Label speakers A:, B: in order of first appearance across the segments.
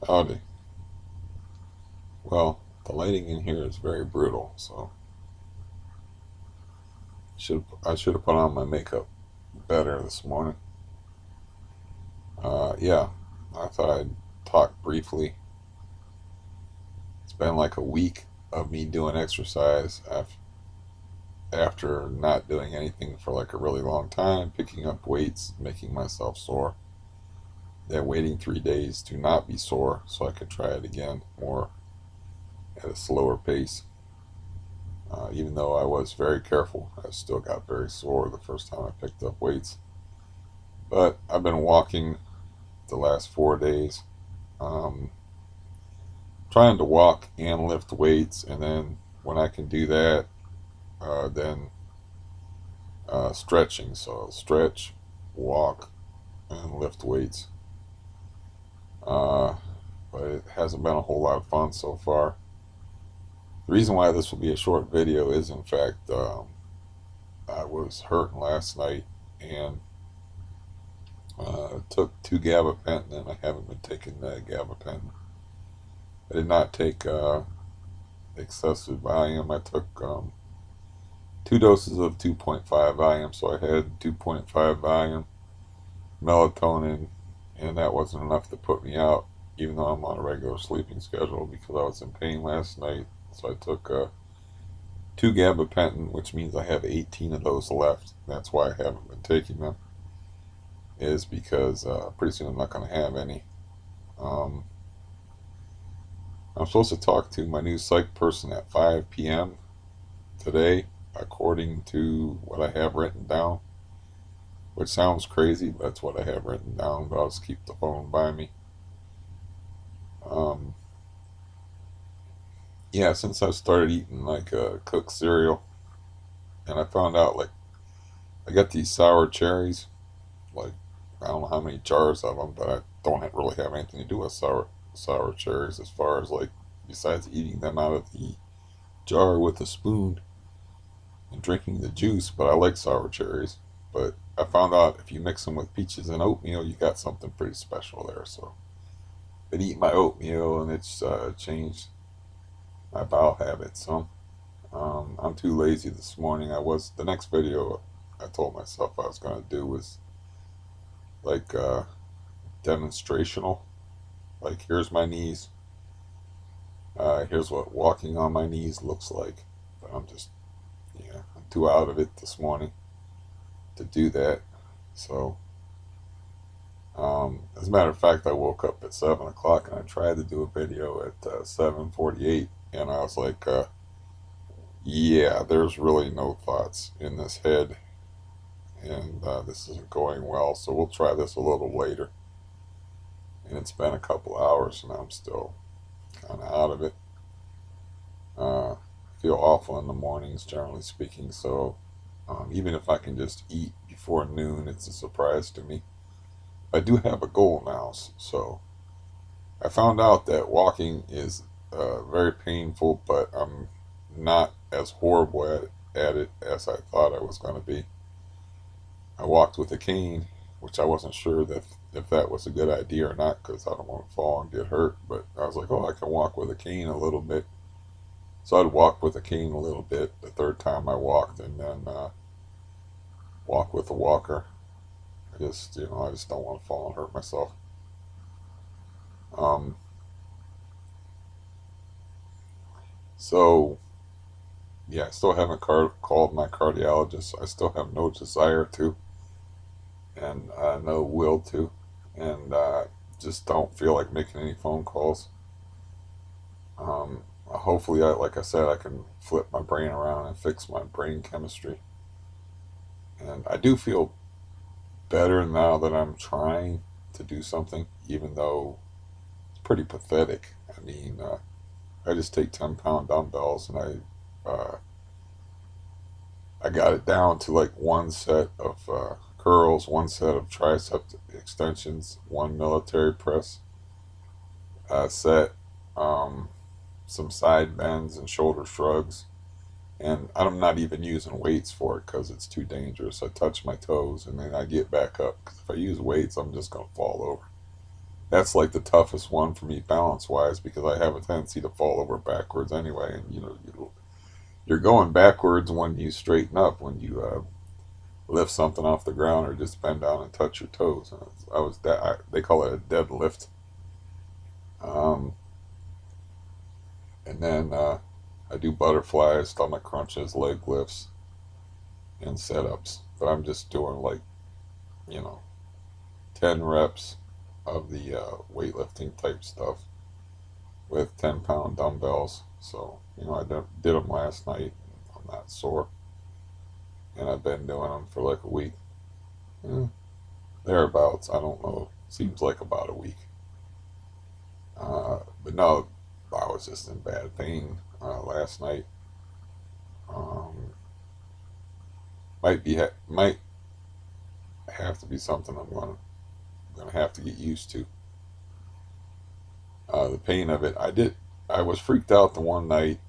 A: Howdy. Well, the lighting in here is very brutal, so I should have put on my makeup better this morning. Yeah, I thought I'd talk briefly. It's been like a week of me doing exercise after not doing anything for like a really long time, picking up weights, making myself sore. Then waiting 3 days to not be sore so I could try it again more at a slower pace. Even though I was very careful, I still got very sore the first time I picked up weights. But I've been walking the last 4 days, um, trying to walk and lift weights, and then when I can do that, then stretching. So I'll stretch, walk, and lift weights. Uh, but it hasn't been a whole lot of fun so far. The reason why this will be a short video is, in fact, I was hurting last night and took 2 gabapentin, and I haven't been taking the gabapentin. I did not take excessive volume. I took 2 doses of 2.5 volume, so I had 2.5 volume melatonin, and that wasn't enough to put me out, even though I'm on a regular sleeping schedule because I was in pain last night. So I took 2 gabapentin, which means I have 18 of those left. That's why I haven't been taking them, is because pretty soon I'm not going to have any. Um, I'm supposed to talk to my new psych person at 5 p.m. today, according to what I have written down, which sounds crazy, but that's what I have written down. But I'll just keep the phone by me. Um, yeah, since I started eating like cooked cereal, and I found out like I got these sour cherries, like I don't know how many jars of them, but I don't really have anything to do with sour cherries as far as like besides eating them out of the jar with a spoon and drinking the juice. But I like sour cherries. But I found out if you mix them with peaches and oatmeal, you got something pretty special there. So I'd eat my oatmeal, and it's changed my bowel habits. So I'm too lazy this morning. The next video I told myself I was going to do was like demonstrational. Like, here's my knees. Here's what walking on my knees looks like. But I'm too out of it this morning to do that. So, as a matter of fact, I woke up at 7 o'clock and I tried to do a video at 7:48, and I was like, yeah, there's really no thoughts in this head, and this isn't going well. So we'll try this a little later. And it's been a couple hours, and I'm still kind of out of it. I feel awful in the mornings, generally speaking. So even if I can just eat before noon, it's a surprise to me. I do have a goal now, so I found out that walking is very painful, but I'm not as horrible at it as I thought I was going to be. I walked with a cane, which I wasn't sure that if that was a good idea or not, because I don't want to fall and get hurt. But I was like, oh, I can walk with a cane a little bit. So I'd walk with a cane a little bit the third time I walked, and then walk with a walker. I just don't want to fall and hurt myself. Um, so yeah, I still haven't called my cardiologist. I still have no desire to, and no will to, and just don't feel like making any phone calls. Hopefully, like I said, I can flip my brain around and fix my brain chemistry. And I do feel better now that I'm trying to do something, even though it's pretty pathetic. I mean, I just take 10-pound dumbbells, and I got it down to like one set of curls, one set of tricep extensions, one military press set, um, some side bends and shoulder shrugs. And I'm not even using weights for it because it's too dangerous. I touch my toes and then I get back up, because if I use weights, I'm just going to fall over. that's like the toughest one for me balance wise because I have a tendency to fall over backwards anyway, and you're going backwards when you straighten up, when you lift something off the ground or just bend down and touch your toes. And they call it a deadlift. Um, and then I do butterflies, stomach crunches, leg lifts, and sit-ups. But I'm just doing like, you know, 10 reps of the weightlifting type stuff with 10-pound dumbbells. So, I did them last night. I'm not sore. And I've been doing them for like a week. Eh, thereabouts. I don't know. Seems like about a week. But no, I was just in bad pain last night. Um, might have to be something I'm gonna have to get used to. The pain of it. I was freaked out the one night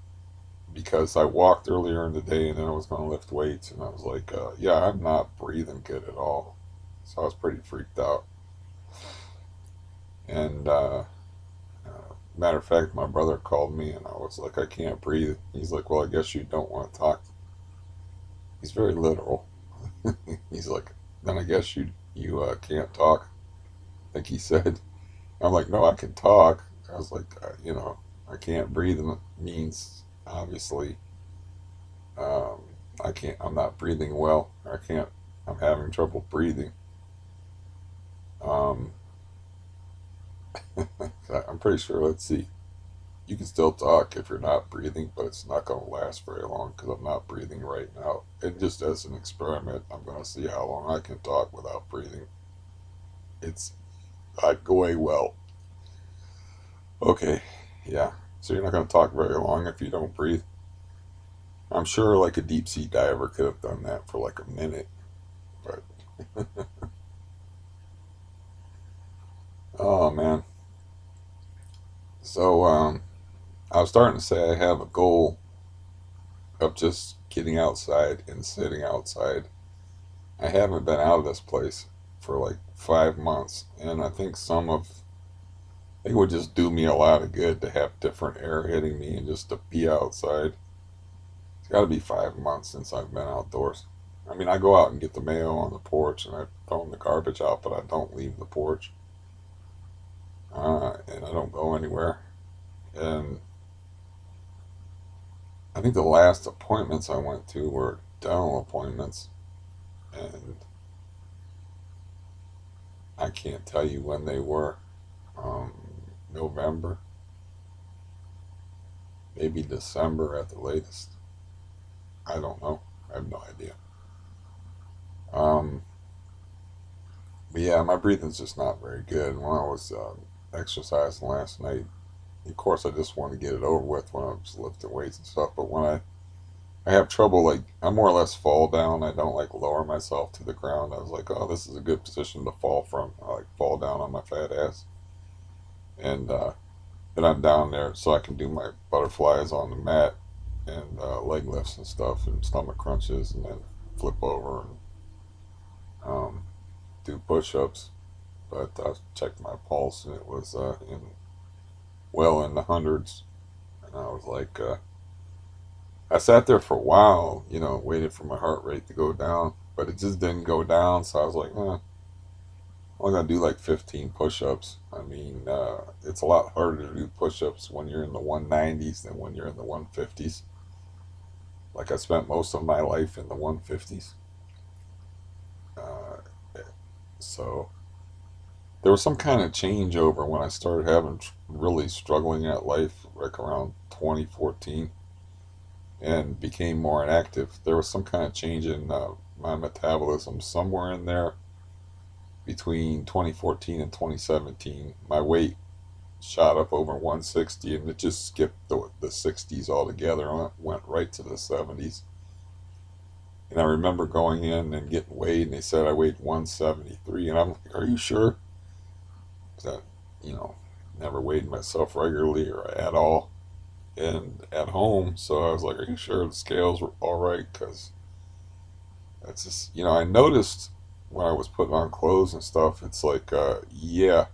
A: because I walked earlier in the day and then I was going to lift weights and I was like, yeah, I'm not breathing good at all. So I was pretty freaked out. And matter of fact, my brother called me and I was like, I can't breathe. He's like, well, I guess you don't want to talk. He's very literal. He's like, then I guess you can't talk. I think he said. I'm like, no, I can talk. I was like, I can't breathe. And it means obviously, um, I can't. I'm not breathing well. I can't. I'm having trouble breathing. Um, I'm pretty sure. Let's see. You can still talk if you're not breathing, but it's not going to last very long because I'm not breathing right now. And just as an experiment, I'm going to see how long I can talk without breathing. It's not going well. Okay, yeah. So you're not going to talk very long if you don't breathe. I'm sure like a deep sea diver could have done that for like a minute, but oh man. So I was starting to say I have a goal of just getting outside and sitting outside. I haven't been out of this place for like 5 months, and I think it would just do me a lot of good to have different air hitting me and just to be outside. It's got to be 5 months since I've been outdoors. I mean, I go out and get the mail on the porch and I throw the garbage out, but I don't leave the porch. And I don't go anywhere. And I think the last appointments I went to were dental appointments, and I can't tell you when they were. Um, November, maybe December at the latest. I don't know. I have no idea. Um, but yeah, my breathing's just not very good. When I was exercising last night, of course, I just want to get it over with when I was lifting weights and stuff. But when I have trouble, like I more or less fall down. I don't like lower myself to the ground. I was like, oh, this is a good position to fall from. I like fall down on my fat ass, and then I'm down there so I can do my butterflies on the mat and leg lifts and stuff and stomach crunches and then flip over and um, do push-ups. But I checked my pulse and it was in the hundreds, and I was like, I sat there for a while, waited for my heart rate to go down, but it just didn't go down. So I was like, I'm gonna do like 15 push-ups. I mean, it's a lot harder to do push-ups when you're in the 190s than when you're in the 150s. Like I spent most of my life in the 150s. Uh, so there was some kind of changeover when I started having really struggling at life, like around 2014, and became more inactive. There was some kind of change in my metabolism somewhere in there between 2014 and 2017. My weight shot up over 160 and it just skipped the 60s altogether and went right to the 70s. And I remember going in and getting weighed and they said I weighed 173 and I'm like, are you sure? Because I, never weighed myself regularly or at all and at home. So I was like, are you sure the scales were all right? Because that's just, I noticed when I was putting on clothes and stuff, it's like, yeah,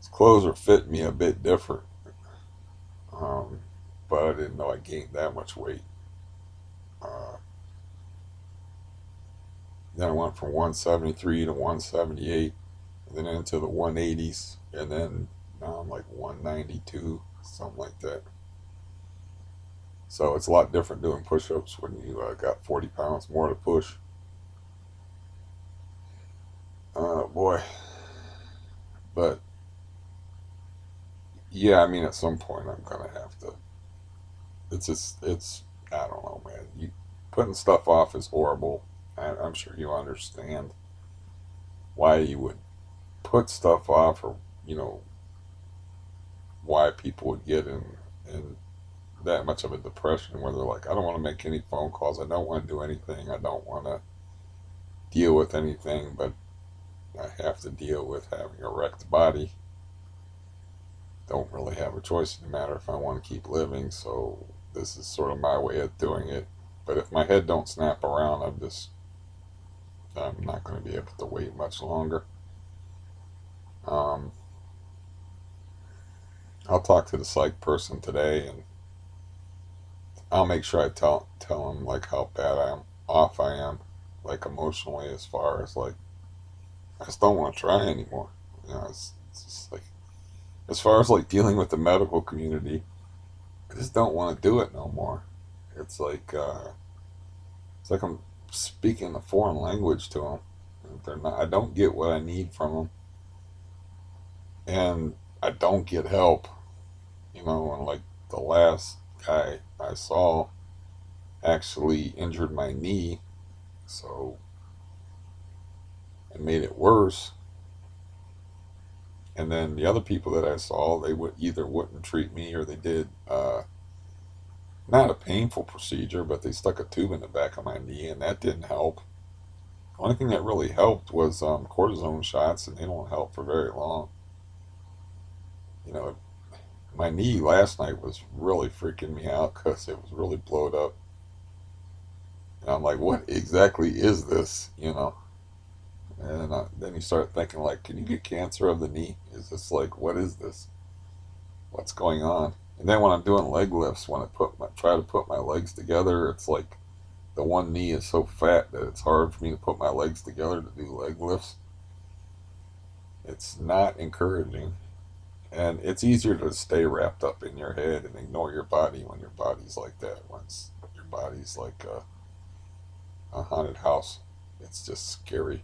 A: His clothes are fitting me a bit different, um, but I didn't know I gained that much weight. Uh, then I went from 173 to 178, and then into the 180s, and then now I'm like 192, something like that. So it's a lot different doing push-ups when you got 40 pounds more to push. Boy, but yeah, I mean, at some point I'm gonna have to. It's I don't know, man. You putting stuff off is horrible. I'm sure you understand why you would put stuff off, or you know why people would get in that much of a depression where they're like, I don't want to make any phone calls. I don't want to do anything. I don't want to deal with anything, but I have to deal with having a wrecked body. Don't really have a choice in the matter if I want to keep living. So this is sort of my way of doing it. But if my head don't snap around, I'm not going to be able to wait much longer. Um, I'll talk to the psych person today, and I'll make sure I tell him like how bad I am, like emotionally, as far as like I just don't want to try anymore. It's just like as far as like dealing with the medical community, I just don't want to do it no more. It's like it's like I'm speaking a foreign language to them. They're not. I don't get what I need from them, and I don't get help. And like the last guy I saw actually injured my knee, so it made it worse. And then the other people that I saw, they would either wouldn't treat me or they did not a painful procedure, but they stuck a tube in the back of my knee, and that didn't help. The only thing that really helped was cortisone shots, and they don't help for very long. You know, my knee last night was really freaking me out because it was really blowed up. And I'm like, what exactly is this? And then you start thinking, like, can you get cancer of the knee? Is this like, what is this? What's going on? And then when I'm doing leg lifts, when I try to put my legs together, it's like the one knee is so fat that it's hard for me to put my legs together to do leg lifts. It's not encouraging. And it's easier to stay wrapped up in your head and ignore your body when your body's like that. Once your body's like a haunted house, it's just scary.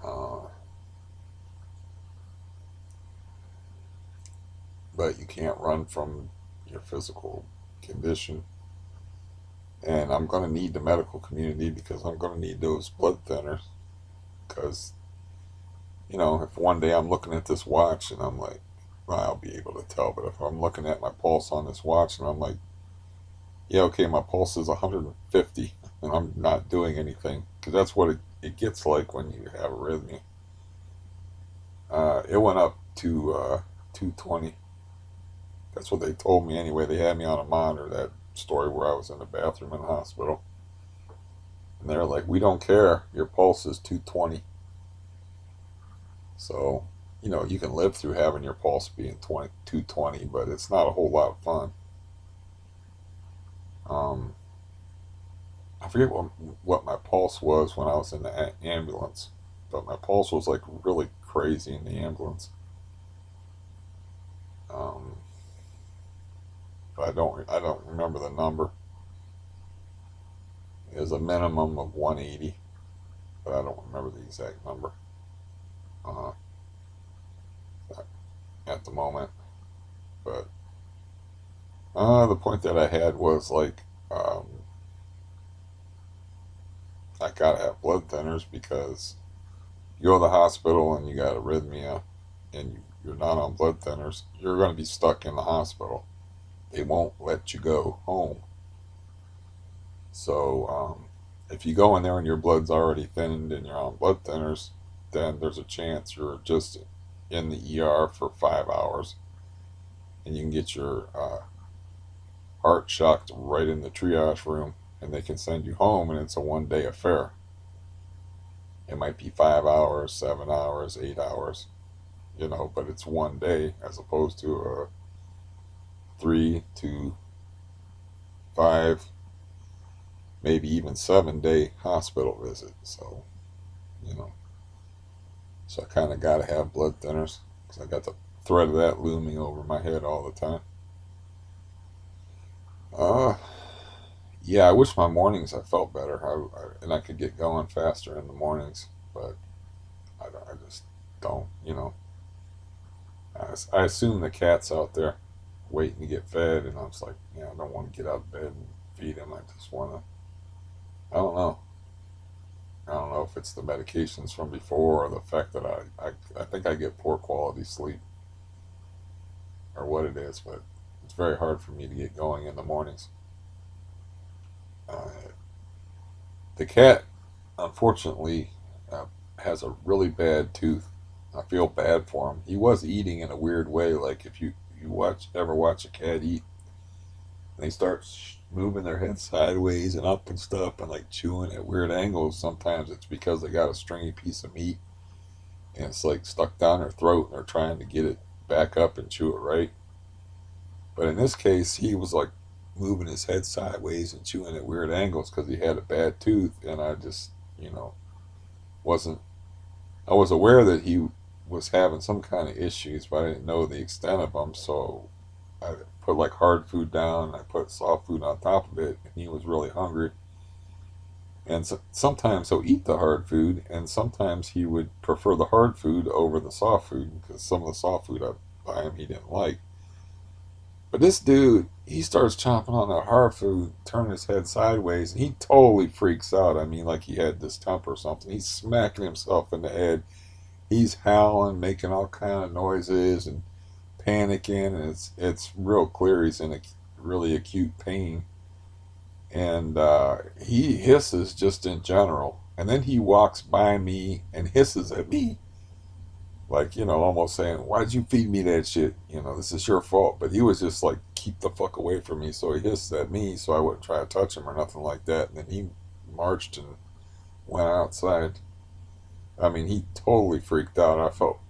A: Uh, but you can't run from your physical condition. And I'm going to need the medical community because I'm going to need those blood thinners. Because, if one day I'm looking at this watch and I'm like, well, I'll be able to tell. But if I'm looking at my pulse on this watch and I'm like, yeah, okay, my pulse is 150 and I'm not doing anything. Because that's what it gets like when you have arrhythmia. It went up to 220. That's what they told me anyway. They had me on a monitor, that story where I was in the bathroom in the hospital. And they're like, we don't care. Your pulse is 220. So, you can live through having your pulse being 220, but it's not a whole lot of fun. Um, I forget what my pulse was when I was in the ambulance, but my pulse was like really crazy in the ambulance. Um, but I don't remember the number. It was a minimum of 180, but I don't remember the exact number uh, at the moment. But the point that I had was like, I gotta have blood thinners because you go to the hospital and you got arrhythmia and you're not on blood thinners, you're going to be stuck in the hospital. They won't let you go home. So if you go in there and your blood's already thinned and you're on blood thinners, then there's a chance you're just in the ER for 5 hours and you can get your heart shocked right in the triage room and they can send you home and it's a 1 day affair. It might be 5 hours, 7 hours, 8 hours. but it's one day as opposed to a 3 to 5, maybe even 7 day hospital visit. So, you know, so I kind of got to have blood thinners because I got the threat of that looming over my head all the time. Uh, yeah, I wish my mornings I felt better, and I could get going faster in the mornings, but I just don't. I assume the cat's out there waiting to get fed, and I was like, I don't want to get out of bed and feed him. I just want to. I don't know. I don't know if it's the medications from before or the fact that I think I get poor quality sleep or what it is, but it's very hard for me to get going in the mornings. Uh, the cat, unfortunately, has a really bad tooth. I feel bad for him. He was eating in a weird way, like if you ever watch a cat eat, and they start moving their head sideways and up and stuff, and like chewing at weird angles. Sometimes it's because they got a stringy piece of meat and it's like stuck down their throat, and they're trying to get it back up and chew it right. But in this case, he was like moving his head sideways and chewing at weird angles because he had a bad tooth, and I just, wasn't. I was aware that he was having some kind of issues, but I didn't know the extent of them. So I put like hard food down, and I put soft food on top of it, and he was really hungry. And sometimes he'll eat the hard food, and sometimes he would prefer the hard food over the soft food because some of the soft food I buy him he didn't like. But this dude, he starts chomping on the hard food, turning his head sideways, and he totally freaks out. I mean, like he had distemper or something. He's smacking himself in the head. He's howling, making all kind of noises and panicking, and it's real clear he's in a really acute pain. And he hisses just in general, and then he walks by me and hisses at me, like almost saying, "Why'd you feed me that shit? This is your fault." But he was just like, "Keep the fuck away from me." So he hissed at me, so I wouldn't try to touch him or nothing like that. And then he marched and went outside. I mean, he totally freaked out.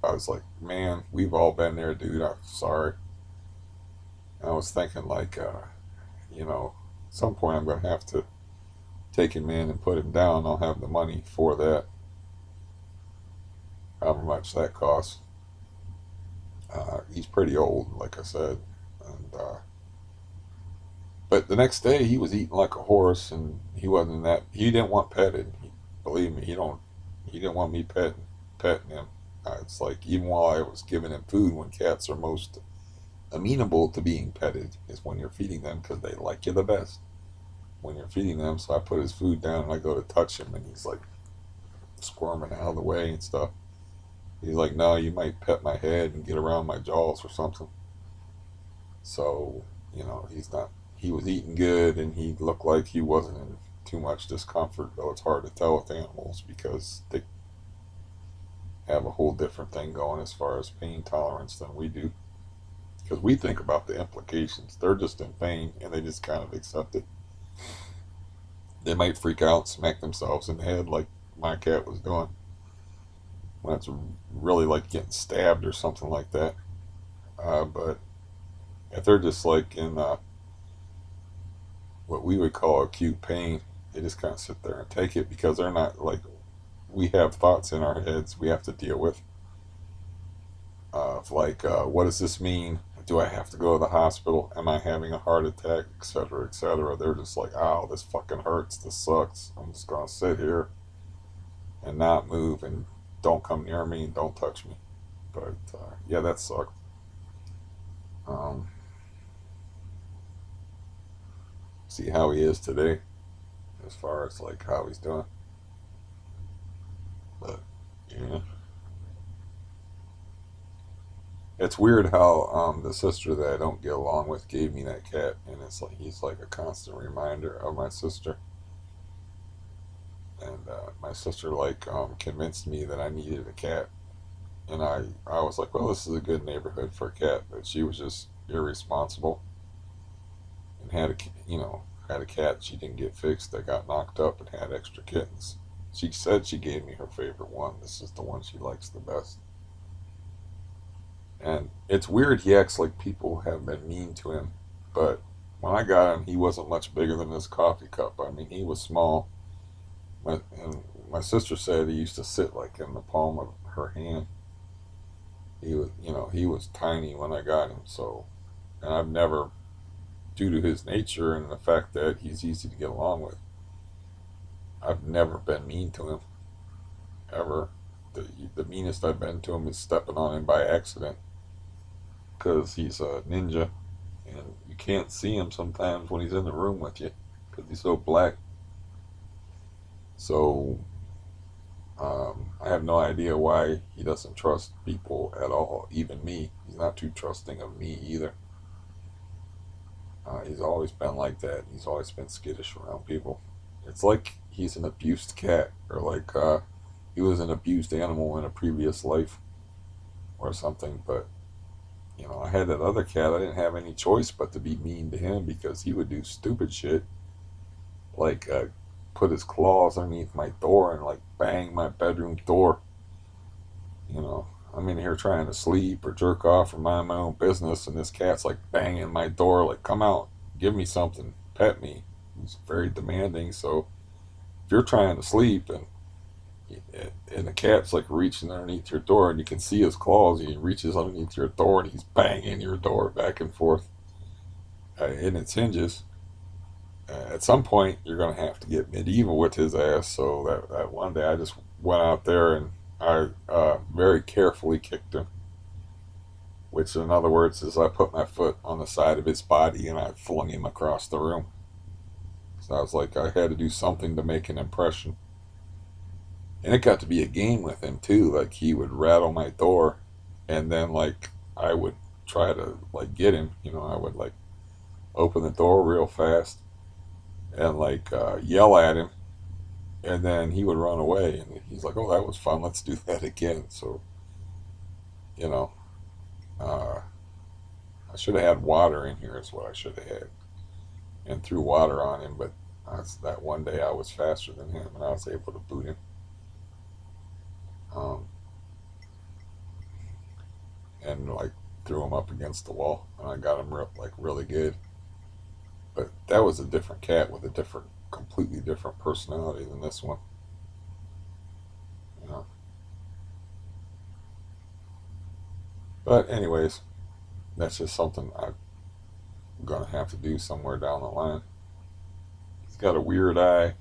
A: I was like, "Man, we've all been there, dude. I'm sorry." I was thinking like, at some point I'm gonna have to take him in and put him down. I'll have the money for that, however much that costs. He's pretty old, like I said, and but the next day he was eating like a horse, and he wasn't that. He didn't want petted. Believe me, he don't. He didn't want me petting him. It's like even while I was giving him food, when cats are most amenable to being petted is when you're feeding them because they like you the best when you're feeding them. So I put his food down and I go to touch him, and he's like squirming out of the way and stuff. He's like, "No, you might pet my head and get around my jaws or something." So, he's not. He was eating good, and he looked like he wasn't in too much discomfort. Though it's hard to tell with animals because they have a whole different thing going as far as pain tolerance than we do. Because we think about the implications. They're just in pain, and they just kind of accept it. They might freak out, smack themselves in the head like my cat was doing when it's really like getting stabbed or something like that. But if they're just like in what we would call acute pain, they just kind of sit there and take it because they're not like we have thoughts in our heads we have to deal with. Like, what does this mean? Do I have to go to the hospital? Am I having a heart attack? Etc. Etc. They're just like, "Oh, this fucking hurts. This sucks. I'm just gonna sit here and not move and don't come near me and don't touch me." But yeah, that sucked. Um, see how he is today, as far as like how he's doing. But yeah, it's weird how the sister that I don't get along with gave me that cat, and it's like he's like a constant reminder of my sister. And my sister like convinced me that I needed a cat, and I was like, well, this is a good neighborhood for a cat, but she was just irresponsible and had a cat she didn't get fixed that got knocked up and had extra kittens. She said she gave me her favorite one. This is the one she likes the best. It's weird he acts like people have been mean to him, but when I got him, he wasn't much bigger than this coffee cup. I mean, he was small. And my sister said he used to sit like in the palm of her hand. He was, he was tiny when I got him. So, and I've never, due to his nature and the fact that he's easy to get along with, I've never been mean to him ever. The meanest I've been to him is stepping on him by accident because he's a ninja and you can't see him sometimes when he's in the room with you because he's so black. So I have no idea why he doesn't trust people at all, even me. He's not too trusting of me either. He's always been like that. He's always been skittish around people. It's like he's an abused cat, or like he was an abused animal in a previous life or something. But, I had that other cat. I didn't have any choice but to be mean to him because he would do stupid shit like put his claws underneath my door and like bang my bedroom door. I'm in here trying to sleep or jerk off or mind my own business, and this cat's like banging my door, like, come out, give me something, pet me. He's very demanding. So if you're trying to sleep and the cat's like reaching underneath your door and you can see his claws, he reaches underneath your door and he's banging your door back and forth in its hinges. At some point, you're going to have to get medieval with his ass. So that one day I just went out there and I very carefully kicked him, which in other words is I put my foot on the side of his body and I flung him across the room. So I was like, I had to do something to make an impression. And it got to be a game with him too. Like he would rattle my door and then like I would try to like get him. I would like open the door real fast and like yell at him, and then he would run away. And he's like, "Oh, that was fun. Let's do that again." So, you know, uh, I should have had water in here. Is what I should have had, and threw water on him. But that one day I was faster than him, and I was able to boot him. Um, and like threw him up against the wall, and I got him really good. But that was a different cat with a completely different personality than this one. You know. But anyways, that's just something I'm gonna have to do somewhere down the line. He's got a weird eye,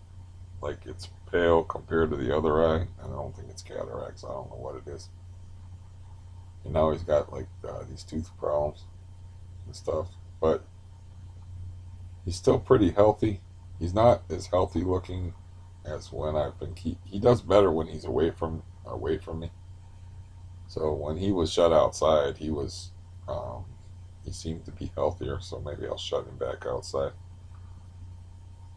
A: like it's pale compared to the other eye. I don't think it's cataracts. I don't know what it is. And now he's got like these tooth problems and stuff. But he's still pretty healthy. He's not as healthy looking as when I've been he does better when he's away from me. So when he was shut outside, he seemed to be healthier. So maybe I'll shut him back outside.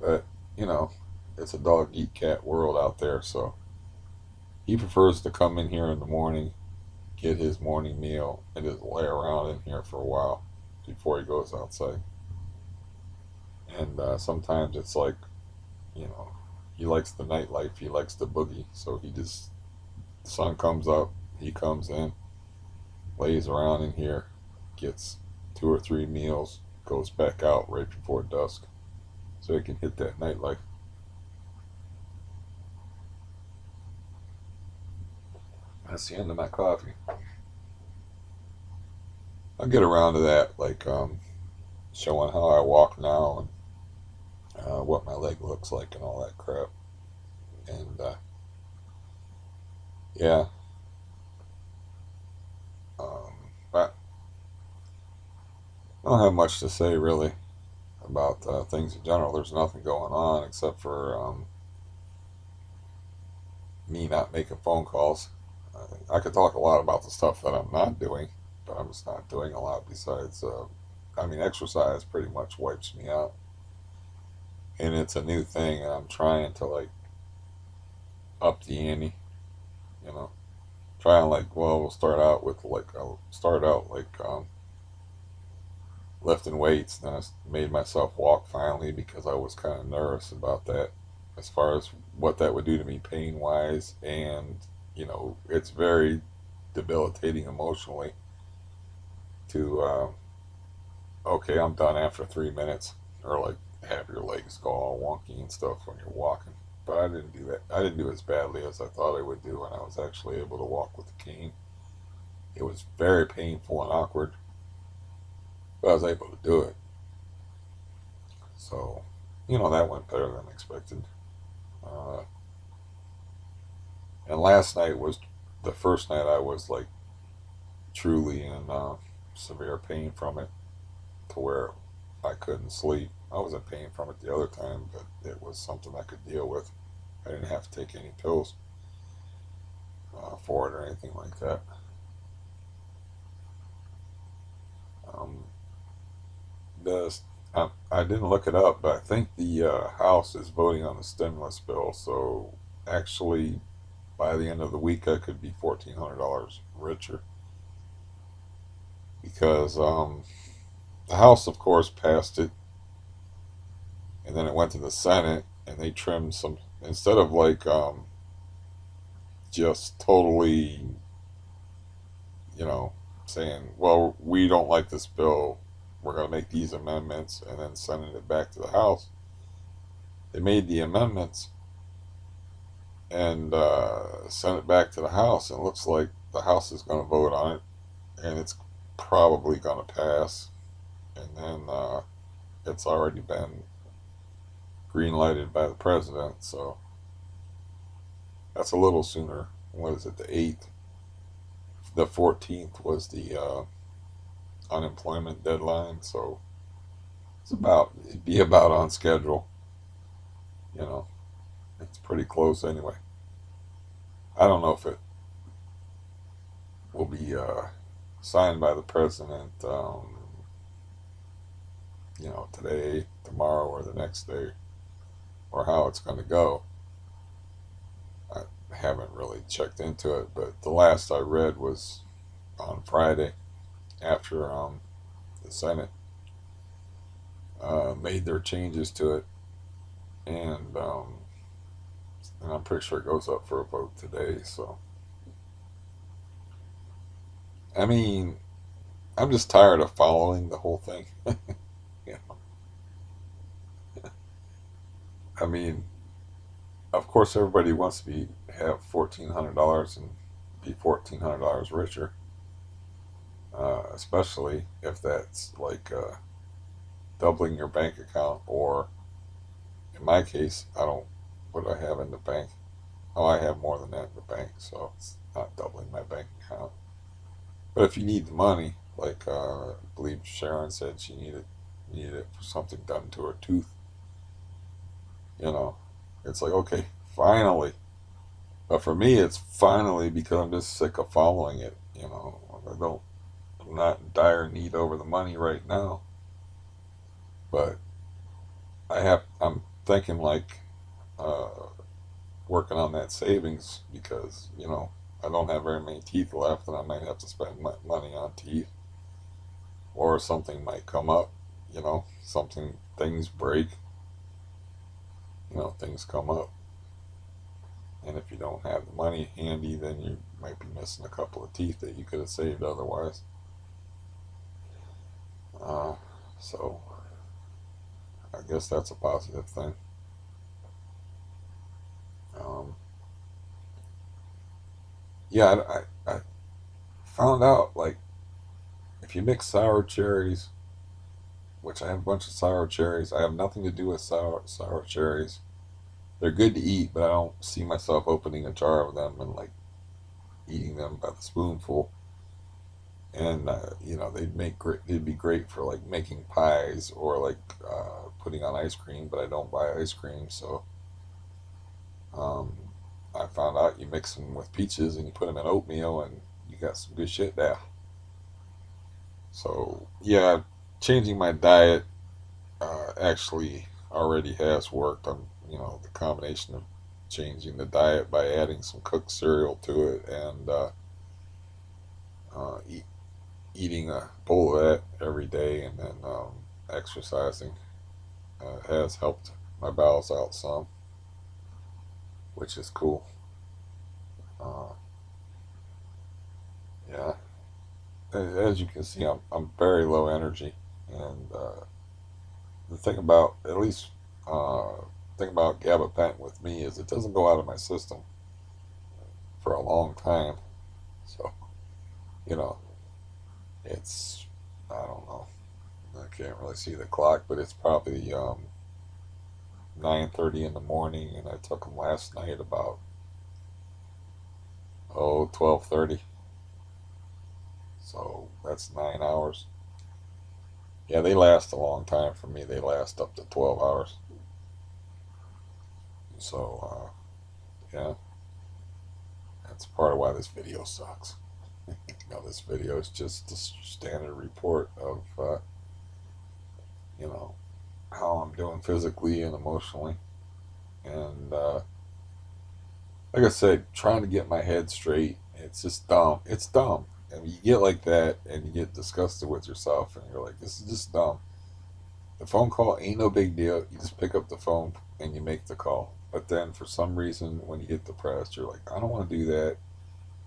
A: But you know, it's a dog eat cat world out there. So he prefers to come in here in the morning, get his morning meal, and just lay around in here for a while before he goes outside. And sometimes it's like, you know, he likes the nightlife. He likes the boogie. So the sun comes up, he comes in, lays around in here, gets 2 or 3 meals, goes back out right before dusk, so he can hit that nightlife. That's the end of my coffee. I'll get around to that, like showing how I walk now and what my leg looks like and all that crap. And yeah, but I don't have much to say really about things in general. There's nothing going on except for me not making phone calls. I could talk a lot about the stuff that I'm not doing, but I'm just not doing a lot besides, exercise pretty much wipes me out. And it's a new thing, and I'm trying to, like, up the ante, you know. Trying, like, well, I'll start out, like, lifting weights. Then I made myself walk finally because I was kind of nervous about that as far as what that would do to me pain wise. And, it's very debilitating emotionally to, okay, I'm done after 3 minutes, or like have your legs go all wonky and stuff when you're walking. But I didn't do that. I didn't do as badly as I thought I would do when I was actually able to walk with the cane. It was very painful and awkward, but I was able to do it. So, that went better than expected. Uh, and last night was the first night I was like truly in severe pain from it, to where I couldn't sleep. I was in pain from it the other time, but it was something I could deal with. I didn't have to take any pills for it or anything like that. Um, the I didn't look it up, but I think the House is voting on the stimulus bill. So actually, by the end of the week, I could be $1,400 richer, because the House, of course, passed it, and then it went to the Senate, and they trimmed some, instead of like just totally, you know, saying, well, we don't like this bill, we're going to make these amendments, and then sending it back to the House. They made the amendments and sent it back to the House, and it looks like the House is going to vote on it, and it's probably going to pass. And then it's already been green lighted by the president, so that's a little sooner. What is it, the 8th? The 14th was the unemployment deadline, so it'd be about on schedule. You know, it's pretty close anyway. I don't know if it will be signed by the president, today, tomorrow, or the next day, or how it's going to go. I haven't really checked into it, but the last I read was on Friday, after the Senate made their changes to it, and I'm pretty sure it goes up for a vote today. So, I mean, I'm just tired of following the whole thing. Yeah, I mean, of course, everybody wants to have $1,400 and be $1,400 richer, especially if that's like doubling your bank account, or in my case, I don't. What do I have in the bank? Oh, I have more than that in the bank, so it's not doubling my bank account. But if you need the money, like I believe Sharon said she needed it for something done to her tooth, you know, it's like, okay, finally. But for me, it's finally because I'm just sick of following it. I'm not in dire need over the money right now, but I'm thinking like uh, working on that savings, because I don't have very many teeth left, and I might have to spend money on teeth, or something might come up. Things break. Things come up, and if you don't have the money handy, then you might be missing a couple of teeth that you could have saved otherwise. Uh, so I guess that's a positive thing. Um, yeah, I found out, like, if you mix sour cherries, which I have a bunch of sour cherries. I have nothing to do with sour cherries. They're good to eat, but I don't see myself opening a jar of them and like eating them by the spoonful. And they'd make great. They'd be great for like making pies, or like putting on ice cream. But I don't buy ice cream, so um, I found out you mix them with peaches and you put them in oatmeal, and you got some good shit there. So yeah, changing my diet actually already has worked. The combination of changing the diet by adding some cooked cereal to it, and uh, eat, eating a bowl of that every day, and then exercising has helped my bowels out some, which is cool. Uh, yeah. as you can see, I'm very low energy, and the thing about at least thing about gabapentin with me is it doesn't go out of my system for a long time. So you know, it's I don't know. I can't really see the clock, but it's probably 9:30 in the morning, and I took them last night about 12:30. So that's 9 hours. Yeah, they last a long time for me. They last up to 12 hours. So yeah, that's part of why this video sucks. This video is just a standard report of you know how I'm doing physically and emotionally, and like I said, trying to get my head straight. It's just dumb. It's dumb. And you get like that, and you get disgusted with yourself, and you're like, "This is just dumb." The phone call ain't no big deal. You just pick up the phone and you make the call. But then, for some reason, when you get depressed, you're like, "I don't want to do that,"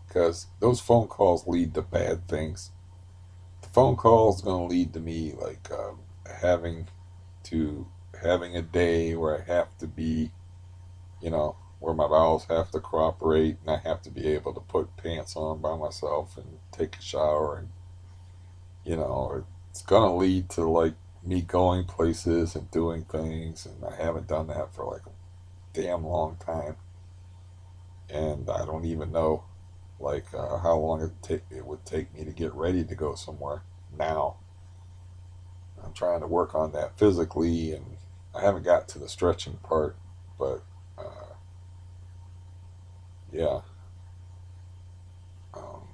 A: because those phone calls lead to bad things. The phone call is going to lead to me like having to having a day where I have to be, where my bowels have to cooperate, and I have to be able to put pants on by myself and take a shower, and it's gonna lead to like me going places and doing things, and I haven't done that for like a damn long time, and I don't even know like how long it would take me to get ready to go somewhere now. I'm trying to work on that physically, and I haven't got to the stretching part, but yeah, um,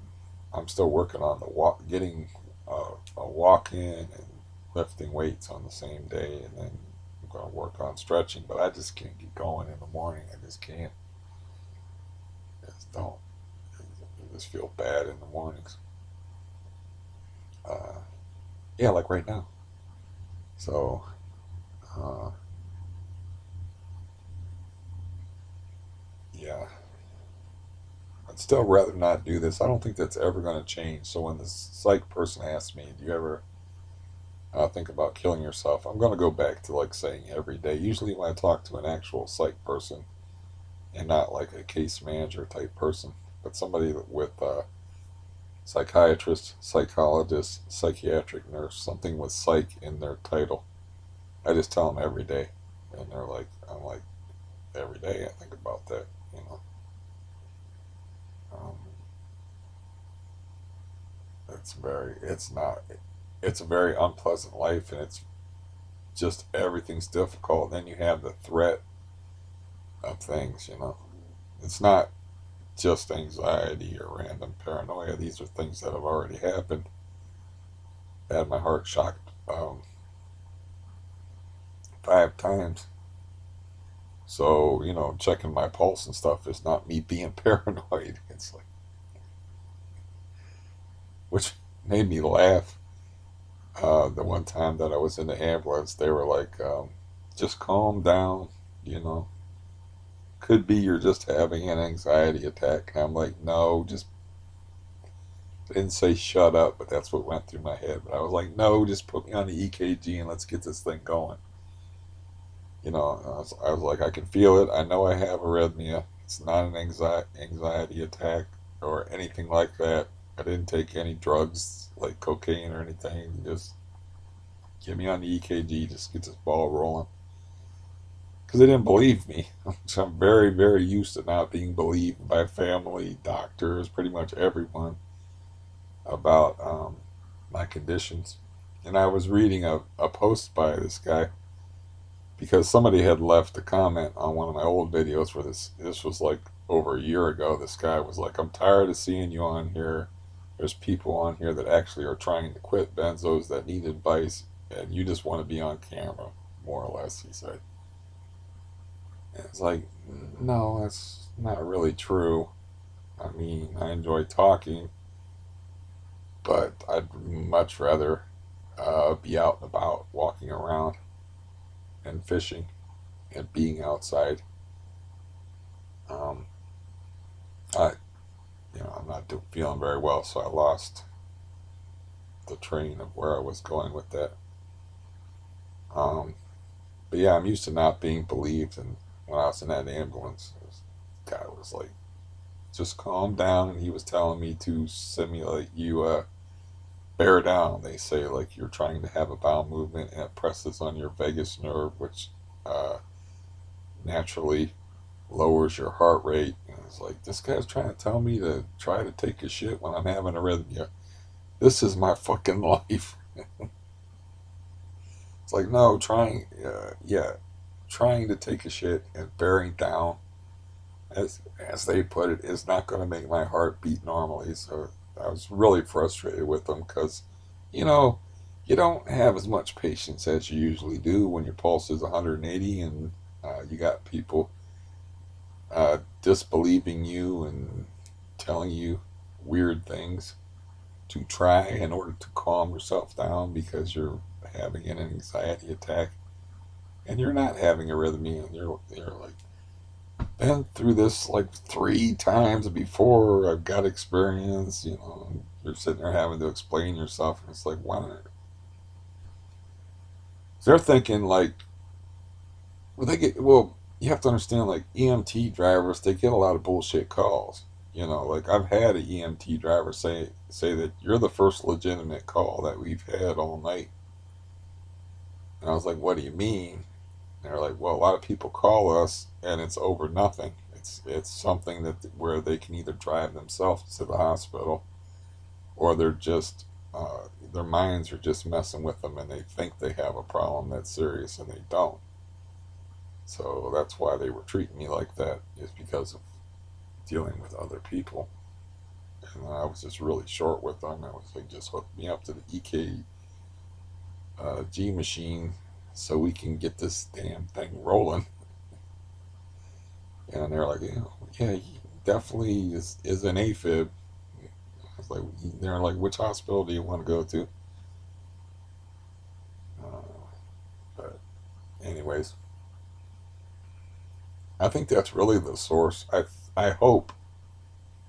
A: I'm still working on the getting a walk in and lifting weights on the same day, and then I'm going to work on stretching. But I just can't get going in the morning. I just can't. I just don't. I just feel bad in the mornings. Uh, yeah, like right now. So uh, yeah, I'd still rather not do this. I don't think that's ever going to change. So when this psych person asks me, "Do you ever think about killing yourself?" I'm going to go back to like saying every day. Usually when I talk to an actual psych person and not like a case manager type person, but somebody with psychiatrist, psychologist, psychiatric nurse, something with psych in their title, I just tell them every day. And they're like, I'm like, every day I think about that, you know. Um, it's not, it's a very unpleasant life, and it's just everything's difficult. And then you have the threat of things, you know. It's not just anxiety or random paranoia. These are things that have already happened. I had my heart shocked 5 times. So, checking my pulse and stuff is not me being paranoid. It's like, which made me laugh. The one time that I was in the ambulance, they were like, just calm down, you know. Could be you're just having an anxiety attack. And I'm like, no, just I didn't say shut up, but that's what went through my head. But I was like, no, just put me on the EKG and let's get this thing going. I was like, I can feel it. I know I have arrhythmia. It's not an anxiety attack or anything like that. I didn't take any drugs like cocaine or anything. Just get me on the EKG. Just get this ball rolling. Because they didn't believe me. So I'm very, very used to not being believed by family, doctors, pretty much everyone about my conditions. And I was reading a post by this guy because somebody had left a comment on one of my old videos where this was like over a year ago. This guy was like, "I'm tired of seeing you on here. There's people on here that actually are trying to quit benzos that need advice, and you just want to be on camera, more or less," he said. And it's like, no, that's not really true. I mean, I enjoy talking, but I'd much rather be out and about, walking around and fishing and being outside. Um, I, I'm not feeling very well, so I lost the train of where I was going with that. Um, but yeah, I'm used to not being believed. And when I was in that ambulance, the guy was like, just calm down. And he was telling me to simulate you bear down. They say like you're trying to have a bowel movement and it presses on your vagus nerve, which uh, naturally lowers your heart rate. And it's like, this guy's trying to tell me to try to take a shit when I'm having arrhythmia. This is my fucking life. It's like, no, trying to take a shit and bearing down, as they put it, is not going to make my heart beat normally. So I was really frustrated with them because, you know, you don't have as much patience as you usually do when your pulse is 180 and you got people disbelieving you and telling you weird things to try in order to calm yourself down because you're having an anxiety attack and you're not having arrhythmia and you're like, been through this like 3 times before. I've got experience, and you're sitting there having to explain yourself, and it's like, why not? They're thinking like, you have to understand, like EMT drivers, they get a lot of bullshit calls. Like I've had an EMT driver say that you're the first legitimate call that we've had all night, and I was like, what do you mean? And they're like, well, a lot of people call us, and it's over nothing. It's something that where they can either drive themselves to the hospital, or they're just their minds are just messing with them, and they think they have a problem that's serious, and they don't. So that's why they were treating me like that, is because of dealing with other people. And I was just really short with them. I was like, just hook me up to the EKG machine so we can get this damn thing rolling. And they're like, yeah, he definitely is an AFib. I was like, they're like, which hospital do you want to go to? But anyways, I think that's really the source. I hope,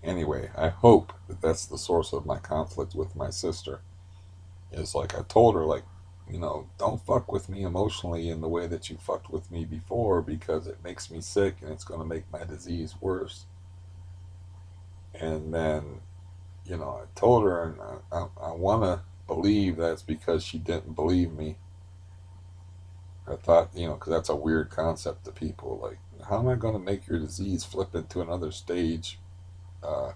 A: anyway, I hope that that's the source of my conflict with my sister. Is like I told her, like, don't fuck with me emotionally in the way that you fucked with me before because it makes me sick and it's going to make my disease worse. And then, I told her, and I want to believe that's because she didn't believe me. I thought, because that's a weird concept to people. Like, how am I going to make your disease flip into another stage uh,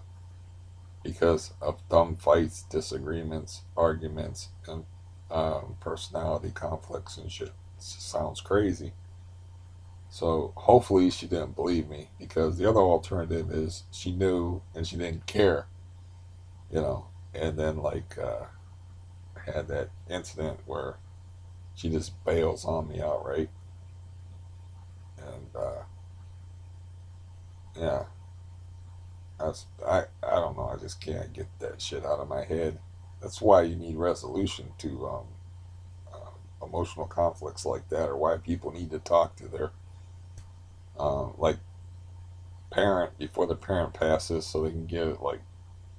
A: because of dumb fights, disagreements, arguments, and personality conflicts and shit? It sounds crazy. So hopefully she didn't believe me, because the other alternative is she knew and she didn't care, and then like had that incident where she just bails on me outright. And yeah, I don't know. I just can't get that shit out of my head. That's why you need resolution to emotional conflicts like that, or why people need to talk to their like parent before the parent passes, so they can get like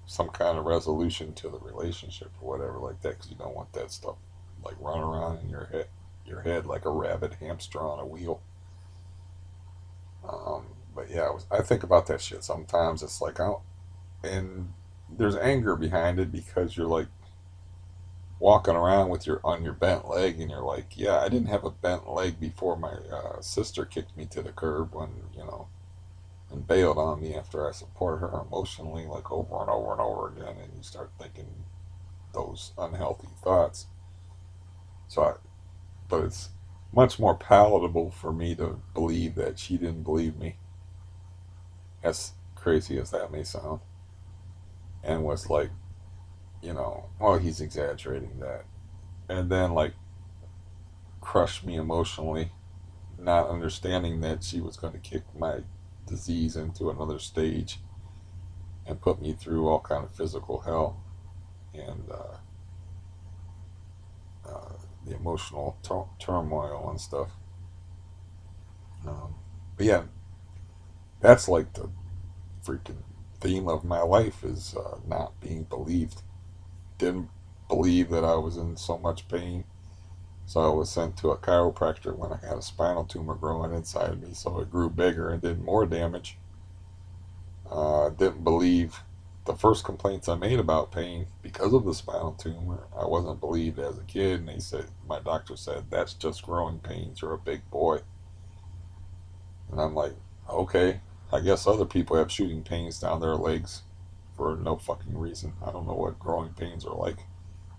A: some kind of resolution to the relationship or whatever like that. Because you don't want that stuff like running around in your head like a rabid hamster on a wheel. But yeah, I think about that shit sometimes. It's like, and there's anger behind it because you're like walking around with your on your bent leg, and you're like, yeah, I didn't have a bent leg before my sister kicked me to the curb when and bailed on me after I supported her emotionally like over and over and over again, and you start thinking those unhealthy thoughts. But it's much more palatable for me to believe that she didn't believe me, as crazy as that may sound, and was like, well, he's exaggerating that, and then like crush me emotionally, not understanding that she was going to kick my disease into another stage and put me through all kind of physical hell, and the emotional turmoil and stuff. But yeah, that's like the freaking theme of my life, is not being believed. Didn't believe that I was in so much pain. So I was sent to a chiropractor when I had a spinal tumor growing inside me, so it grew bigger and did more damage. Didn't believe the first complaints I made about pain because of the spinal tumor. I wasn't believed as a kid, and they said, my doctor said, that's just growing pains. You're a big boy. And I'm like, okay, I guess other people have shooting pains down their legs for no fucking reason. I don't know what growing pains are like.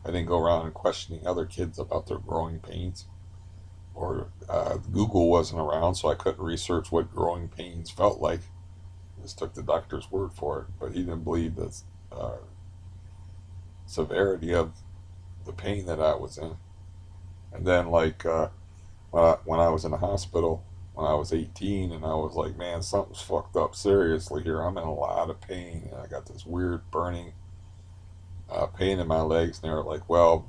A: I didn't go around and questioning other kids about their growing pains. Or Google wasn't around, so I couldn't research what growing pains felt like. I just took the doctor's word for it. But he didn't believe the uh, severity of the pain that I was in. And then, like, when I was in the hospital, when I was 18, and I was like, man, something's fucked up seriously here. I'm in a lot of pain, and I got this weird burning pain in my legs. And they were like, well,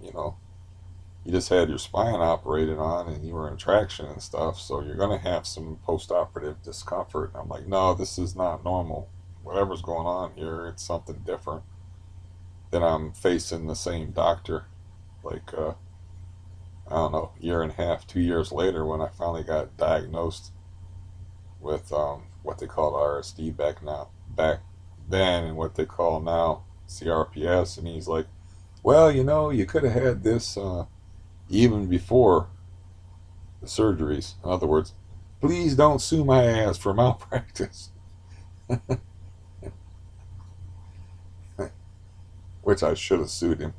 A: you just had your spine operated on and you were in traction and stuff, so you're going to have some post-operative discomfort. And I'm like, no, this is not normal. Whatever's going on here, it's something different. Then I'm facing the same doctor, like, I don't know, year and a half, 2 years later, when I finally got diagnosed with what they called RSD back then, and what they call now CRPS. And he's like, well, you could have had this even before the surgeries. In other words, please don't sue my ass for malpractice. Which I should have sued him.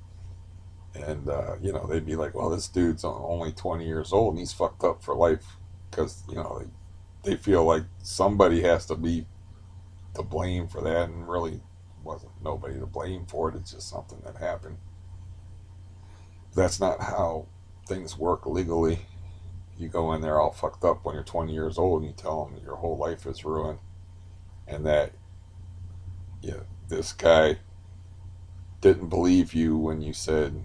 A: And, they'd be like, well, this dude's only 20 years old and he's fucked up for life. Because, they feel like somebody has to be to blame for that, and really wasn't nobody to blame for it. It's just something that happened. That's not how things work legally. You go in there all fucked up when you're 20 years old and you tell them your whole life is ruined, and that, yeah, this guy didn't believe you when you said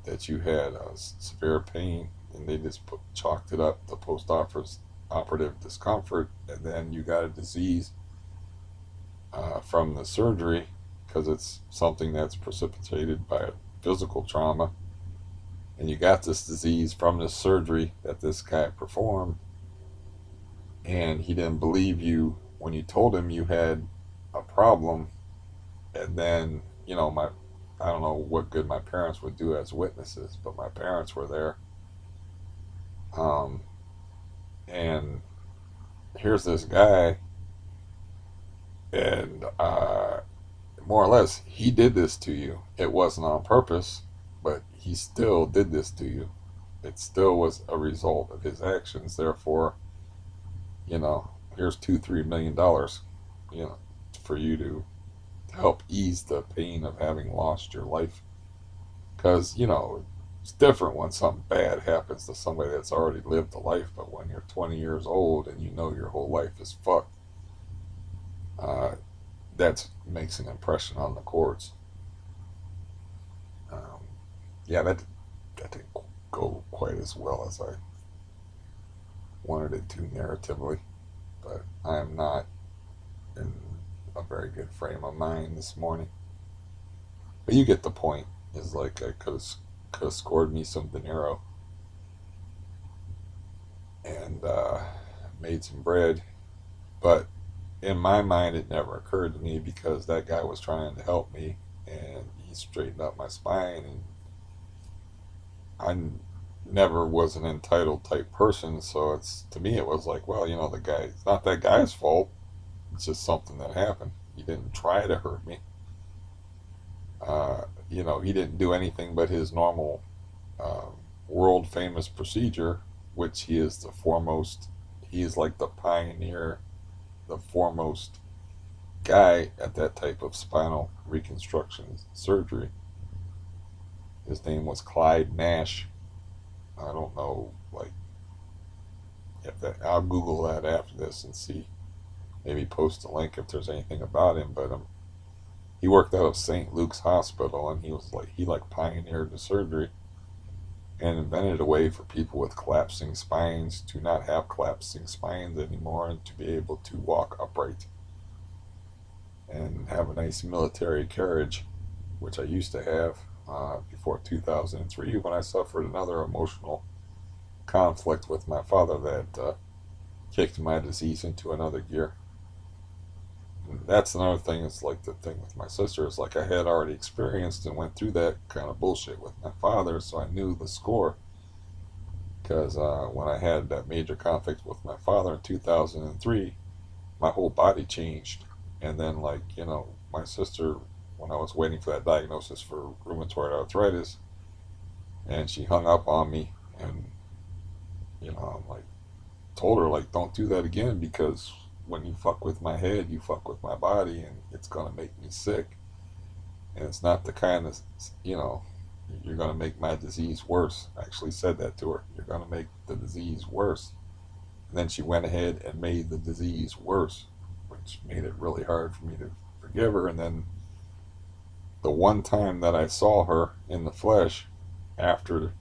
A: that you had severe pain, and they just chalked it up to post-operative discomfort, and then you got a disease from the surgery because it's something that's precipitated by a physical trauma, and you got this disease from this surgery that this guy performed, and he didn't believe you when you told him you had a problem. And then, I don't know what good my parents would do as witnesses, but my parents were there. Um, and here's this guy, and more or less, he did this to you. It wasn't on purpose, but he still did this to you. It still was a result of his actions. Therefore, here's $2-3 million, for you to help ease the pain of having lost your life. Because, it's different when something bad happens to somebody that's already lived a life, but when you're 20 years old and your whole life is fucked, that makes an impression on the courts. Um, yeah, that didn't go quite as well as I wanted it to narratively, but I am not in a very good frame of mind this morning. But you get the point. It's like I could have scored me some De Niro and made some bread, but in my mind it never occurred to me because that guy was trying to help me, and he straightened up my spine, and I never was an entitled type person, so it's, to me, it was like, well, the guy, it's not that guy's fault. It's just something that happened. He didn't try to hurt me. He didn't do anything but his normal world famous procedure, which he is the foremost. He is like the pioneer, the foremost guy at that type of spinal reconstruction surgery. His name was Clyde Nash. I don't know, like, if that. I'll Google that after this and see. Maybe post a link if there's anything about him. But he worked out of St. Luke's Hospital, and he pioneered the surgery and invented a way for people with collapsing spines to not have collapsing spines anymore, and to be able to walk upright and have a nice military carriage, which I used to have. before 2003 when I suffered another emotional conflict with my father that kicked my disease into another gear. And that's another thing. It's like the thing with my sister is like I had already experienced and went through that kind of bullshit with my father, so I knew the score. Because when I had that major conflict with my father in 2003, my whole body changed. And then, like, my sister, when I was waiting for that diagnosis for rheumatoid arthritis, and she hung up on me, and, I'm like, told her, like, don't do that again because when you fuck with my head, you fuck with my body, and it's going to make me sick. And it's not the kind of, you know, you're going to make my disease worse. I actually said that to her. You're going to make the disease worse. And then she went ahead and made the disease worse, which made it really hard for me to forgive her. And then the one time that I saw her in the flesh after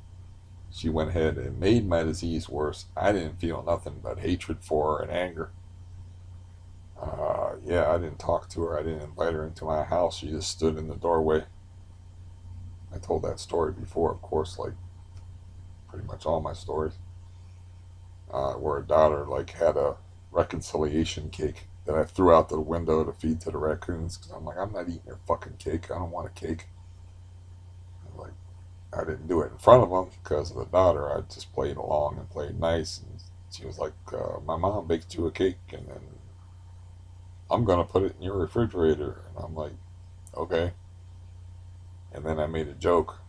A: she went ahead and made my disease worse, I didn't feel nothing but hatred for her and anger. Yeah, I didn't talk to her. I didn't invite her into my house. She just stood in the doorway. I told that story before, of course, like pretty much all my stories, where a daughter like had a reconciliation cake that I threw out the window to feed to the raccoons because I'm like, I'm not eating your fucking cake. I don't want a cake. And, like, I didn't do it in front of them because of the daughter. I just played along and played nice. And she was like, my mom baked you a cake, and then I'm gonna put it in your refrigerator. And I'm like, okay. And then I made a joke,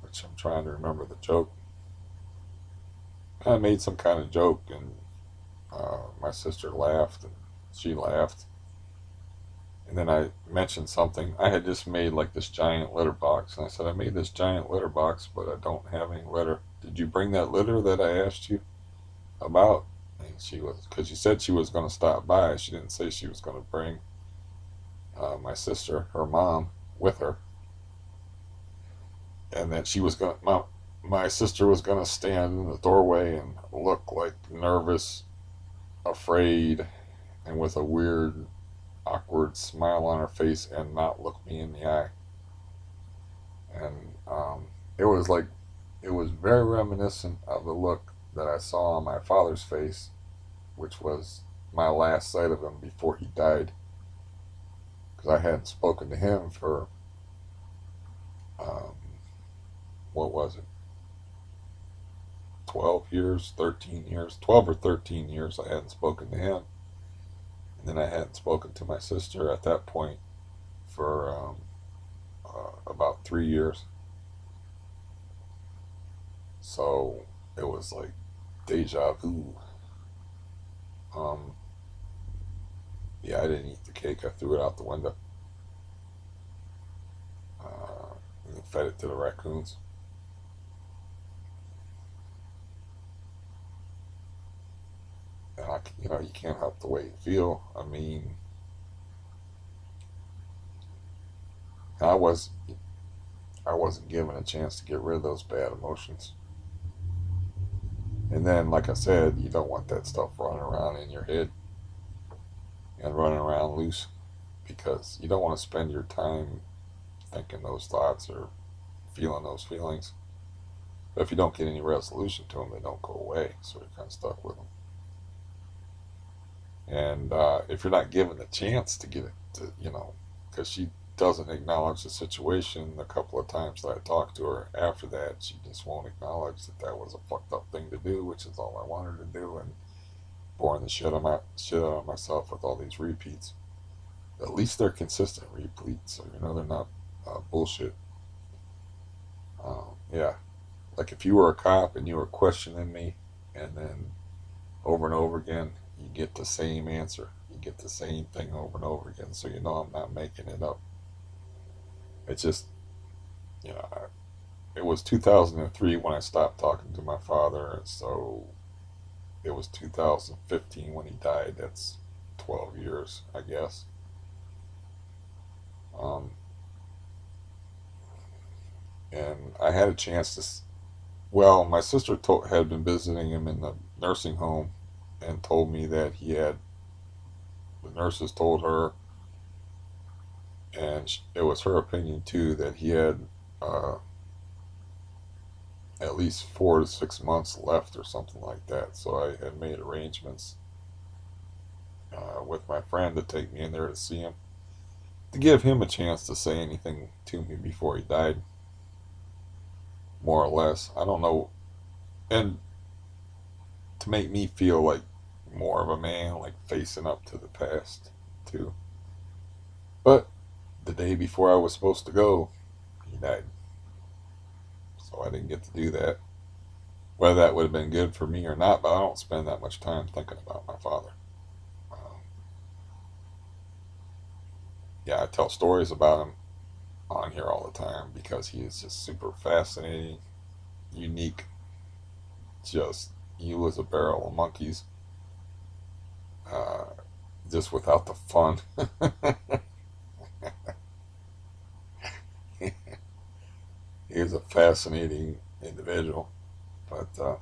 A: which I'm trying to remember the joke. I made some kind of joke, and my sister laughed, and she laughed. And then I mentioned something. I had just made like this giant litter box, and I said, I made this giant litter box, but I don't have any litter. Did you bring that litter that I asked you about? And she was, because she said she was going to stop by. She didn't say she was going to bring my sister, her mom, with her. And then she was going to, my sister was going to stand in the doorway and look like nervous, afraid, and with a weird, awkward smile on her face and not look me in the eye. And it was like, it was very reminiscent of the look that I saw on my father's face, which was my last sight of him before he died. Because I hadn't spoken to him for, um, what was it? 12 years, 13 years, 12 or 13 years I hadn't spoken to him. And then I hadn't spoken to my sister at that point for about 3 years. So it was like deja vu. Um, yeah, I didn't eat the cake. I threw it out the window. And fed it to the raccoons. And you can't help the way you feel. I mean, I was I wasn't given a chance to get rid of those bad emotions. And then, like I said, you don't want that stuff running around in your head and running around loose because you don't want to spend your time thinking those thoughts or feeling those feelings. But if you don't get any resolution to them, they don't go away. So you're kind of stuck with them. And if you're not given the chance to get it, because she doesn't acknowledge the situation. A couple of times that I talked to her after that, she just won't acknowledge that that was a fucked up thing to do, which is all I wanted to do, and boring the shit out of myself with all these repeats. At least they're consistent repeats, so they're not bullshit. Yeah, like if you were a cop and you were questioning me, and then over and over again, you get the same answer. You get the same thing over and over again, so I'm not making it up. It's just, you know, it was 2003 when I stopped talking to my father, so it was 2015 when he died. That's 12 years, I guess. Um, and I had a chance to, well, my sister had been visiting him in the nursing home and told me that the nurses told her, and it was her opinion too, that he had at least 4 to 6 months left or something like that. So I had made arrangements with my friend to take me in there to see him, to give him a chance to say anything to me before he died, more or less. I don't know. And to make me feel like more of a man, like facing up to the past, too. But the day before I was supposed to go, he died. So I didn't get to do that. Whether that would have been good for me or not, but I don't spend that much time thinking about my father. Um, yeah, I tell stories about him on here all the time because he is just super fascinating, unique, just he was a barrel of monkeys, uh, just without the fun. He was a fascinating individual, but I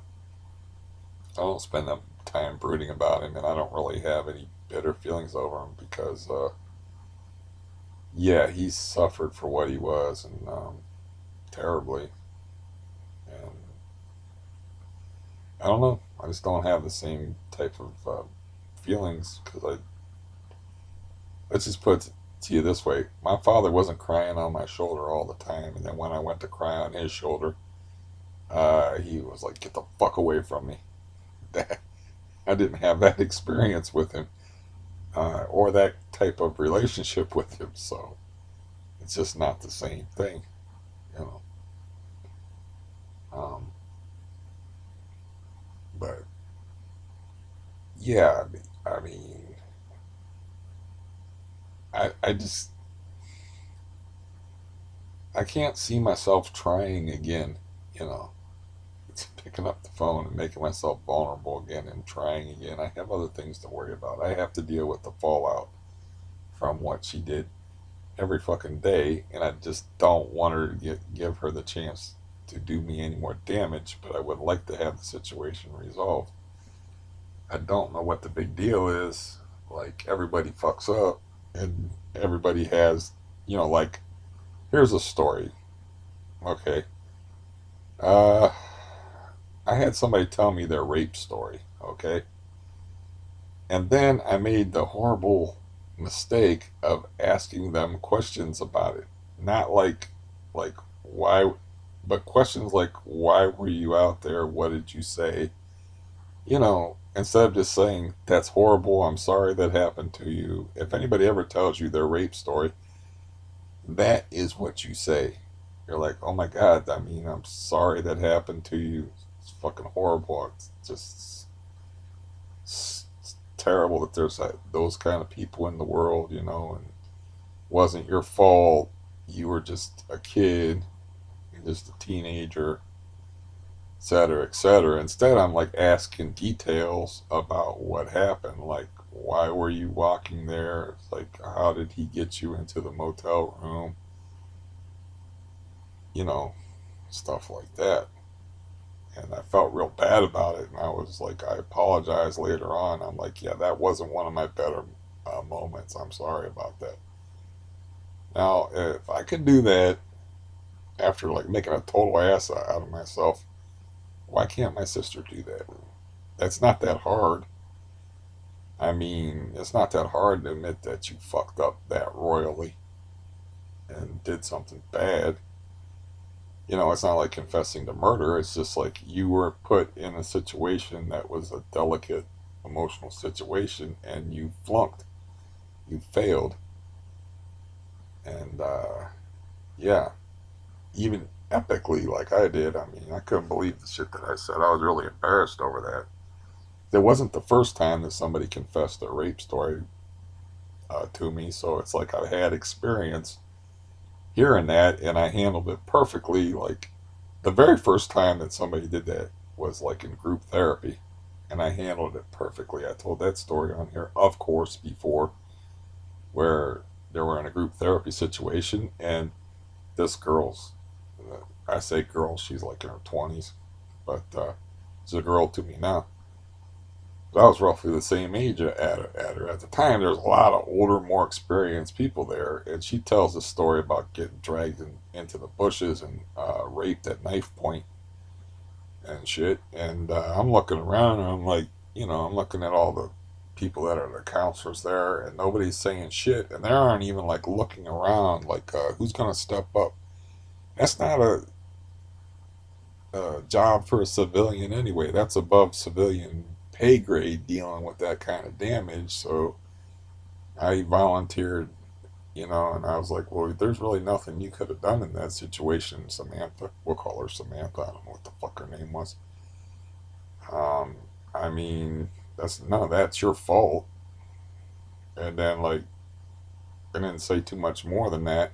A: don't spend that time brooding about him, and I don't really have any bitter feelings over him because, yeah, he suffered for what he was, and terribly. And I don't know. I just don't have the same type of feelings because let's just put it to you this way: my father wasn't crying on my shoulder all the time, and then when I went to cry on his shoulder, he was like, "Get the fuck away from me." I didn't have that experience with him, or that type of relationship with him, so it's just not the same thing, you know. Um, but yeah, I just I can't see myself trying again, you know. It's picking up the phone and making myself vulnerable again and trying again. I have other things to worry about. I have to deal with the fallout from what she did every fucking day, and I just don't want her to give her the chance to do me any more damage, but I would like to have the situation resolved. I don't know what the big deal is. Like, everybody fucks up, and everybody has, like, here's a story. Okay. Uh, I had somebody tell me their rape story. Okay. And then I made the horrible mistake of asking them questions about it. Not like why, but questions like, why were you out there? What did you say? Instead of just saying, that's horrible, I'm sorry that happened to you. If anybody ever tells you their rape story, that is what you say. You're like, oh my God, I mean, I'm sorry that happened to you. It's fucking horrible. It's just it's terrible that there's those kind of people in the world, and it wasn't your fault. You were just a kid, just a teenager, etc., etc. Instead, I'm like asking details about what happened. Like, why were you walking there? It's like, how did he get you into the motel room? You know, stuff like that. And I felt real bad about it. And I was like, I apologized later on. I'm like, yeah, that wasn't one of my better moments. I'm sorry about that. Now, if I could do that after like making a total ass out of myself, why can't my sister do that? That's not that hard. I mean, it's not that hard to admit that you fucked up that royally and did something bad. It's not like confessing to murder. It's just like you were put in a situation that was a delicate emotional situation and you flunked. You failed. And, yeah, even epically like I did. I mean, I couldn't believe the shit that I said. I was really embarrassed over that. It wasn't the first time that somebody confessed their rape story to me, so it's like I've had experience hearing that, and I handled it perfectly. Like, the very first time that somebody did that was like in group therapy, and I handled it perfectly. I told that story on here, of course, before, where they were in a group therapy situation, and this girl's, I say girl, she's like in her 20s, but she's a girl to me now. I was roughly the same age at her. At the time, there was a lot of older, more experienced people there, and she tells a story about getting dragged into the bushes and raped at knife point. and shit. And I'm looking around and I'm like, I'm looking at all the people that are the counselors there, and nobody's saying shit. And they aren't even like looking around, like, who's going to step up? That's not a job for a civilian anyway. That's above civilian pay grade dealing with that kind of damage. So I volunteered, and I was like, well, there's really nothing you could have done in that situation, Samantha. We'll call her Samantha. I don't know what the fuck her name was. Um, I mean, that's none of that's your fault. And then, like, I didn't say too much more than that.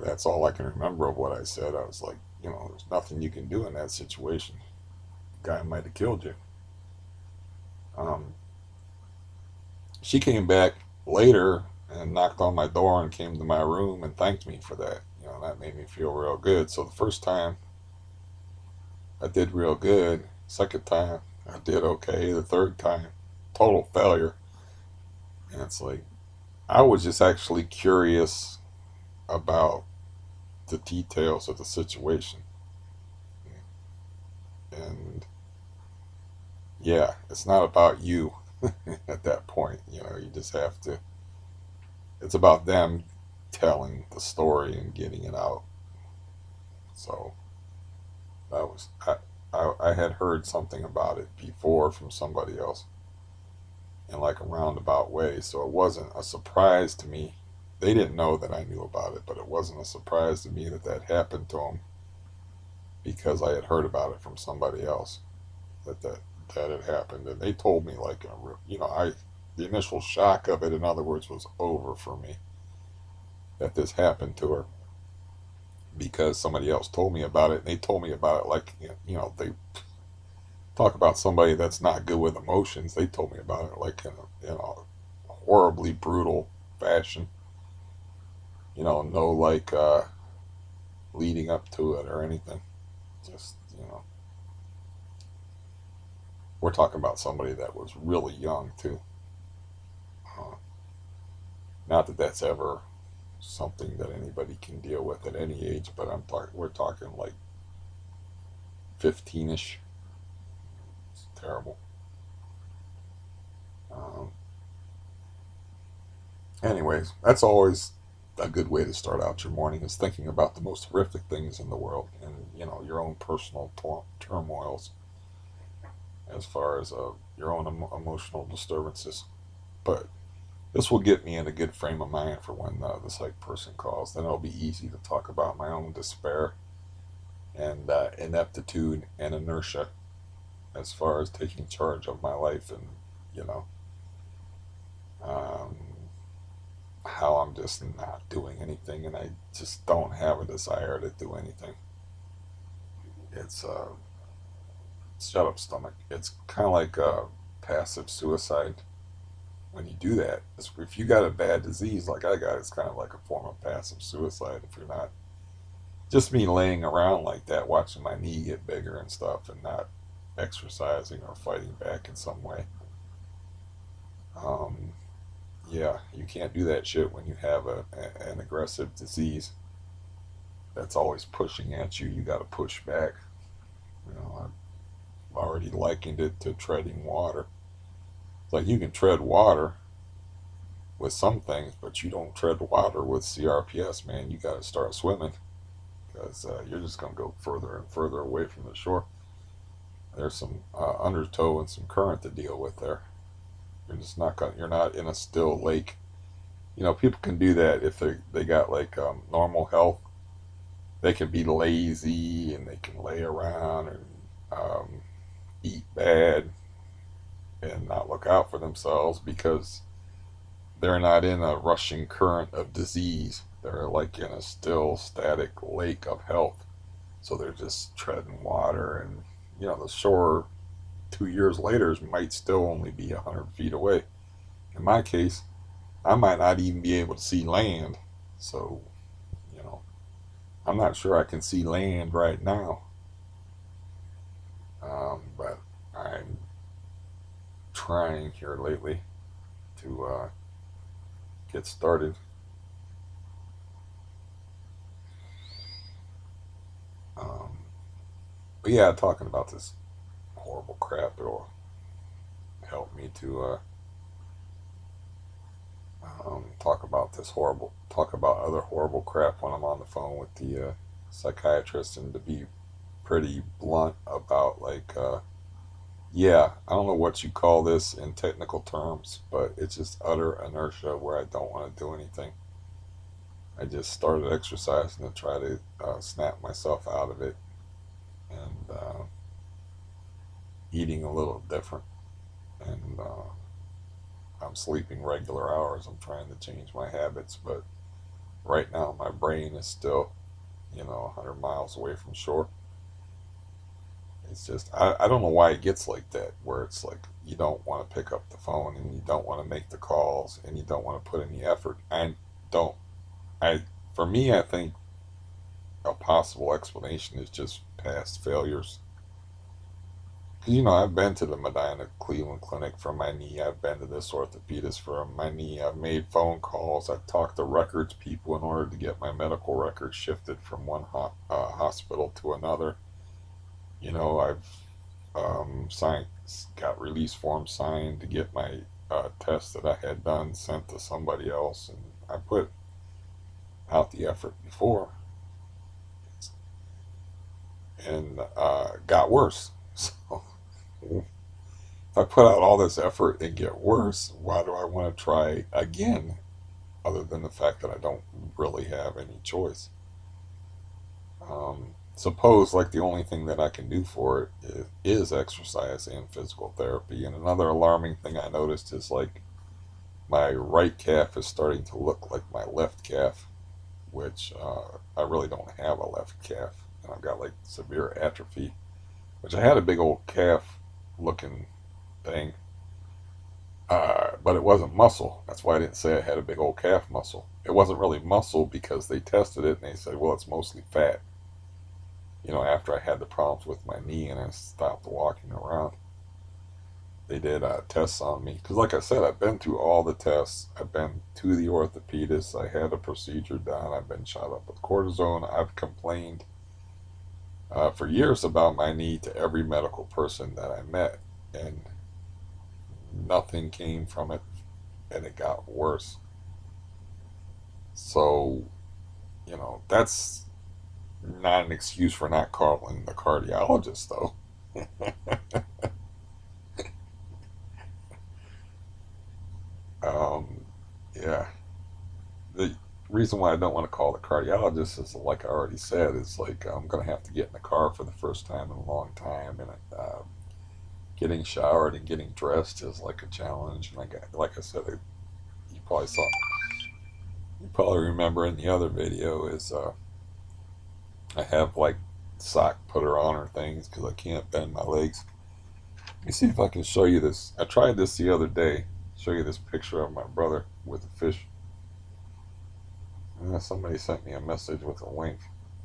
A: That's all I can remember of what I said. I was like, there's nothing you can do in that situation. The guy might have killed you. Um, she came back later and knocked on my door and came to my room and thanked me for that. That made me feel real good. So the first time I did real good. Second time I did okay. The third time, total failure. And it's like, I was just actually curious about the details of the situation. And yeah, it's not about you at that point. You just have to, it's about them telling the story and getting it out. So that was, I had heard something about it before from somebody else in like a roundabout way. So it wasn't a surprise to me. They didn't know that I knew about it, but it wasn't a surprise to me that that happened to them because I had heard about it from somebody else that had happened, and they told me like I the initial shock of it, in other words, was over for me that this happened to her because somebody else told me about it, and they told me about it like they talk about somebody that's not good with emotions. They told me about it like in a horribly brutal fashion. No like leading up to it or anything. Just we're talking about somebody that was really young too. Uh, Not that that's ever something that anybody can deal with at any age, but we're talking like 15ish. It's terrible. Um, Anyways, that's always a good way to start out your morning is thinking about the most horrific things in the world and your own personal turmoils as far as your own emotional disturbances. But this will get me in a good frame of mind for when the psych person calls. Then it'll be easy to talk about my own despair and ineptitude and inertia as far as taking charge of my life and you know um, how I'm just not doing anything and I just don't have a desire to do anything. It's shut up stomach. It's kind of like passive suicide. When you do that, if you got a bad disease like I got, it's kind of like a form of passive suicide. If you're not just me laying around like that, watching my knee get bigger and stuff, and not exercising or fighting back in some way. Um, yeah, you can't do that shit when you have an aggressive disease that's always pushing at you. You got to push back. I've already likened it to treading water. It's like you can tread water with some things, but you don't tread water with CRPS, man. You got to start swimming because you're just going to go further and further away from the shore. There's some undertow and some current to deal with there. You're just not going. You're not in a still lake. People can do that if they got like normal health. They can be lazy and they can lay around and eat bad and not look out for themselves because they're not in a rushing current of disease. They're like in a still static lake of health. So they're just treading water and the shore 2 years later might still only be 100 feet away. In my case, I might not even be able to see land. So, you know, I'm not sure I can see land right now. But I'm trying here lately to get started. Um, But yeah, talking about this horrible crap, it'll help me to talk about other horrible crap when I'm on the phone with the psychiatrist, and to be pretty blunt about yeah, I don't know what you call this in technical terms, but it's just utter inertia where I don't want to do anything. I just started exercising to try to snap myself out of it, and eating a little different, and I'm sleeping regular hours. I'm trying to change my habits, but right now my brain is still, 100 miles away from shore. It's just, I don't know why it gets like that, where it's like you don't want to pick up the phone and you don't want to make the calls and you don't want to put any effort. Don't, I, for me, I think a possible explanation is just past failures. Because, I've been to the Medina Cleveland Clinic for my knee. I've been to this orthopedist for my knee. I've made phone calls. I've talked to records people in order to get my medical records shifted from one hospital to another. I've signed, got release forms signed to get my test that I had done sent to somebody else, and I put out the effort before, and got worse. So if I put out all this effort and get worse, why do I want to try again? Other than the fact that I don't really have any choice. Suppose like the only thing that I can do for it is exercise and physical therapy. And another alarming thing I noticed is like my right calf is starting to look like my left calf, which I really don't have a left calf. And I've got like severe atrophy, which I had a big old calf looking thing, but it wasn't muscle. That's why I didn't say I had a big old calf muscle. It wasn't really muscle because they tested it and they said, well, it's mostly fat. After I had the problems with my knee and I stopped walking around, they did tests on me. Because, like I said, I've been through all the tests. I've been to the orthopedist. I had a procedure done. I've been shot up with cortisone. I've complained for years about my knee to every medical person that I met, and nothing came from it, and it got worse. So, that's not an excuse for not calling the cardiologist, though. um, yeah. The reason why I don't want to call the cardiologist is, like I already said, is like I'm going to have to get in the car for the first time in a long time, and getting showered and getting dressed is like a challenge. And like I said, you probably saw, you probably remember in the other video is I have like sock putter on or things because I can't bend my legs. Let me see if I can show you this. I tried this the other day. Show you this picture of my brother with a fish. Somebody sent me a message with a link.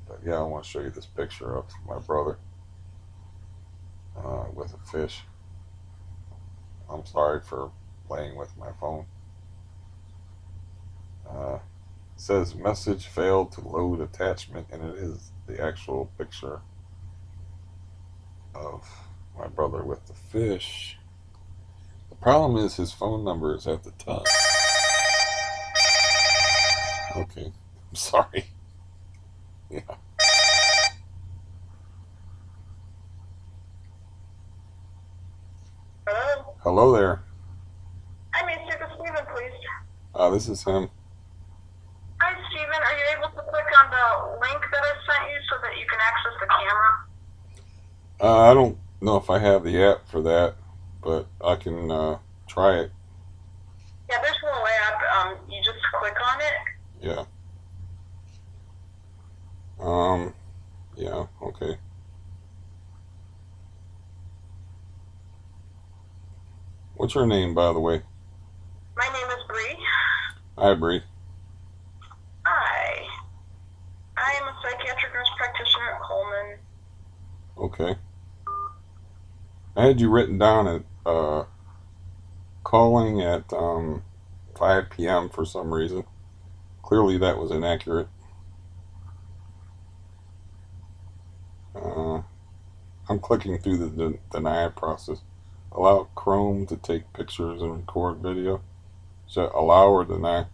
A: But yeah, I want to show you this picture of my brother with a fish. I'm sorry for playing with my phone. It says message failed to load attachment, and it is the actual picture of my brother with the fish. The problem is his phone number is at the top. Okay, I'm sorry. Yeah.
B: Hello?
A: Hello there.
B: Hi, Mr. Stephen, please.
A: This is him.
B: Hi, Stephen. Are you able to click on the link that I sent you so that you can access the camera?
A: I don't know if I have the app for that, but I can try it.
B: Yeah, there's no app. You just click on it.
A: Yeah. Um. Yeah. Okay. What's your name, by the way?
B: My name is Bree.
A: Hi, Bree.
B: Hi. I am a psychiatric nurse practitioner at Coleman.
A: Okay. I had you written down at calling at 5 p.m. for some reason. Clearly, that was inaccurate. Uh, I'm clicking through the deny process. Allow Chrome to take pictures and record video. Should I allow or deny?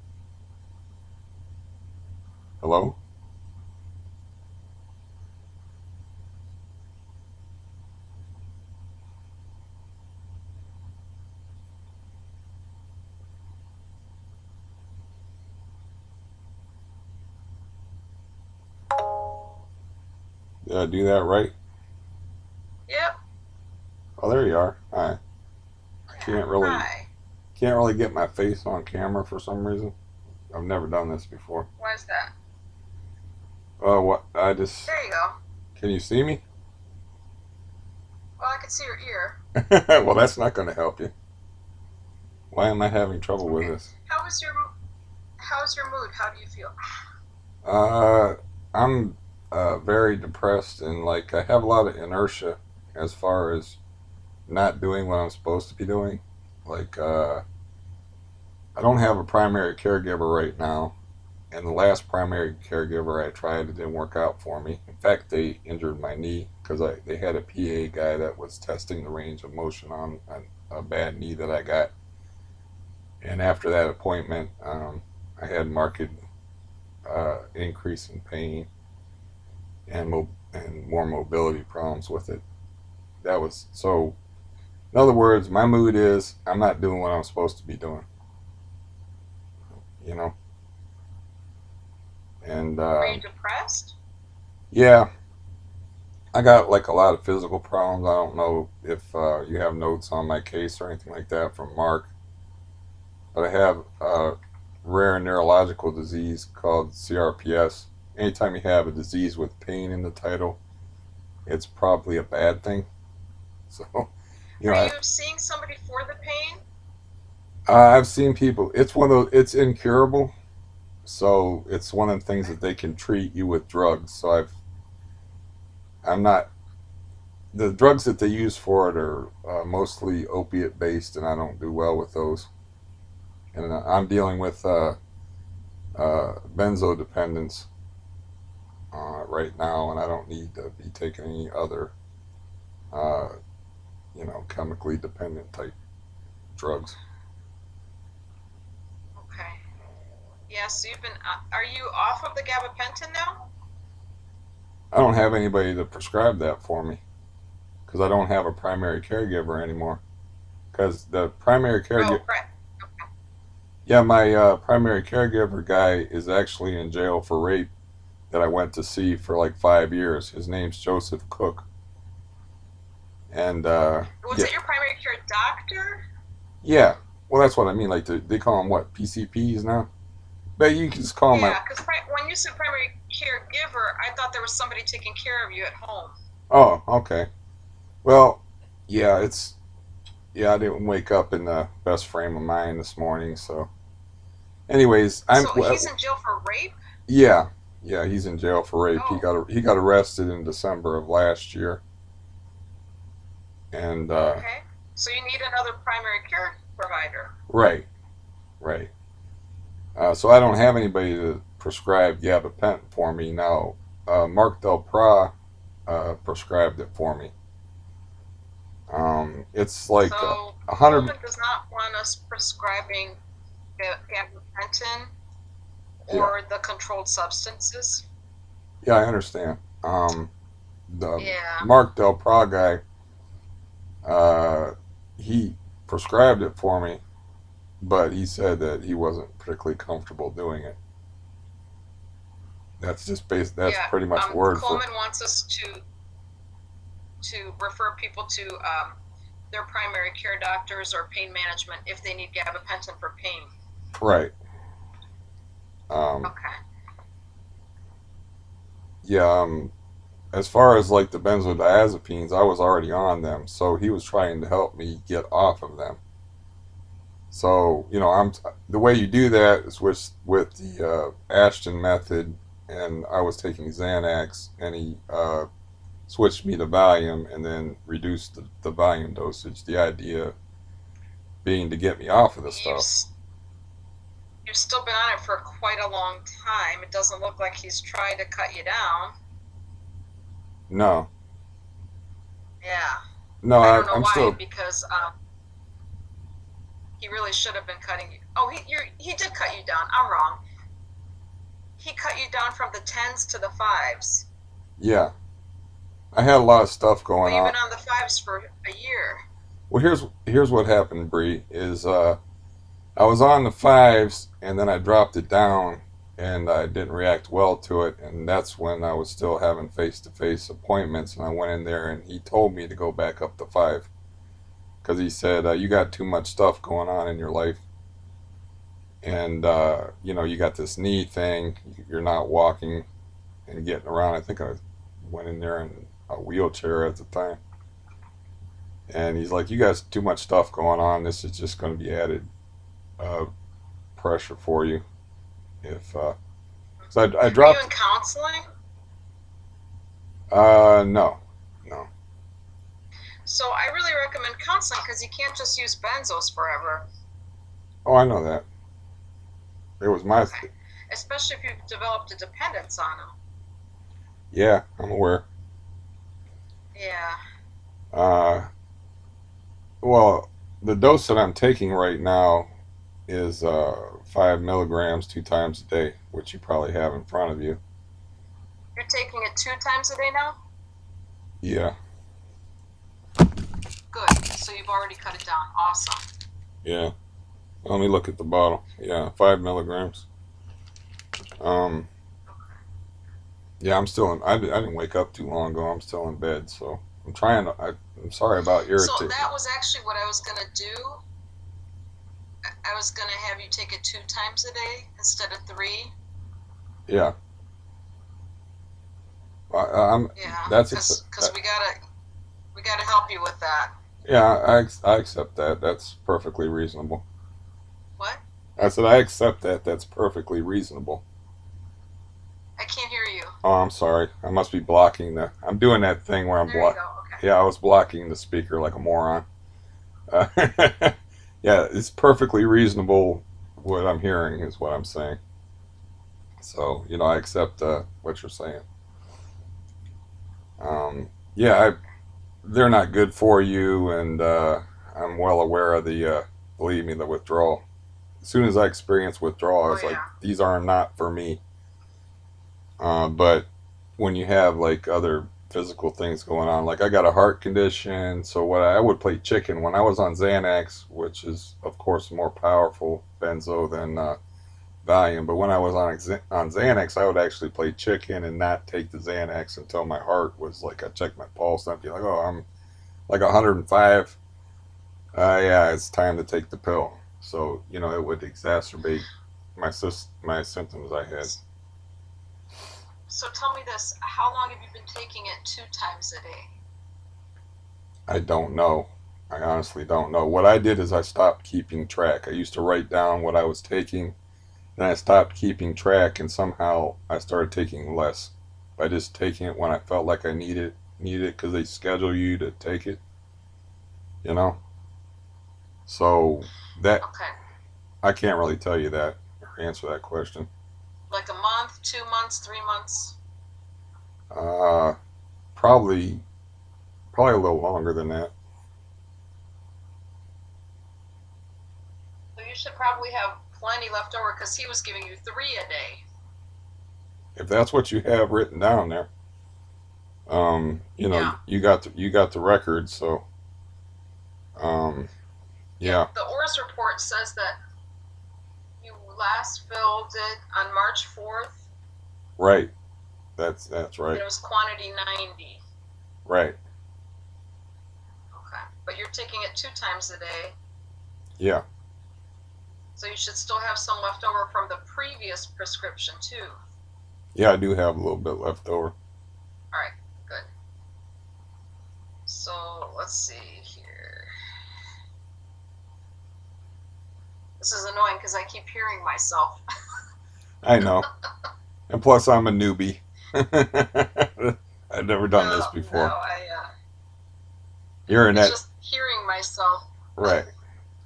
A: Hello? Did I do that right?
B: Yep.
A: Oh, there you are. Hi. I
B: Hi.
A: can't really get my face on camera for some reason. I've never done this before.
B: Why is that?
A: Oh, what? I just.
B: There you go.
A: Can you see me?
B: Well, I can see your ear.
A: Well, that's not going to help you. Why am I having trouble with
B: Okay.
A: this?
B: How's your mood? How do you feel?
A: Uh, I'm very depressed and like I have a lot of inertia as far as not doing what I'm supposed to be doing. Like I don't have a primary caregiver right now, and the last primary caregiver I tried, it didn't work out for me. In fact, they injured my knee because they had a PA guy that was testing the range of motion on a bad knee that I got. And after that appointment, I had marked increase in pain and more mobility problems with it. That was so. In other words, my mood is I'm not doing what I'm supposed to be doing. You know, and
B: Are you depressed?
A: yeah, I got like a lot of physical problems. I don't know if you have notes on my case or anything like that from Mark, but I have a rare neurological disease called CRPS. Anytime you have a disease with pain in the title, it's probably a bad thing. So, you know,
B: Are you seeing somebody for the pain?
A: I've seen people. It's one of those. It's incurable. So it's one of the things
B: Okay.
A: that they can treat you with drugs. So I'm not. The drugs that they use for it are mostly opiate based, and I don't do well with those. And I'm dealing with benzodependence right now, and I don't need to be taking any other, uh, chemically dependent type drugs.
B: Okay. Yes, you've been. Are you off of the gabapentin now?
A: I don't have anybody to prescribe that for me because I don't have a primary caregiver anymore. Because the primary
B: Oh,
A: caregiver,
B: right.
A: yeah, my primary caregiver guy is actually in jail for rape that I went to see for like 5 years. His name's Joseph Cook, and
B: Was it your primary care doctor?
A: yeah, well, that's what I mean. Like they call them what PCPs now, but you can just call them my.
B: Yeah, because when you said primary caregiver, I thought there was somebody taking care of you at home.
A: Oh, okay. Well, yeah, I didn't wake up in the best frame of mind this morning. So, anyways,
B: So he's in jail for rape?
A: yeah, yeah, he's in jail for rape.
B: Oh,
A: He got arrested in December of last year, and
B: okay. So you need another primary care provider.
A: right, right. So I don't have anybody to prescribe gabapentin for me now. Mark Del Pra prescribed it for me. It's like
B: So
A: 100.
B: Coleman does not want us prescribing gabapentin
A: Yeah,
B: or the controlled substances.
A: yeah, I understand. The
B: Yeah.
A: Mark Del Pra guy, uh, he prescribed it for me, but he said that he wasn't particularly comfortable doing it. That's just based. That's
B: Yeah.
A: pretty much word for.
B: Coleman wants us to refer people to their primary care doctors or pain management if they need gabapentin for pain.
A: Right. Um,
B: Okay.
A: yeah. As far as like the benzodiazepines, I was already on them, so he was trying to help me get off of them. So I'm the way you do that is with the Ashton method, and I was taking Xanax, and he switched me to Valium, and then reduced the Valium dosage. The idea being to get me off of the
B: You've
A: stuff.
B: you've still been on it for quite a long time. It doesn't look like he's tried to cut you down.
A: No, No,
B: I don't know
A: I'm
B: why,
A: still.
B: because he really should have been cutting you. Oh, he did cut you down. I'm wrong. He cut you down from the 10s to the 5s.
A: Yeah, I had a lot of stuff going
B: But you've
A: on.
B: been on the 5s for a year.
A: Well, here's what happened, Bree. Is I was on the fives, and then I dropped it down, and I didn't react well to it, and that's when I was still having face-to-face appointments, and I went in there, and he told me to go back up to five, because he said you got too much stuff going on in your life, and you got this knee thing, you're not walking and getting around. I think I went in there in a wheelchair at the time, and he's like, you got too much stuff going on. This is just going to be added uh, pressure for you if. So I
B: Are you
A: dropped.
B: in counseling?
A: No, no.
B: So I really recommend counseling, because you can't just use benzos forever.
A: Oh, I know that. It was my.
B: Okay. Especially if you've developed a dependence on them.
A: Yeah, I'm aware.
B: Yeah.
A: Uh, well, the dose that I'm taking right now is 5 milligrams 2 times a day, which you probably have in front of you.
B: You're taking it 2 times a day now?
A: Yeah,
B: Good. So you've already cut it down. Awesome.
A: yeah. Let me look at the bottle. Yeah, 5 milligrams. Um, yeah, I'm still in. I didn't wake up too long ago. I'm still in bed, so I'm trying to. I'm sorry about
B: So
A: irritating.
B: that was actually what I was going to do. I was going to have you take it 2 times a day instead of 3.
A: Yeah, I'm.
B: Yeah,
A: That's
B: because we gotta help you with that.
A: yeah, I accept that. That's perfectly reasonable.
B: What?
A: I said I accept that. That's perfectly reasonable.
B: I can't hear you.
A: Oh, I'm sorry. I must be blocking the. I'm doing that thing where I'm
B: There you
A: block.
B: go. Okay.
A: Yeah, I was blocking the speaker like a moron. Uh, yeah, it's perfectly reasonable. What I'm hearing is what I'm saying. So I accept what you're saying. Yeah, they're not good for you, and I'm well aware of the. Believe me, the withdrawal. As soon as I experienced withdrawal, I
B: Oh
A: was like,
B: yeah.
A: these are not for me. But when you have like other physical things going on, like I got a heart condition, so what I would play chicken when I was on Xanax, which is of course more powerful benzo than Valium. But when I was on Xanax, I would actually play chicken and not take the Xanax until my heart was like I checked my pulse and I'd be like, oh, I'm like 105. Yeah, it's time to take the pill. So it would exacerbate my symptoms I had.
B: So tell me this: how long have you been taking it 2 times a day?
A: I don't know. I honestly don't know. What I did is I stopped keeping track. I used to write down what I was taking, then I stopped keeping track, and somehow I started taking less by just taking it when I felt like I needed it because they schedule you to take it. You know, so that
B: Okay.
A: I can't really tell you that or answer that question.
B: Like a month, 2 months, 3 months?
A: Uh, probably a little longer than that.
B: So you should probably have plenty left over, because he was giving you 3 a day.
A: If that's what you have written down there,
B: Yeah.
A: you got the record, so
B: Yeah.
A: yeah,
B: The ORS report says that you last filled it on March 4th.
A: right. That's
B: And
A: right.
B: it was quantity 90.
A: Right.
B: Okay. But you're taking it 2 times a day.
A: Yeah.
B: So you should still have some left over from the previous prescription too.
A: Yeah, I do have a little bit left over.
B: All right, good. So let's see here. This is annoying because I keep hearing myself.
A: I know. And plus, I'm a newbie. I've never done this
B: No,
A: before.
B: I.
A: Hearing
B: It's
A: that,
B: just hearing myself.
A: right.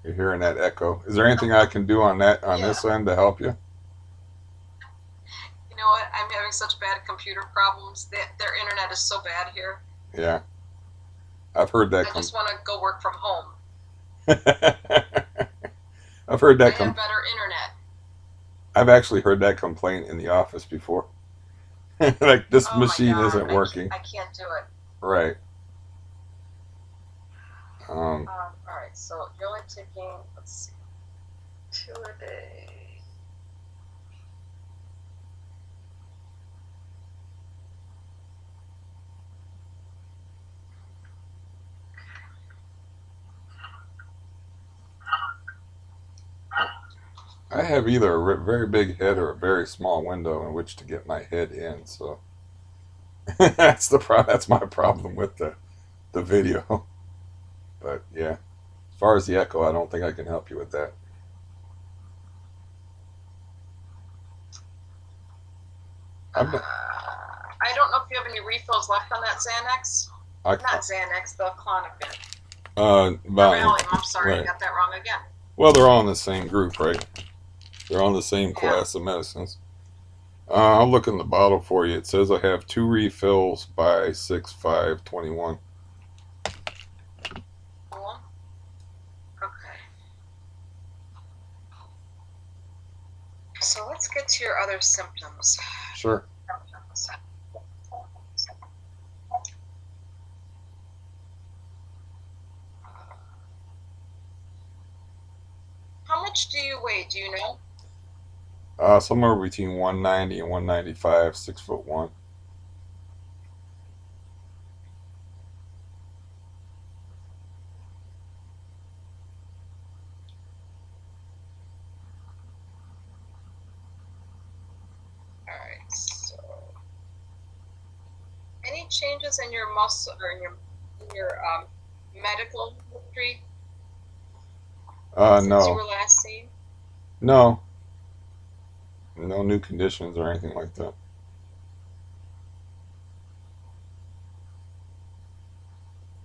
A: You're hearing that echo. Is there anything I can do on
B: Yeah.
A: this end to help you?
B: You know what? I'm having such bad computer problems. Their internet is so bad here.
A: Yeah. I've heard that
B: I just want to go work from home.
A: I've heard
B: I
A: that
B: have better internet.
A: I've actually heard that complaint in the office before. Like, this
B: Oh my
A: machine
B: god,
A: isn't working.
B: I can't do it.
A: Right. Um,
B: All right, so you're only taking, let's see, 2 a day.
A: I have either a very big head or a very small window in which to get my head in. So that's my problem with the video. But yeah, as far as the echo, I don't think I can help you with that. I'm not,
B: I don't know if you have any refills left on that Xanax.
A: I,
B: Not Xanax, the Klonopin.
A: Valium.
B: Valium, I'm sorry, I
A: Right.
B: got that wrong again.
A: Well, they're all in the same group, right? They're on the same
B: Yeah.
A: class of medicines. I'll look in the bottle for you. It says I have 2 refills by 6/5/21.
B: Cool. Okay. So let's get to your other symptoms.
A: Sure.
B: How much do you weigh? Do you know?
A: Somewhere between 190 and 195, 6'1".
B: All right. So, any changes in your muscle or in your medical history since you
A: No,
B: were last seen?
A: no, no new conditions or anything like that.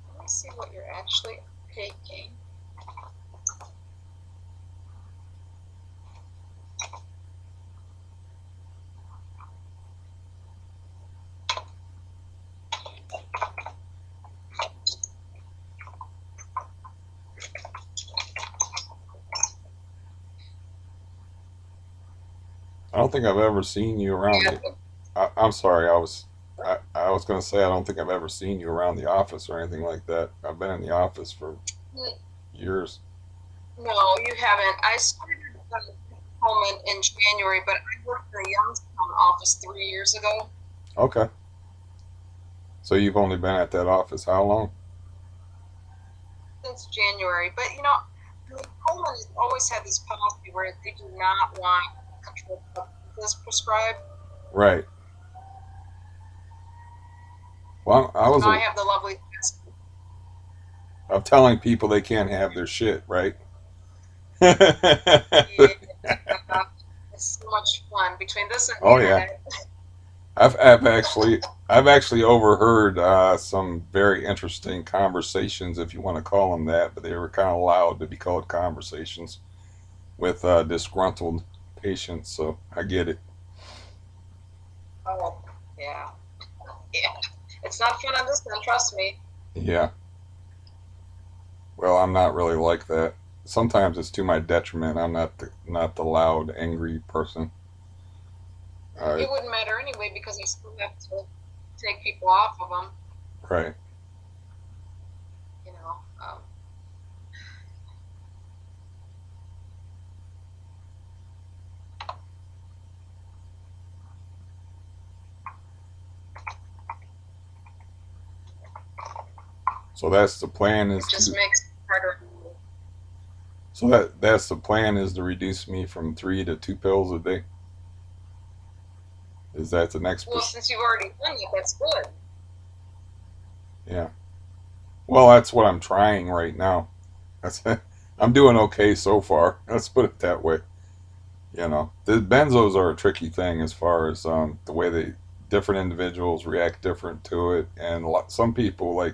B: Let me see what you're actually taking.
A: I don't think I've ever seen you around
B: Yeah.
A: the. I'm sorry, I was going to say I don't think I've ever seen you around the office or anything like that. I've been in the office for years.
B: No, you haven't. I started home in January, but I worked in the Youngstown office 3 years ago.
A: Okay. So you've only been at that office how long?
B: Since January. But Coleman has always had this policy where they do not want controlled substances prescribed.
A: Right. Well, I was
B: Now I have the lovely
A: I'm telling people they can't have their shit, right?
B: yeah, it's so much fun between this and the
A: Oh yeah.
B: internet.
A: I've actually overheard some very interesting conversations, if you want to call them that, but they were kind of loud to be called conversations with disgruntled patients. So I get it.
B: Oh, yeah. Yeah. It's not fun on this one, trust me.
A: Yeah. Well, I'm not really like that. Sometimes it's to my detriment. I'm not the loud, angry person.
B: It wouldn't matter anyway because I still have to take people off of them,
A: Right.
B: you know.
A: So that's the plan
B: It
A: is
B: just
A: to.
B: makes it harder.
A: So that's the plan is to reduce me from 3 to 2 pills a day. Is that the next?
B: Well, since you've already done it, that's good.
A: Yeah. Well, that's what I'm trying right now. That's I'm doing okay so far. Let's put it that way. The benzos are a tricky thing as far as the way they different individuals react different to it, and some people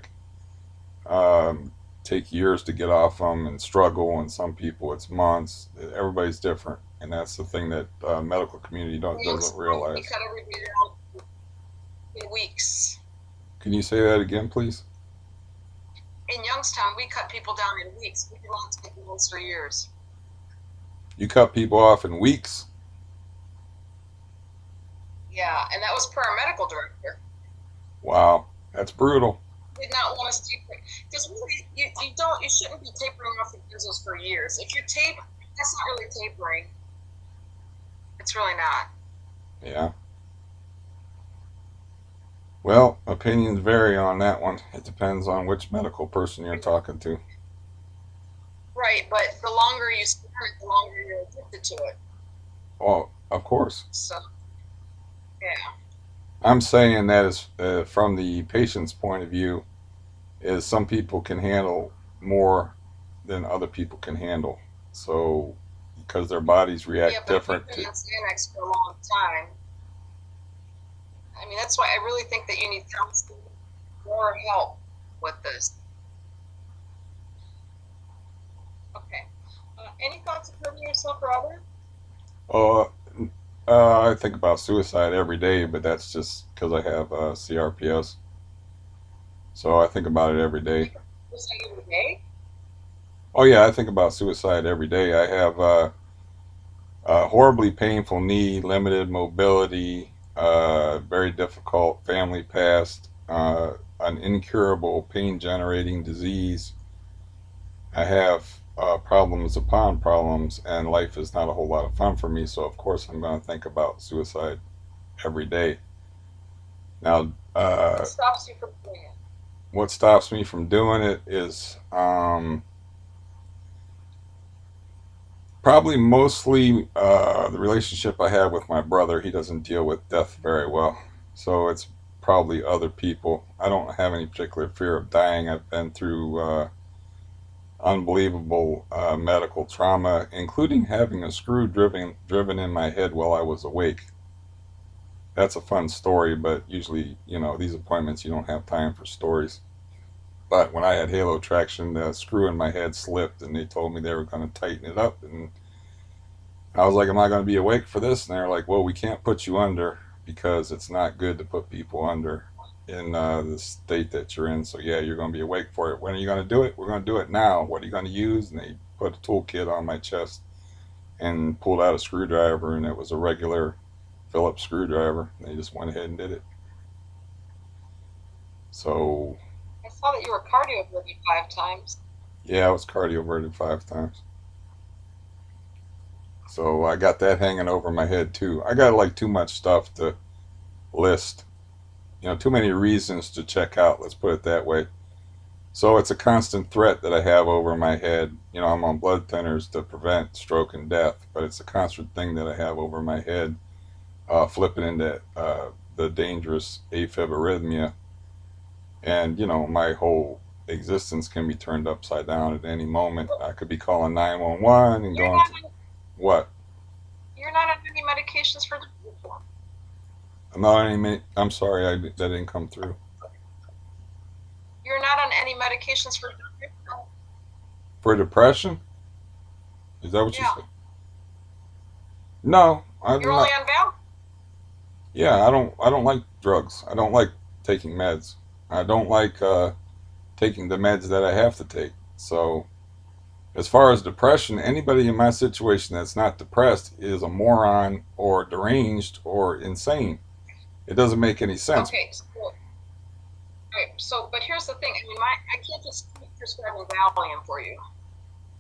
A: um, take years to get off them and struggle, and some people it's months. Everybody's different, and that's the thing that medical community doesn't realize.
B: You cut everybody down in weeks.
A: Can you say that again, please?
B: In Youngstown, we cut people down in weeks. We did not take months or years.
A: You cut people off in weeks.
B: Yeah, and that was per our medical director.
A: Wow, that's brutal.
B: Did not want us tapering because really, you shouldn't be tapering off the Benzos for years. If you tape, that's not really tapering. It's really not.
A: Yeah. Well, opinions vary on that one. It depends on which medical person you're talking to.
B: Right, but the longer you spend it, the longer you're addicted to it.
A: Well, of course.
B: So, yeah.
A: I'm saying that is from the patient's point of view, is some people can handle more than other people can handle. So, because their bodies
B: Yeah,
A: react
B: but if you've
A: different
B: been
A: to.
B: on Xanax for a long time, I mean, that's why I really think that you need counseling or help with this. Okay. Any thoughts of hurting yourself or others?
A: Oh, I think about suicide every day, but that's just because I have CRPS. So I think about it every
B: You
A: day.
B: think of suicide every day?
A: Oh yeah, I think about suicide every day. I have a horribly painful knee, limited mobility, very difficult family past, an incurable pain generating disease. I have problems upon problems, and life is not a whole lot of fun for me. So, of course, I'm going to think about suicide every day. Now,
B: What stops you from doing it?
A: what stops me from doing it is probably mostly the relationship I have with my brother. He doesn't deal with death very well. So, it's probably other people. I don't have any particular fear of dying. I've been through unbelievable medical trauma, including having a screw driven in my head while I was awake. That's a fun story, but usually, these appointments you don't have time for stories. But when I had halo traction, the screw in my head slipped, and they told me they were going to tighten it up. And I was like, "Am I going to be awake for this?" And they're like, "Well, we can't put you under because it's not good to put people under in the state that you're in. So yeah, you're going to be awake for it. When are you going to do it? We're going to do it now. What are you going to use?" And they put a toolkit on my chest and pulled out a screwdriver, and it was a regular Phillips screwdriver. They just went ahead and did it. So
B: I saw that you were cardioverted 5 times.
A: yeah, I was cardioverted 5 times. So I got that hanging over my head too. I got like too much stuff to list. Too many reasons to check out. Let's put it that way. So it's a constant threat that I have over my head. I'm on blood thinners to prevent stroke and death, but it's a constant thing that I have over my head, flipping into the dangerous AFib arrhythmia. And, my whole existence can be turned upside down at any moment. I could be calling 911 and
B: You're
A: going
B: not
A: to
B: on,
A: what?
B: you're not on any medications for depression.
A: I'm not any. I'm sorry, that didn't come through.
B: You're not on any medications for depression.
A: For depression? Is that what you
B: Yeah.
A: said? No,
B: You're
A: I'm
B: only
A: not.
B: on Val.
A: Yeah, I don't. I don't like drugs. I don't like taking meds. I don't like taking the meds that I have to take. So, as far as depression, anybody in my situation that's not depressed is a moron or deranged or insane. It doesn't make any sense.
B: Okay. Right. So, but here's the thing. I mean, I can't just keep prescribing Valium for you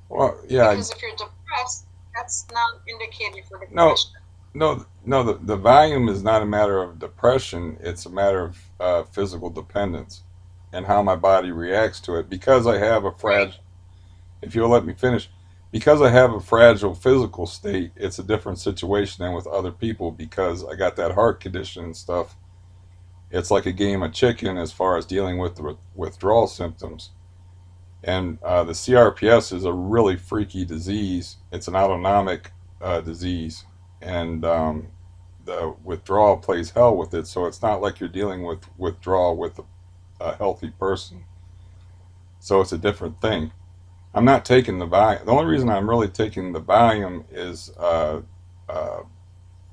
A: Well, yeah,
B: because if you're depressed, that's not indicated for
A: no,
B: depression.
A: no. The volume is not a matter of depression. It's a matter of physical dependence and how my body reacts to it. Because I have a
B: Right.
A: fragile. If you'll let me finish, because I have a fragile physical state, it's a different situation than with other people because I got that heart condition and stuff. It's like a game of chicken as far as dealing with the withdrawal symptoms. And the CRPS is a really freaky disease. It's an autonomic disease, and the withdrawal plays hell with it. So it's not like you're dealing with withdrawal with a healthy person. So it's a different thing. I'm not taking the Valium. The only reason I'm really taking the Valium is uh,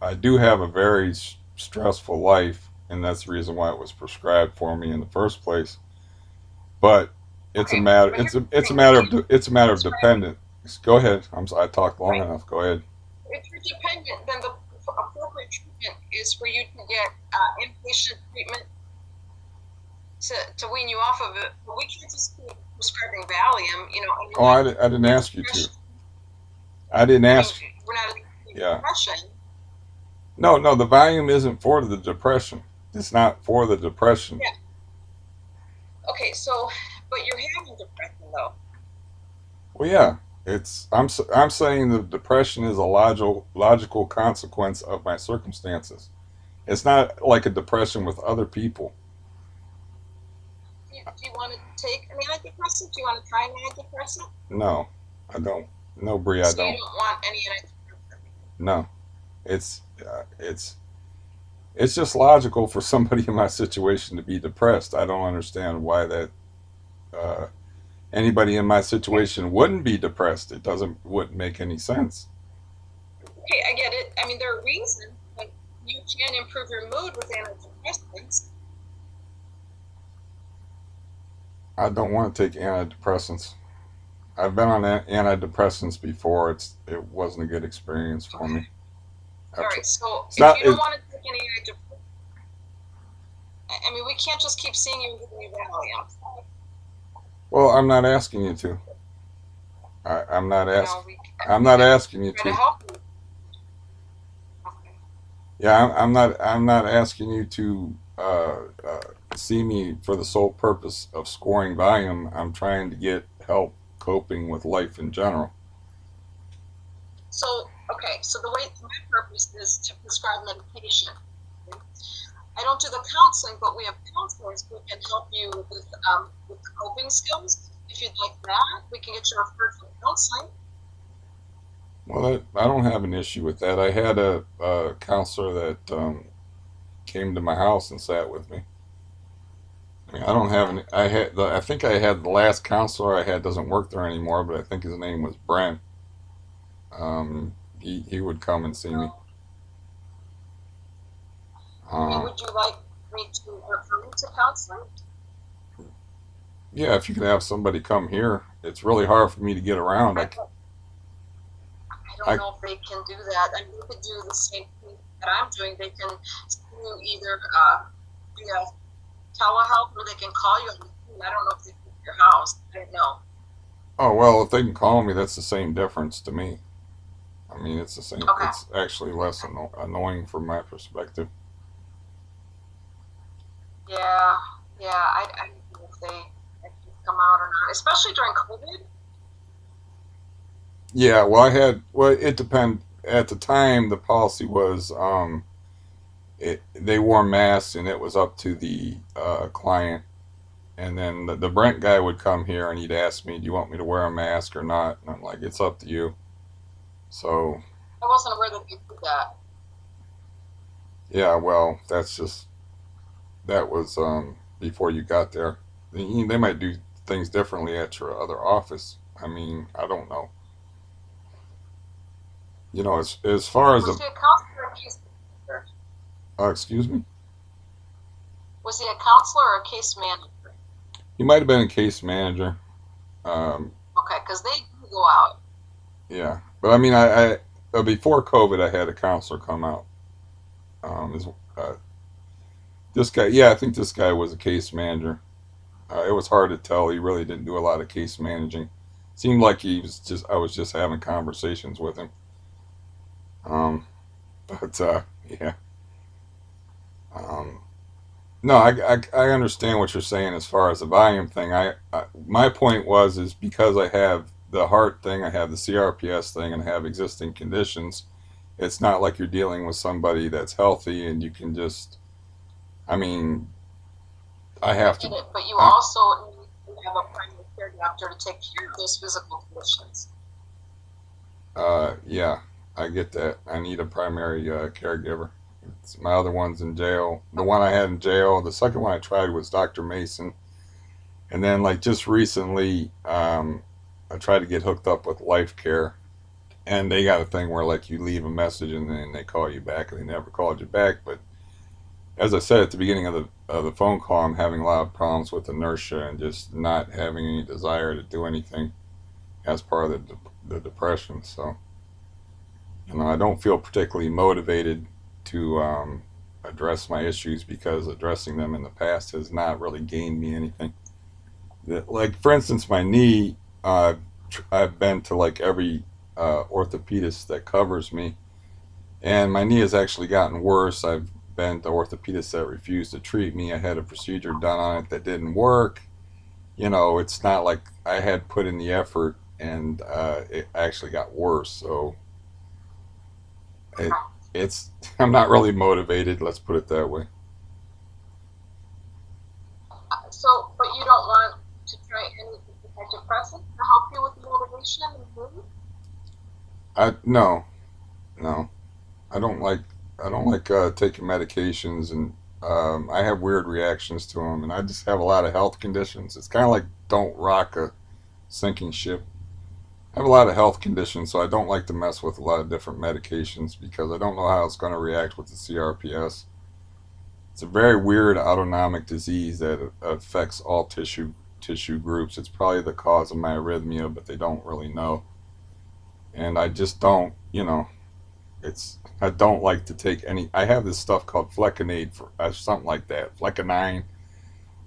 A: I do have a very stressful life, and that's the reason why it was prescribed for me in the first place. But It's a
B: Okay,
A: matter.
B: but here's the
A: It's a
B: thing: if
A: matter
B: you
A: of. It's a matter of
B: prescribe,
A: dependent. Go ahead. I talked long
B: right,
A: enough. Go ahead.
B: if you're dependent, then the appropriate treatment is for you to get inpatient treatment to wean you off of it. But we can't just keep prescribing Valium. You know, I mean,
A: Oh,
B: like
A: I didn't
B: with
A: ask you to.
B: depression.
A: I didn't
B: I mean,
A: ask.
B: we're not
A: Yeah.
B: depression.
A: No, no. The volume isn't for the depression. It's not for the depression.
B: Yeah. Okay, so, but you're having depression though.
A: Well, yeah. I'm saying the depression is a logical consequence of my circumstances. It's not like a depression with other people.
B: Do you want to take an antidepressant? Do you want to try an antidepressant?
A: No, I don't. No, Bree, I
B: So you
A: don't.
B: don't want any antidepressant?
A: No, it's it's just logical for somebody in my situation to be depressed. I don't understand why that uh, anybody in my
B: Okay.
A: situation wouldn't be depressed. It wouldn't make any sense.
B: Okay, I get it. I mean, there are reasons that you can improve your mood with antidepressants.
A: I don't want to take antidepressants. I've been on antidepressants before. It wasn't a good experience for me.
B: Okay. All right. So
A: It's
B: if
A: not.
B: you don't want to take any antidepressants, I mean, we can't just keep seeing you and giving you Valium.
A: Well, I'm not asking you to. I'm not
B: You know,
A: asking.
B: we
A: I'm not asking you
B: try to
A: to.
B: help you. Okay.
A: Yeah, I'm not. I'm not asking you to see me for the sole purpose of scoring volume. I'm trying to get help coping with life in general.
B: So, okay. So the way my purpose is to prescribe medication. Okay? I don't do the counseling, but we have counselors who can help you with the coping skills. If you'd like that, we can get you referred for counseling.
A: Well, I don't have an issue with that. I had a counselor that came to my house and sat with me. I mean, I don't have
B: Okay.
A: any. I had. I think I had the last counselor I had doesn't work there anymore, but I think his name was Brent. He would come and see me.
B: So, I mean,
A: Um,
B: would you like me to refer you to counseling?
A: yeah, if you could have somebody come here, it's really hard for me to get around.
B: I don't, I don't
A: I
B: know if they can do that. I mean, they could do the same thing that I'm doing. They can see you either via telehealth or they can call you on the phone. I don't know if they can your house. I don't know.
A: Oh, well, if they can call me, that's the same difference to me. I mean, it's the same.
B: Okay.
A: It's actually less
B: Okay.
A: annoying from my perspective.
B: Yeah. Yeah. I don't know if they actually come out or not, especially during COVID.
A: Yeah, well, it depend. At the time, the policy was they wore masks and it was up to the client. And then the Brent guy would come here and he'd ask me, "Do you want me to wear a mask or not?" And I'm like, "It's up to you." So
B: I wasn't aware that they did that.
A: yeah, well, that was before you got there. They might do things differently at your other office. I mean, I don't know. As far as
B: Was
A: the
B: he a counselor or a case manager?
A: excuse me,
B: Was he a counselor or a case manager?
A: he might have been a case manager. Um,
B: Okay, because they do go out.
A: yeah, but I mean, before COVID, I had a counselor come out. Is this guy? Yeah, I think this guy was a case manager. It was hard to tell. He really didn't do a lot of case managing. Seemed like he was just I was just having conversations with him. Um, but yeah. Um, no, I understand what you're saying as far as the volume thing. My point was is because I have the heart thing, I have the CRPS thing, and I have existing conditions. It's not like you're dealing with somebody that's healthy and you can just. I mean, I
B: I
A: have
B: get
A: to.
B: it, but you
A: Uh,
B: also need to have a primary care doctor to take care of those physical conditions.
A: yeah, I get that. I need a primary caregiver. My other one's in jail. The one I had in jail, the second one I tried was Dr. Mason. And then, like, just recently, I tried to get hooked up with Life Care. And they got a thing where, like, you leave a message and then they call you back and they never called you back. But as I said at the beginning of the phone call, I'm having a lot of problems with inertia and just not having any desire to do anything as part of the depression. So, I don't feel particularly motivated to address my issues because addressing them in the past has not really gained me anything. Like, for instance, my knee, I've been to like every orthopedist that covers me, and my knee has actually gotten worse. I've been to orthopedists that refused to treat me. I had a procedure done on it that didn't work. It's not like I had put in the effort and it actually got worse. So it, it's I'm not really motivated. Let's put it that way.
B: So, but you don't want to try any antidepressant to help you with motivation and mood?
A: No, no, I don't like taking medications, and I have weird reactions to them, and I just have a lot of health conditions. It's kind of like don't rock a sinking ship. I have a lot of health conditions, so I don't like to mess with a lot of different medications because I don't know how it's going to react with the CRPS. It's a very weird autonomic disease that affects all tissue groups. It's probably the cause of my arrhythmia, but they don't really know. And I just don't, it's I don't like to take any. I have this stuff called Flecainide for something like that, Flecainide.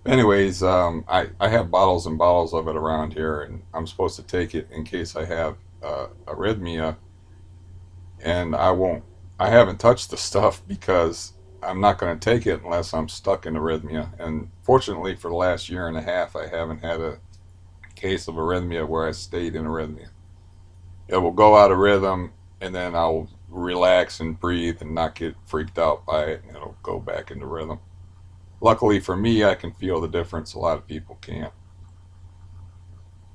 A: Anyways, I have bottles and bottles of it around here, and I'm supposed to take it in case I have arrhythmia, and I won't. I haven't touched the stuff because I'm not going to take it unless I'm stuck in arrhythmia. And fortunately, for the last year and a half, I haven't had a case of arrhythmia where I stayed in arrhythmia. It will go out of rhythm, and then I'll relax and breathe and not get freaked out by it, and it'll go back into rhythm. Luckily for me, I can feel the difference. A lot of people can't.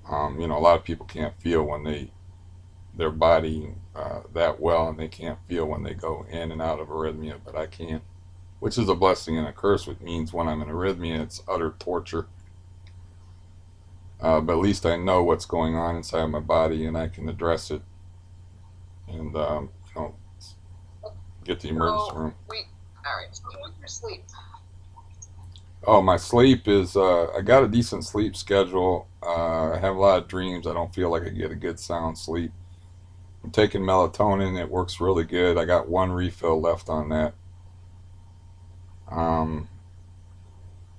A: A lot of people can't feel when their body that well, and they can't feel when they go in and out of arrhythmia, but I can, which is a blessing and a curse, which means when I'm in arrhythmia, it's utter torture. But at least I know what's going on inside my body, and I can address it, and get the emergency room.
B: All right. So what's your sleep?
A: Oh, my sleep is, I got a decent sleep schedule. I have a lot of dreams. I don't feel like I get a good sound sleep. I'm taking melatonin. It works really good. I got one refill left on that. Um,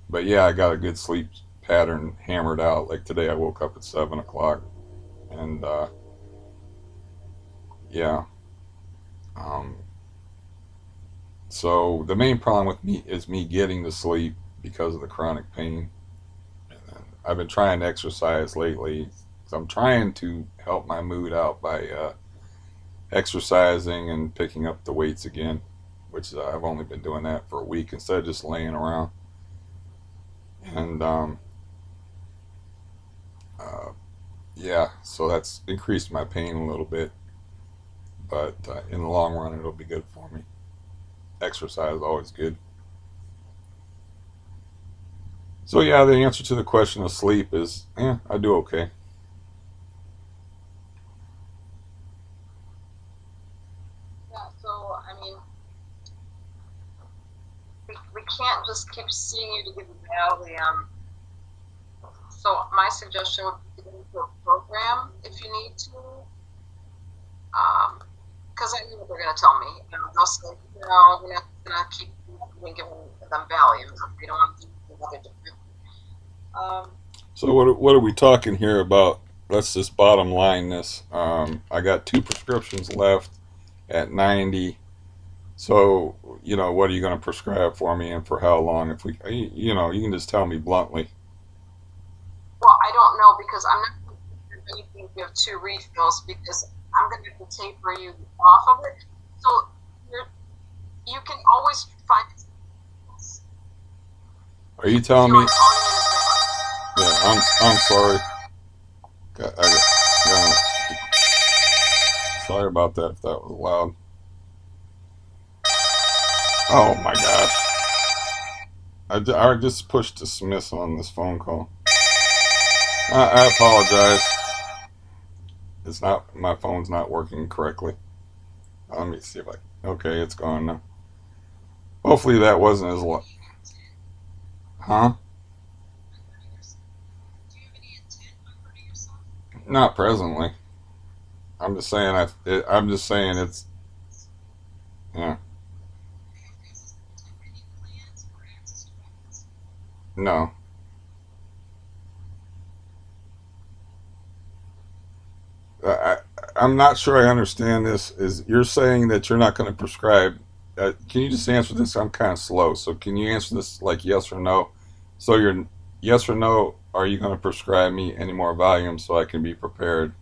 A: but yeah, I got a good sleep pattern hammered out. Like today, I woke up at 7 o'clock, and yeah. Um, so the main problem with me is me getting to sleep because of the chronic pain. And I've been trying to exercise lately. So I'm trying to help my mood out by exercising and picking up the weights again, which I've only been doing that for a week instead of just laying around. And uh, yeah, so that's increased my pain a little bit, but in the long run, it'll be good for me. Exercise is always good. So yeah, the answer to the question of sleep is, yeah, I do okay.
B: Yeah. So I mean, we can't just keep seeing you to give you badly. So my suggestion would be to get into a program if you need to. Because I know what they're going to tell me. They'll say, we're not going to keep giving them Valium. We don't want to do another different. Um,
A: So what are we talking here about? Let's just bottom line this. I got two prescriptions left at 90. So what are you going to prescribe for me and for how long? If we, you can just tell me bluntly.
B: well, I don't know because I'm not going to do anything if you have two refills because I'm going to have to taper you off of it. So you can always find.
A: Are you
B: If
A: telling
B: you
A: me?
B: like all you need is
A: Yeah, I'm sorry. Yeah, sorry about that if that was loud. Oh my gosh. I just pushed dismiss on this phone call. I apologize. It's not, my phone's not working correctly. Let me see if I, okay, it's gone now. Hopefully that wasn't as loud. Huh? Not presently. I'm just saying. I'm just saying it's. Yeah. No. I, I'm not sure I understand this. Is you're saying that you're not going to prescribe? Can you just answer this? I'm kind of slow, so can you answer this like yes or no? So you're yes or no. Are you going to prescribe me any more volume so I can be prepared?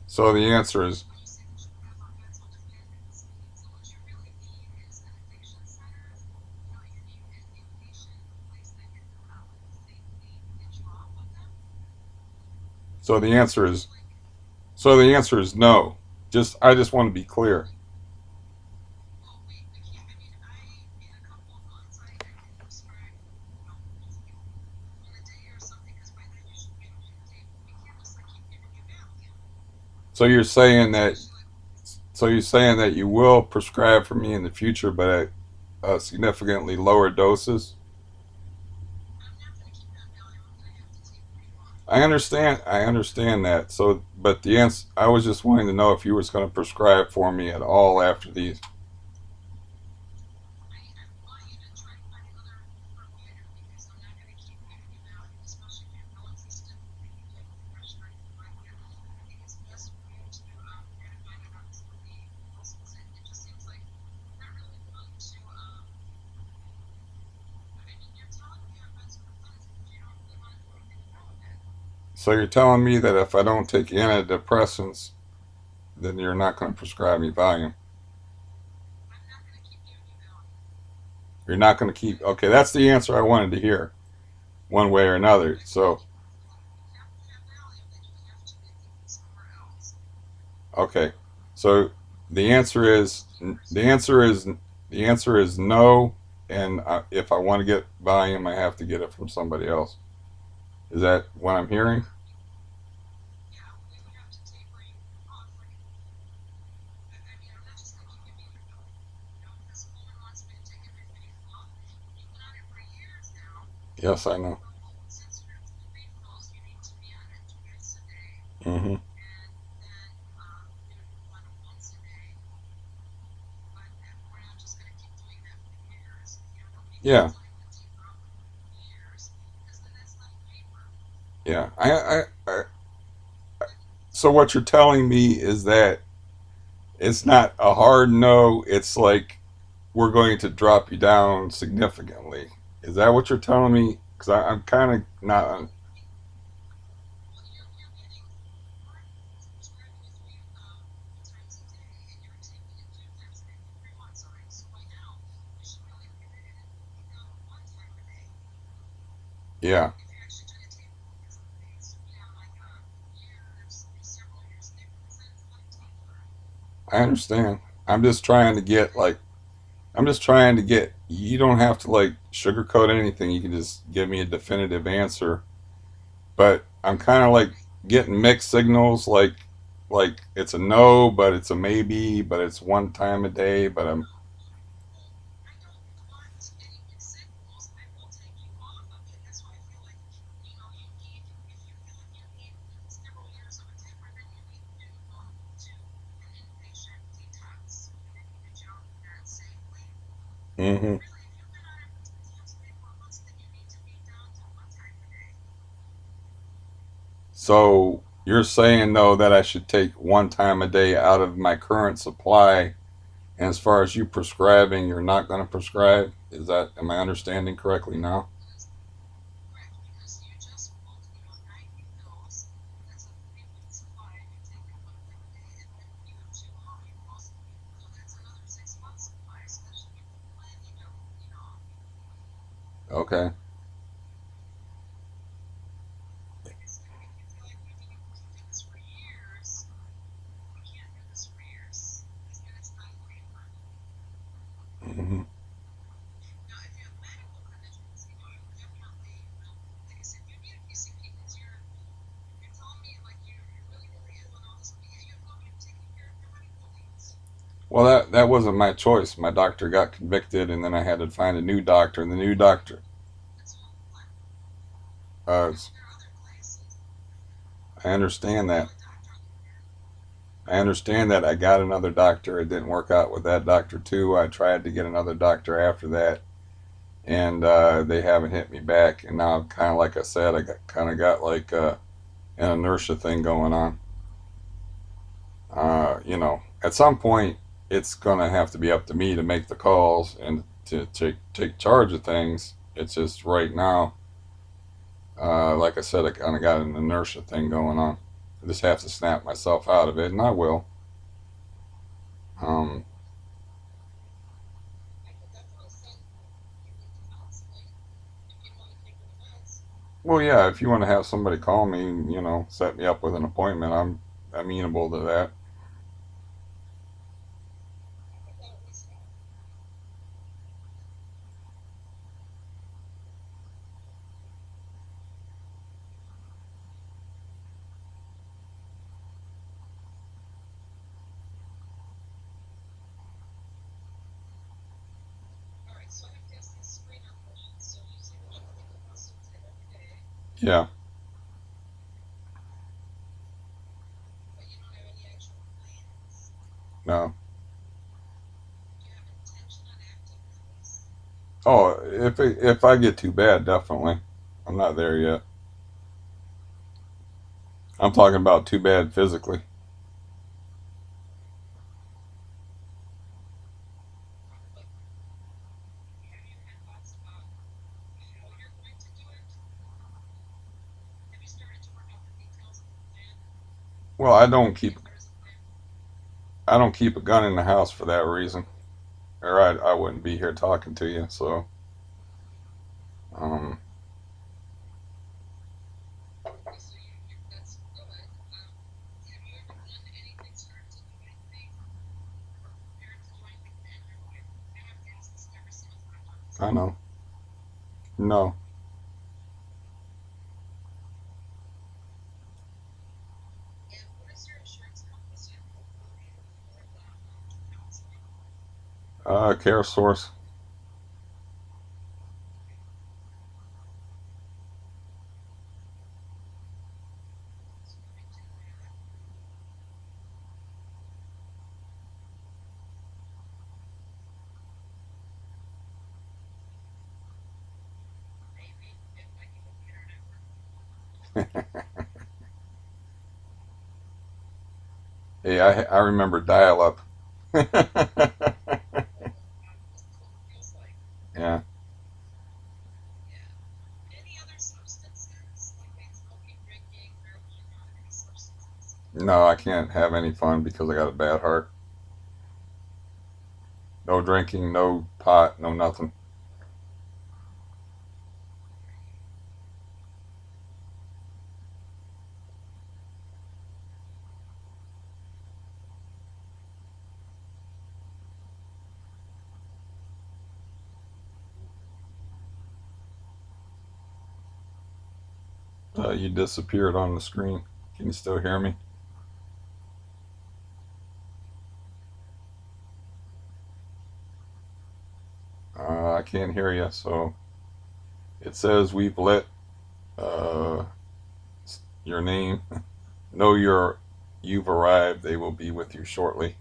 A: So the answer is so the answer is so the answer is no. Just I just want to be clear. So you're saying that so you're saying that you will prescribe for me in the future, but at significantly lower doses. I understand that. So, but the answer, I was just wanting to know if you was going to prescribe for me at all after these. So you're telling me that if I don't take antidepressants, then you're not going to prescribe me Valium. You're not going to keep. Okay, that's the answer I wanted to hear, one way or another. So, okay, so the answer is the answer is the answer is no. And if I want to get Valium, I have to get it from somebody else. Is that what I'm hearing? Yes, I know. Hmm. Yeah, yeah. So what you're telling me is that it's not a hard no. It's like we're going to drop you down significantly. Is that what you're telling me? Because I'm kind of not. Yeah, I understand. I'm just trying to get like. I'm just trying to get. You don't have to like sugarcoat anything. You can just give me a definitive answer. But I'm kind of like getting mixed signals. Like it's a no, but it's a maybe, but it's one time a day. But I'm hmm. So you're saying though that I should take one time a day out of my current supply, and as far as you prescribing, you're not going to prescribe. Is that am I understanding correctly now? Okay. Hmm.
B: Now, if you have medical conditions, I would definitely, like I said, you need a PCP because you're telling me like you're really, really ill and all this, but yet you have nobody taking care of your medical needs.
A: Well, that wasn't my choice. My doctor got convicted, and then I had to find a new doctor. And the new doctor,
B: That's all like,
A: uh,
B: there are other places.
A: I
B: You're
A: understand
B: the
A: that.
B: only doctor on the planet.
A: I understand that. I got another doctor. It didn't work out with that doctor too. I tried to get another doctor after that, and they haven't hit me back. And now, kind of like I said, I got like an inertia thing going on. At some point, it's gonna have to be up to me to make the calls and to take charge of things. It's just right now, like I said, I kind of got an inertia thing going on. I just have to snap myself out of it, and I will. Um,
B: I could definitely send you into counseling if you don't want to take any meds.
A: well, yeah, if you want to have somebody call me, set me up with an appointment, I'm amenable to that.
B: I think that would be smart. All right, so I have to ask these screener questions. So you say that you take a consultant every day,
A: Yeah,
B: but you don't have any actual plans.
A: no.
B: Do you have intention on acting on this?
A: Oh, if I get too bad, definitely. I'm not there yet. I'm talking about too bad physically.
B: Like, have you had thoughts about how you're going to do it? Have you started to work out the details of the plan?
A: Well,
B: If there is a plan.
A: I don't keep a gun in the house for that reason, or I wouldn't be here talking to you. So, um,
B: Okay, so that's good. Have you ever done anything, started to do anything, or prepared to do anything to end your life? I have to ask this every single time I talk to
A: I
B: somebody.
A: know. No.
B: And what is your insurance company so you can quote you for the counseling?
A: Care source.
B: Okay, so let me do that. Maybe if I can get the internet working.
A: Hey, I remember dial up.
B: Oh, this is what it feels like.
A: Yeah.
B: Yeah. Any other substances, like smoking, drinking, marijuana, any substances?
A: No, I can't have any fun because I got a bad heart. No drinking, no pot, no nothing. You disappeared on the screen. Can you still hear me? I can't hear you. So it says we've let uh, your name know you've arrived. They will be with you shortly.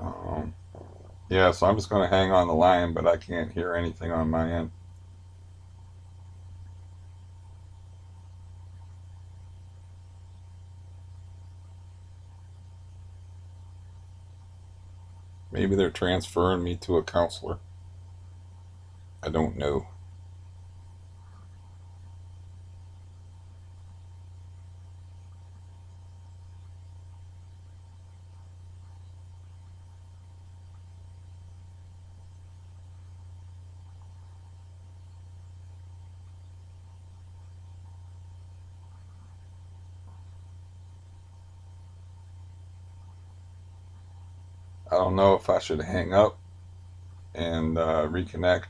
A: Um, yeah, so I'm just going to hang on the line, but I can't hear anything on my end. Maybe they're transferring me to a counselor. I don't know. don't know if I should hang up and reconnect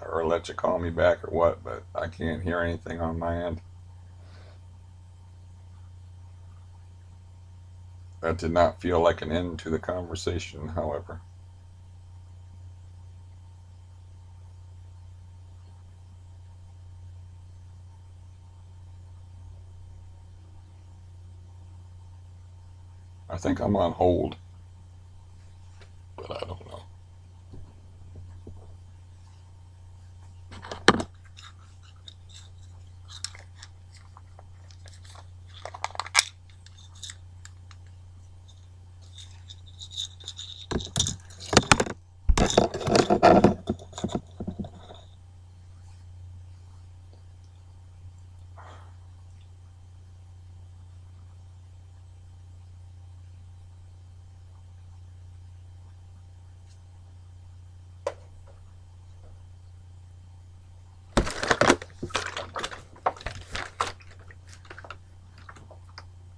A: or let you call me back or what, but I can't hear anything on my end. That did not feel like an end to the conversation, however. I think I'm on hold, but I don't know.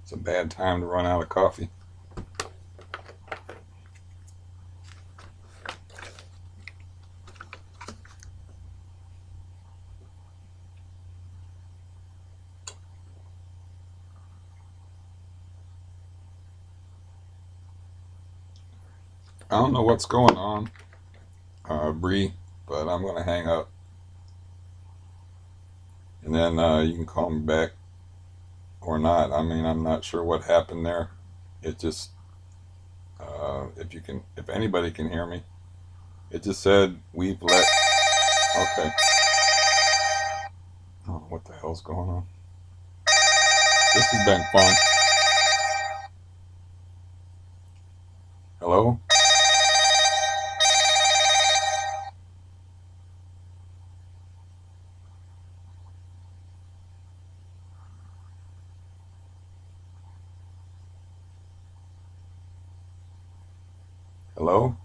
A: It's a bad time to run out of coffee. I don't know what's going on, Bree, but I'm going to hang up. And then you can call me back or not. I mean, I'm not sure what happened there. It just, if anybody can hear me, it just said we've let. Okay. Oh, what the hell's going on? This has been fun. Hello? Hello?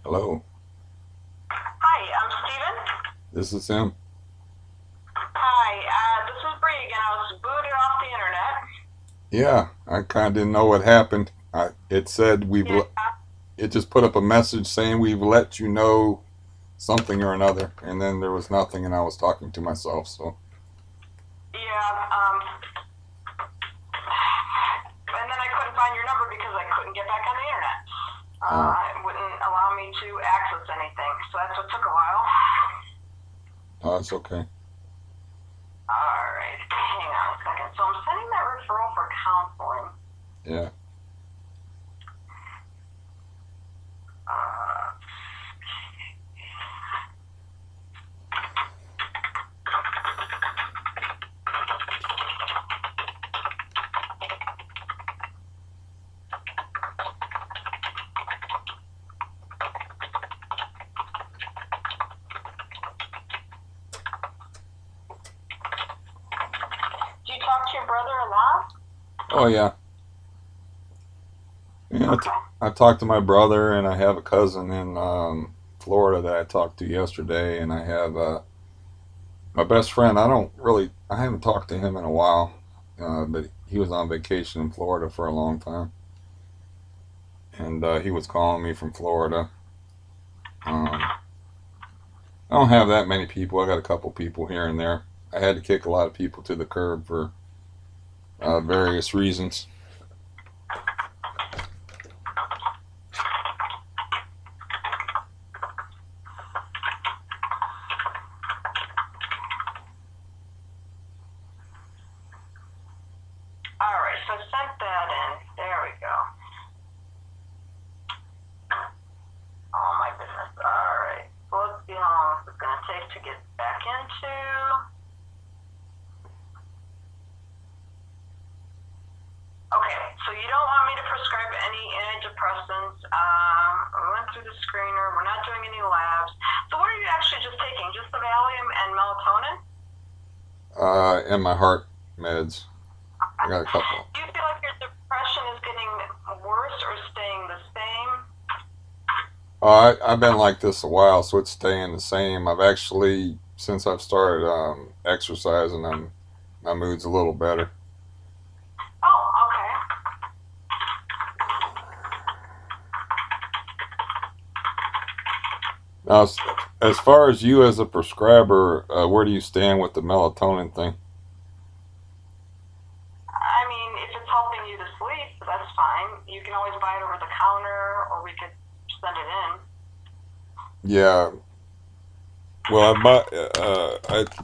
A: Hello?
C: Hi, I'm Steven.
A: This is him.
C: Hi, this is Bree again. I was booted off the internet.
A: Yeah, I kind of didn't know what happened. It said
C: Yeah,
A: it just put up a message saying we've let you know something or another, and then there was nothing, and I was talking to myself. So
C: yeah, and then I couldn't find your number because I couldn't get back on the internet. It wouldn't allow me to access anything, so that's what took a while.
A: It's okay.
C: Alright, hang on a second. So I'm sending that referral for counseling.
A: Yeah.
C: Do you talk to your brother a lot?
A: Oh yeah. Yeah.
C: Okay.
A: I talked to my brother, and I have a cousin in Florida that I talked to yesterday, and I have my best friend. I haven't talked to him in a while, but he was on vacation in Florida for a long time, and he was calling me from Florida. I don't have that many people. I got a couple people here and there. I had to kick a lot of people to the curb for various reasons.
C: Alright, so I sent that in. There we go. Oh my goodness. Alright. So let's see how long this is going to take to get back into. Okay, so you don't want me to prescribe any antidepressants. We went through the screener. We're not doing any labs. So what are you actually just taking? Just the Valium and melatonin?
A: And my heart meds. I got a couple.
C: Do you feel like your depression is getting worse or staying the same?
A: I've been like this a while, so it's staying the same. I've actually, since I've started exercising, my mood's a little better.
C: Oh, okay.
A: Now, as far as you as a prescriber, where do you stand with the melatonin thing?
C: I mean, if it's helping you to sleep, that's fine. You can always buy it over the counter, or we could send it in.
A: Yeah. Well, I bought.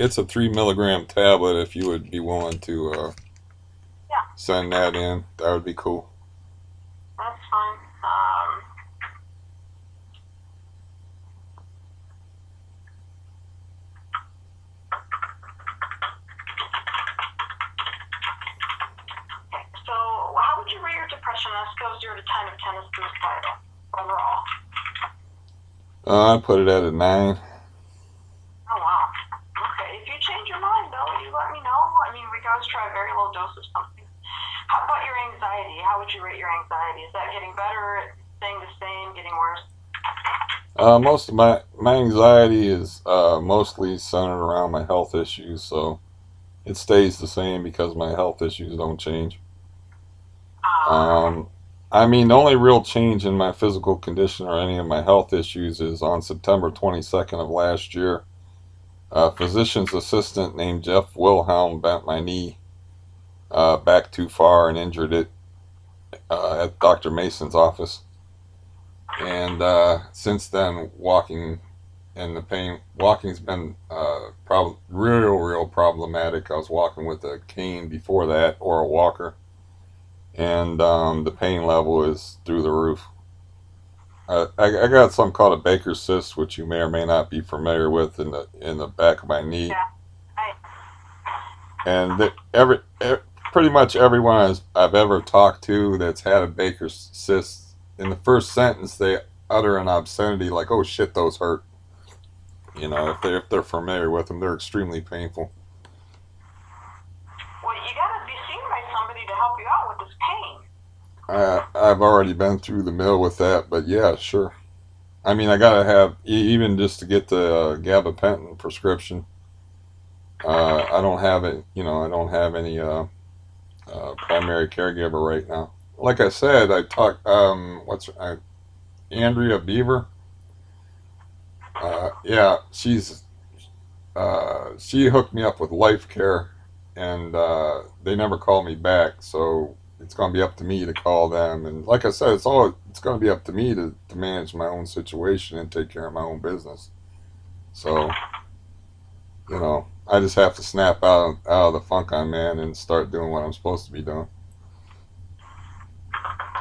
A: It's a 3 milligram tablet. If you would be willing to
C: Yeah,
A: send that in, that would be cool.
C: that's fine. So, how would you rate your depression on a scale of 0 to 10 if 10 is suicidal overall?
A: I put it at a 9.
C: Oh, wow. Okay, if you change your mind, though, you let me know. I mean, we can always try a very low dose of something. How about your anxiety? How would you rate your anxiety? Is that getting better, staying the same, getting worse?
A: Most of my anxiety is mostly centered around my health issues, so it stays the same because my health issues don't change.
C: Okay.
A: Um, I mean, the only real change in my physical condition or any of my health issues is on September 22nd of last year. A physician's assistant named Jeff Wilhelm bent my knee back too far and injured it at Dr. Mason's office. And since then, walking's been real problematic. I was walking with a cane before that, or a walker, and the pain level is through the roof. I got something called a Baker's cyst, which you may or may not be familiar with, in the back of my knee,
C: Yeah. I,
A: and pretty much everyone I've ever talked to that's had a Baker's cyst, in the first sentence they utter an obscenity like, "Oh shit, those hurt." You know, if they're familiar with them, they're extremely painful.
C: well, you gotta be seen by somebody to help you out with this pain.
A: I've already been through the mill with that, but yeah, sure. I mean, I gotta have even just to get the gabapentin prescription. I don't have it. You know, I don't have any primary caregiver right now. Like I said, I talked. Andrea Beaver. Yeah, she hooked me up with Life Care, and they never called me back. So it's going to be up to me to call them. And like I said, it's going to be up to me to manage my own situation and take care of my own business. So I just have to snap out of the funk I'm in and start doing what I'm supposed to be doing.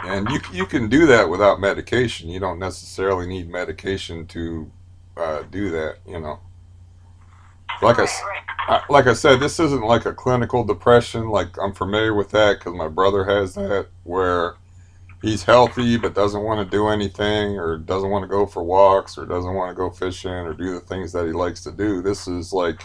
A: And you can do that without medication. You don't necessarily need medication to do that. Like I,
C: Right, right.
A: like I said, this isn't like a clinical depression. Like, I'm familiar with that because my brother has that, where he's healthy but doesn't want to do anything, or doesn't want to go for walks, or doesn't want to go fishing, or do the things that he likes to do. This is like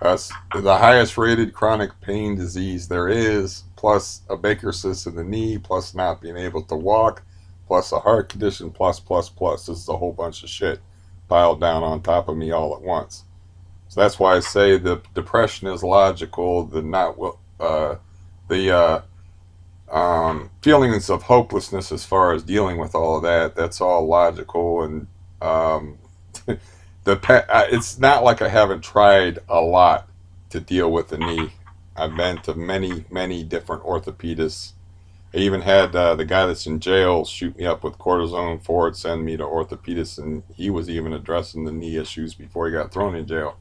A: the highest rated chronic pain disease there is, plus a Baker's cyst in the knee, plus not being able to walk, plus a heart condition, plus. This is a whole bunch of shit piled down on top of me all at once. So that's why I say the depression is logical. The feelings of hopelessness as far as dealing with all of that. That's all logical, and um, it's not like I haven't tried a lot to deal with the knee. I've been to many different orthopedists. I even had the guy that's in jail shoot me up with cortisone for it, send me to orthopedists, and he was even addressing the knee issues before he got thrown in jail.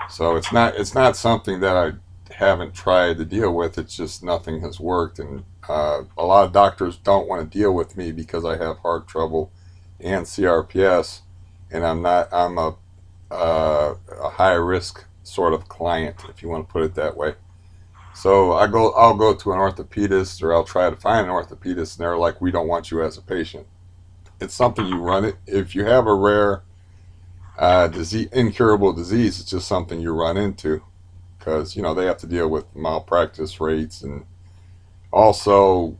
A: So it's not something that I haven't tried to deal with. It's just nothing has worked, and a lot of doctors don't want to deal with me because I have heart trouble and CRPS, and I'm a high risk sort of client, if you want to put it that way. So I'll go to an orthopedist, or I'll try to find an orthopedist, and they're like, "We don't want you as a patient." It's something you run it if you have a rare incurable disease. It's just something you run into because they have to deal with malpractice rates, and also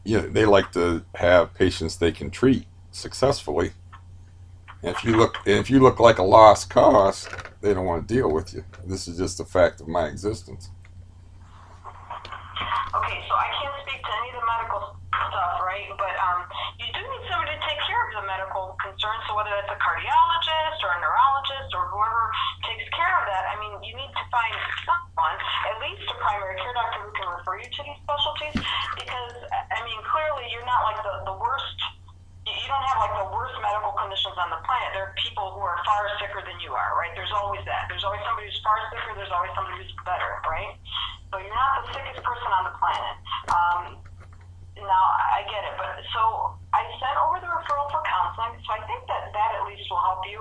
A: they like to have patients they can treat successfully. And if you look like a lost cause, they don't want to deal with you. This is just a fact of my existence.
C: Okay, so I can't speak to any of the medical stuff, right? But you do need somebody to take care of the medical concerns. So whether that's a cardiologist or a neurologist or whoever takes care of that, I mean, you need to find someone, at least a primary care doctor, who can refer you to these specialties. Because I mean, clearly you're not like the worst. You don't have like the worst medical conditions on the planet. There are people who are far sicker than you are, right? There's always that. There's always somebody who's far sicker. There's always somebody who's better, right? So you're not the sickest person on the planet. Now I get it, but so I sent over the referral for counseling. So I think that at least will help you.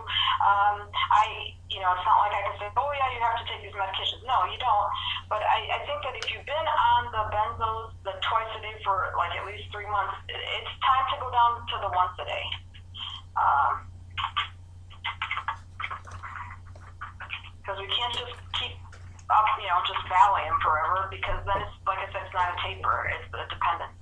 C: It's not like I can say, oh yeah, you have to take these medications. No, you don't. But I think that if you've been on the benzos the twice a day for like at least 3 months, it's time to go down to the once a day. Because we can't just keep up, just Valium forever, because then it's, like I said, it's not a taper, it's a dependence.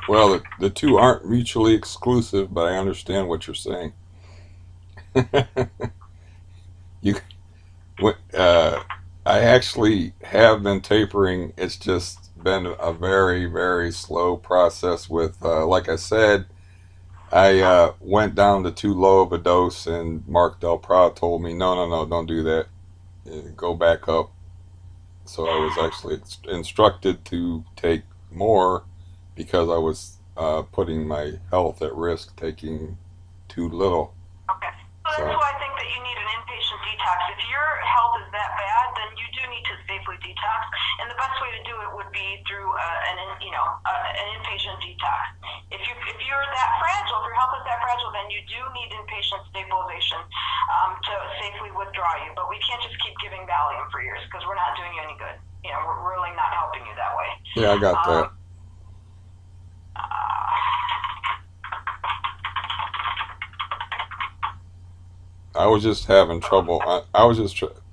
A: Well, the two aren't mutually exclusive, but I understand what you're saying. you, I actually have been tapering. It's just been a very, very slow process. With, like I said, I went down to too low of a dose, and Mark Del Prado told me, no, no, no, don't do that. Go back up. So I was actually instructed to take more because I was putting my health at risk taking too little.
C: Okay. So that's why I think that you need an inpatient detox. If your health is that bad, then you do need to safely detox. And the best way to do it would be through an inpatient detox. If you're that fragile, if your health is that fragile, then you do need inpatient stabilization to safely withdraw you. But we can't just keep giving Valium for years, because we're not doing you any good. We're really not helping you that way.
A: Yeah, I got that. I was just having trouble.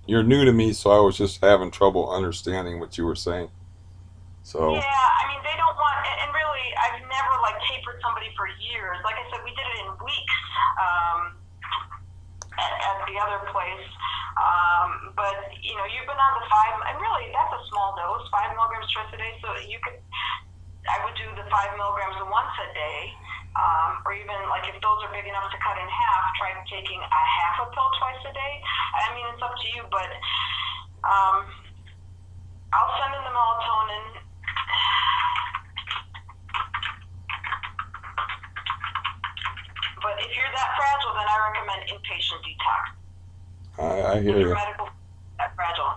A: You're new to me, so I was just having trouble understanding what you were saying. So.
C: Yeah, I mean, they don't want, and really, I've never tapered somebody for years. Like I said, we did it in weeks at the other place. But you've been on the 5, and really, that's a small dose, 5 milligrams twice a day. So I would do the 5 milligrams once a day. Or even if those are big enough to cut in half, try taking a half a pill twice a day. I mean, it's up to you, but I'll send in the melatonin. But if you're that fragile, then I recommend inpatient detox.
A: I hear you.
C: Medical that fragile.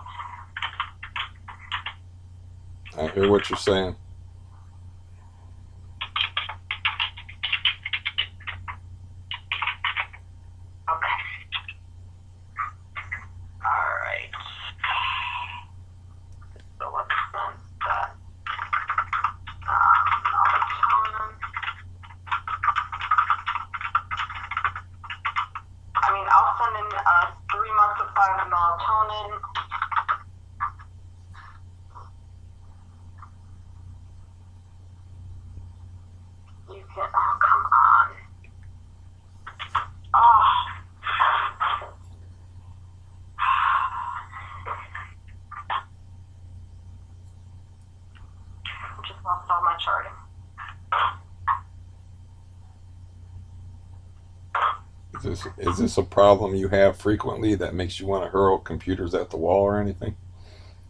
A: I hear what you're saying. Is this a problem you have frequently that makes you want to hurl computers at the wall or anything?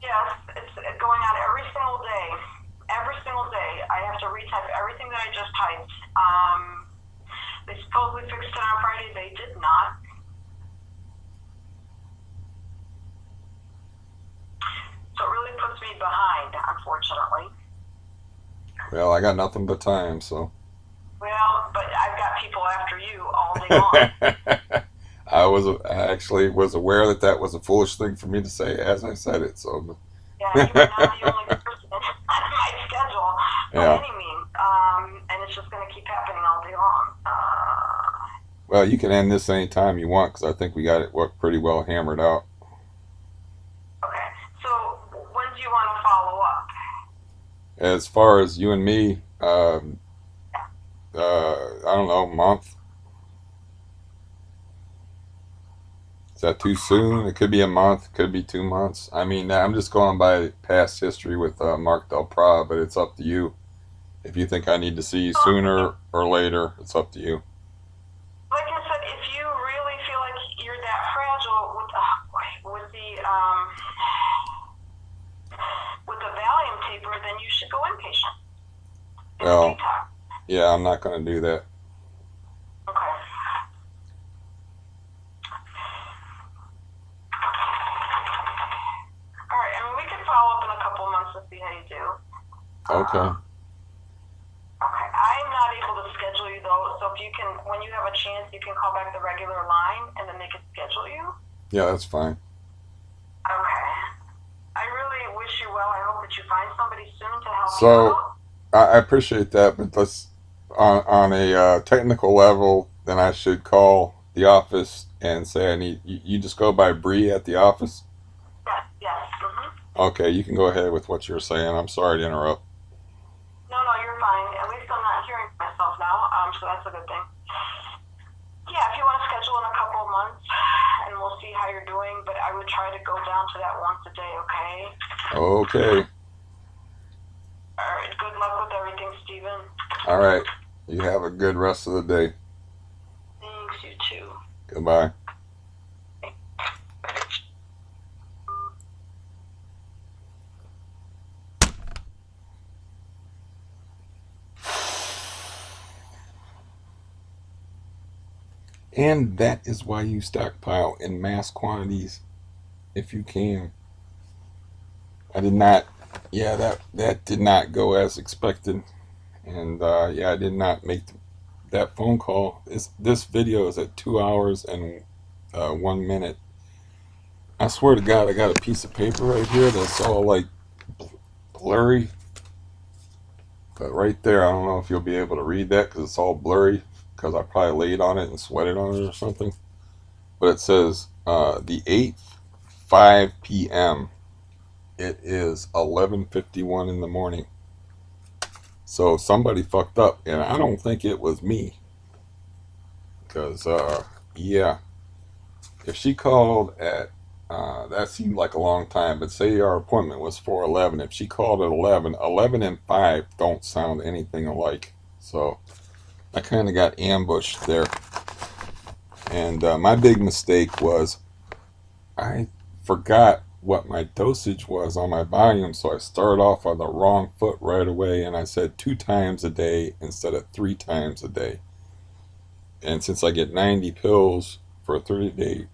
C: Yes, it's going on every single day. Every single day, I have to retype everything that I just typed. They supposedly fixed it on Friday. They did not. So it really puts me behind, unfortunately.
A: Well, I got nothing but time, so.
C: Well, but I've got people after you all day long.
A: I actually was aware that was a foolish thing for me to say as I said it. So.
C: Yeah, you are not the only person on my schedule by any means, and it's just going to keep happening all day long.
A: Well, you can end this anytime you want, because I think we got it pretty well hammered out.
C: Okay, so when do you want to follow up?
A: As far as you and me, I don't know, month. Is that too soon? It could be a month, could be 2 months. I mean, I'm just going by past history with Mark Del Pra, but it's up to you. If you think I need to see you sooner or later, it's up to you.
C: Like I said, if you really feel like you're that fragile with the Valium taper, then you should go inpatient.
A: Well, yeah, I'm not going to do that.
C: Okay. All right. I mean, we can follow up in a couple months and see how you do.
A: Okay.
C: Okay. I'm not able to schedule you though, so if you can, when you have a chance, you can call back the regular line, and then they can schedule you.
A: Yeah, that's fine.
C: Okay. I really wish you well. I hope that you find somebody soon to help you
A: So
C: out.
A: I appreciate that, but let's on a technical level, then I should call the office and say I need you. Just go by Bree at the office.
C: Yes. Yes. Mm-hmm.
A: Okay, you can go ahead with what you're saying. I'm sorry to interrupt.
C: No, you're fine. At least I'm not hearing myself now, so that's a good thing. Yeah, if you want to schedule in a couple of months, and we'll see how you're doing, but I would try to go down to that once a day, okay?
A: Okay.
C: All right, good luck with everything, Stephen.
A: All right. You have a good rest of the day.
C: Thanks, you too.
A: Goodbye. And that is why you stockpile in mass quantities if you can. I did not, yeah, that did not go as expected. And yeah, I did not make that phone call. This video is at 2 hours and 1 minute. I swear to God, I got a piece of paper right here that's all like blurry. But right there, I don't know if you'll be able to read that because it's all blurry because I probably laid on it and sweated on it or something. But it says the 8th, 5 p.m. It is 11:51 in the morning. So somebody fucked up, and I don't think it was me. Because, yeah, if she called at, that seemed like a long time, but say our appointment was for 11. If she called at 11, 11 and 5 don't sound anything alike. So I kind of got ambushed there. And my big mistake was I forgot what my dosage was on my volume, so I started off on the wrong foot right away, and I said 2 times a day instead of 3 times a day. And since I get 90 pills for a 30-day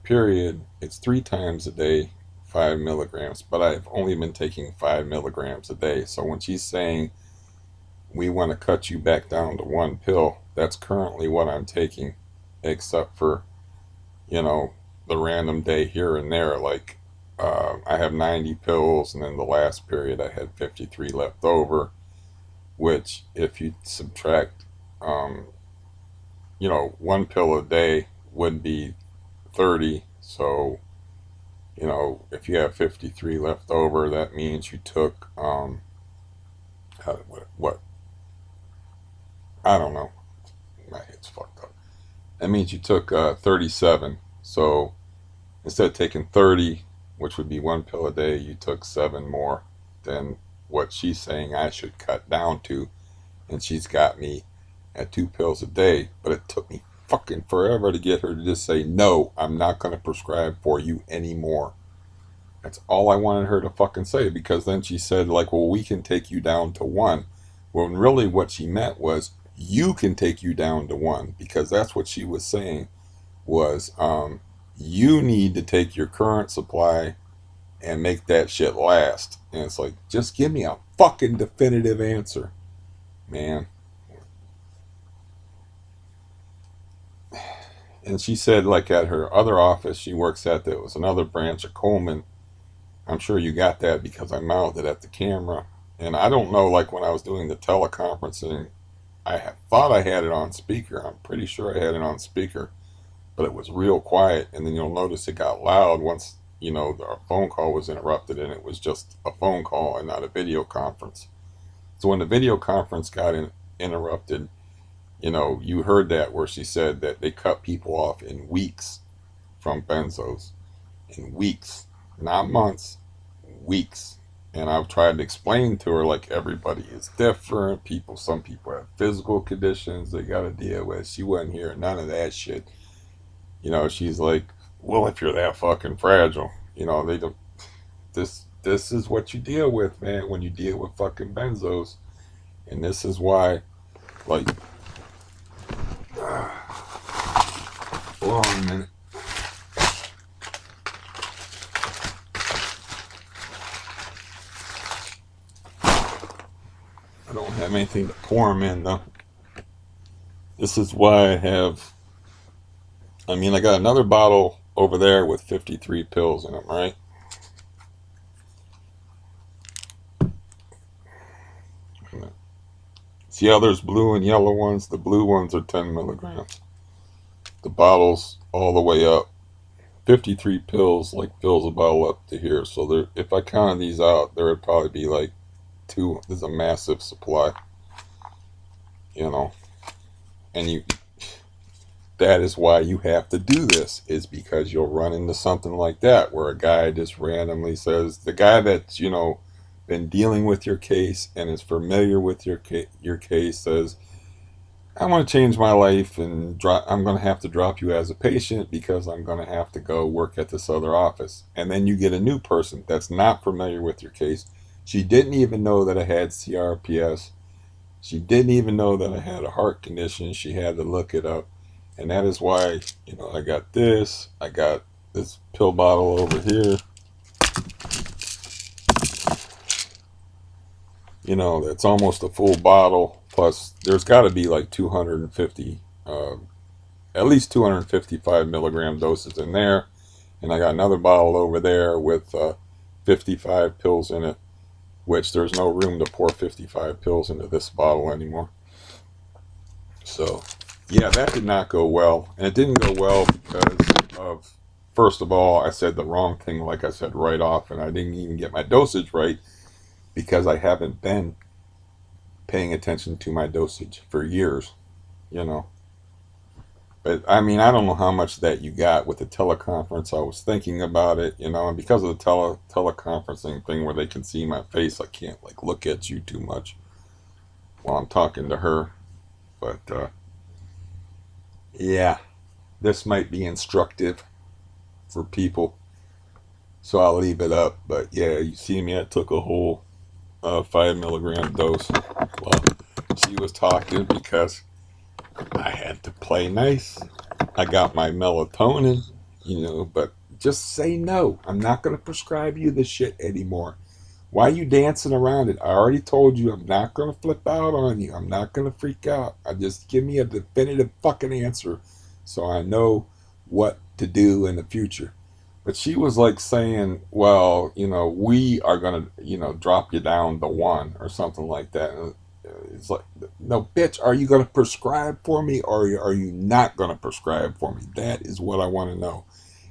A: period, it's 3 times a day, 5 milligrams. But I've only been taking 5 milligrams a day. So when she's saying we want to cut you back down to 1 pill, that's currently what I'm taking, except for, the random day here and there. Like I have 90 pills, and then the last period I had 53 left over, which if you subtract, 1 pill a day would be 30. So, if you have 53 left over, that means you took, what? I don't know. My head's fucked up. That means you took 37. So instead of taking 30, which would be 1 pill a day, you took 7 more than what she's saying I should cut down to. And she's got me at 2 pills a day. But it took me fucking forever to get her to just say, no, I'm not going to prescribe for you anymore. That's all I wanted her to fucking say, because then she said, like, well, we can take you down to 1. When really what she meant was, you can take you down to 1, because that's what she was saying was, you need to take your current supply and make that shit last. And it's like, just give me a fucking definitive answer, man. And she said, like, at her other office she works at, that was another branch of Coleman. I'm sure you got that because I mouthed it at the camera. And I don't know, like when I was doing the teleconferencing, thought I had it on speaker. I'm pretty sure I had it on speaker, but it was real quiet. And then you'll notice it got loud once, the phone call was interrupted, and it was just a phone call and not a video conference. So when the video conference got interrupted, you heard that where she said that they cut people off in weeks from benzos in weeks, not months, weeks. And I've tried to explain to her like everybody is different. Some people have physical conditions they got to deal with. She wasn't hearing none of that shit. She's like, well, if you're that fucking fragile, they don't. This is what you deal with, man, when you deal with fucking benzos, and this is why, like, hold on a minute. I don't have anything to pour them in though. This is why I got another bottle over there with 53 pills in them, right? See how there's blue and yellow ones? The blue ones are 10 milligrams. The bottle's all the way up. 53 pills, like, fills a bottle up to here. So if I counted these out, there would probably be like there's a massive supply, and that is why you have to do this, is because you'll run into something like that where a guy just randomly says, the guy that's been dealing with your case and is familiar with your case says, I want to change my life, and I'm going to have to drop you as a patient because I'm going to have to go work at this other office. And then you get a new person that's not familiar with your case. She didn't even know that I had CRPS. She didn't even know that I had a heart condition. She had to look it up. And that is why, I got this. I got this pill bottle over here. That's almost a full bottle. Plus, there's got to be like 250, at least 255 milligram doses in there. And I got another bottle over there with 55 pills in it, which there's no room to pour 55 pills into this bottle anymore. So, yeah, that did not go well. And it didn't go well because of, first of all, I said the wrong thing, like I said, right off. And I didn't even get my dosage right because I haven't been paying attention to my dosage for years, But, I don't know how much that you got with the teleconference. I was thinking about it, and because of the teleconferencing thing where they can see my face, I can't, like, look at you too much while I'm talking to her. But, yeah, this might be instructive for people, so I'll leave it up. But, yeah, you see me, I took a whole 5 milligram dose while she was talking because I had to play nice. I got my melatonin, but just say no. I'm not going to prescribe you this shit anymore. Why are you dancing around it? I already told you I'm not going to flip out on you. I'm not going to freak out. Just give me a definitive fucking answer so I know what to do in the future. But she was like saying, well, we are going to, drop you down to 1 or something like that. And it's like, no, bitch, are you going to prescribe for me or are you not going to prescribe for me? That is what I want to know.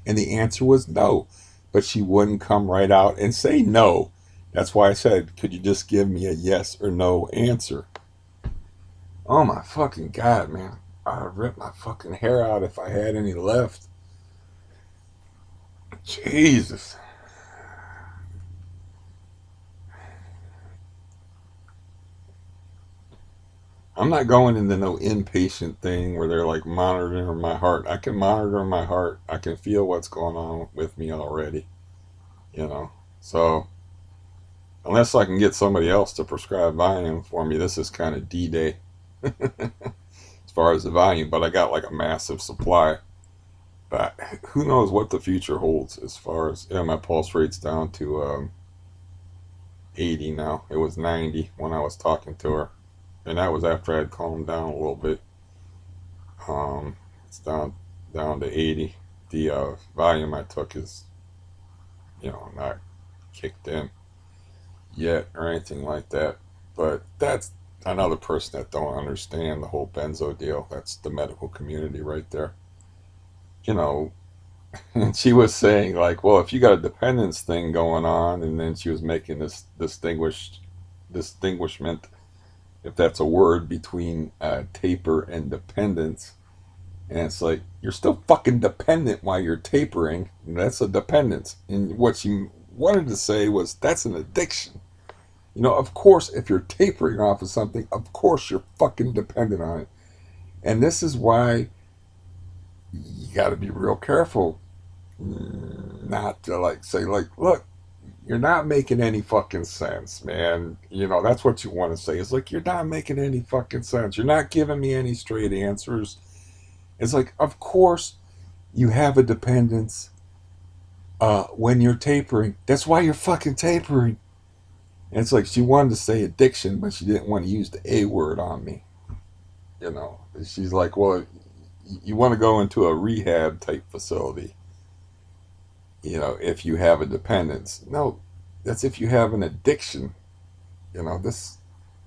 A: And the answer was no. But she wouldn't come right out and say no. That's why I said, could you just give me a yes or no answer? Oh my fucking God, man. I'd rip my fucking hair out if I had any left. Jesus. I'm not going into no inpatient thing where they're like monitoring my heart. I can monitor my heart. I can feel what's going on with me already, So, unless I can get somebody else to prescribe Valium for me, this is kind of D-Day as far as the volume. But I got like a massive supply. But who knows what the future holds as far as, my pulse rate's down to 80 now. It was 90 when I was talking to her. And that was after I had calmed down a little bit. It's down to 80. The volume I took is, not kicked in yet or anything like that. But that's another person that don't understand the whole benzo deal. That's the medical community right there. And she was saying like, well, if you got a dependence thing going on, and then she was making this distinguishment, if that's a word, between taper and dependence. And it's like, you're still fucking dependent while you're tapering. And that's a dependence. And what she wanted to say was, that's an addiction. You know, of course, if you're tapering off of something, of course you're fucking dependent on it. And this is why you got to be real careful not to like say, like, look, you're not making any fucking sense, man. You know, that's what you want to say. It's like, you're not making any fucking sense. You're not giving me any straight answers. It's like, of course, you have a dependence when you're tapering. That's why you're fucking tapering. And it's like, she wanted to say addiction, but she didn't want to use the A word on me. You know, she's like, well, you want to go into a rehab type facility, you know, if you have a dependence. No, that's if you have an addiction. You know, this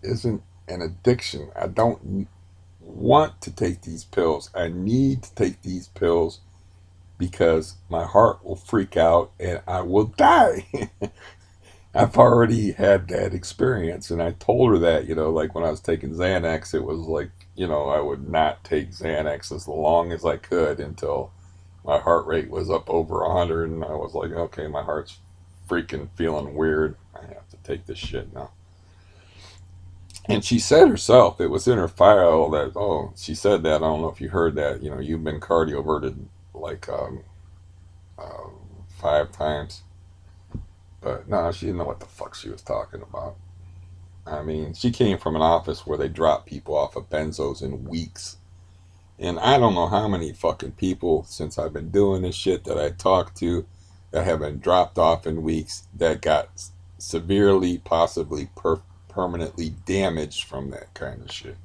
A: isn't an addiction. I don't want to take these pills. I need to take these pills because my heart will freak out and I will die. I've already had that experience, and I told her that, you know, like when I was taking Xanax, it was like, you know, I would not take Xanax as long as I could until my heart rate was up over 100, and I was like, okay, my heart's freaking feeling weird. I have to take this shit now. And she said herself, it was in her file that, oh, she said that, I don't know if you heard that, you know, you've been cardioverted like uh, 5 times. But no, she didn't know what the fuck she was talking about. I mean, she came from an office where they drop people off of benzos in weeks. And I don't know how many fucking people since I've been doing this shit that I talked to that have been dropped off in weeks that got severely, possibly permanently damaged from that kind of shit.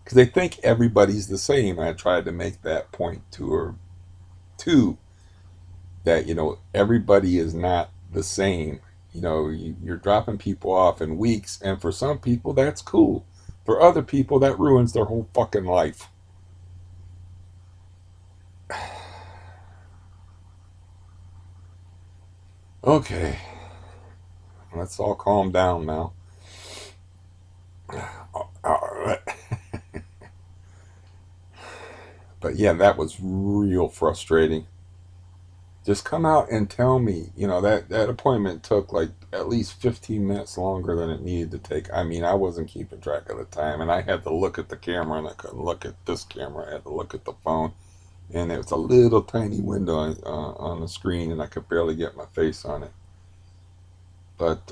A: Because they think everybody's the same. I tried to make that point to her too, that, you know, everybody is not the same. You know, you're dropping people off in weeks, and for some people that's cool. For other people that ruins their whole fucking life. Okay, let's all calm down now. Alright. But yeah, that was real frustrating. Just come out and tell me. You know, that appointment took like at least 15 minutes longer than it needed to take. I mean, I wasn't keeping track of the time, and I had to look at the camera, and I couldn't look at this camera. I had to look at the phone, and it was a little tiny window on the screen, and I could barely get my face on it. But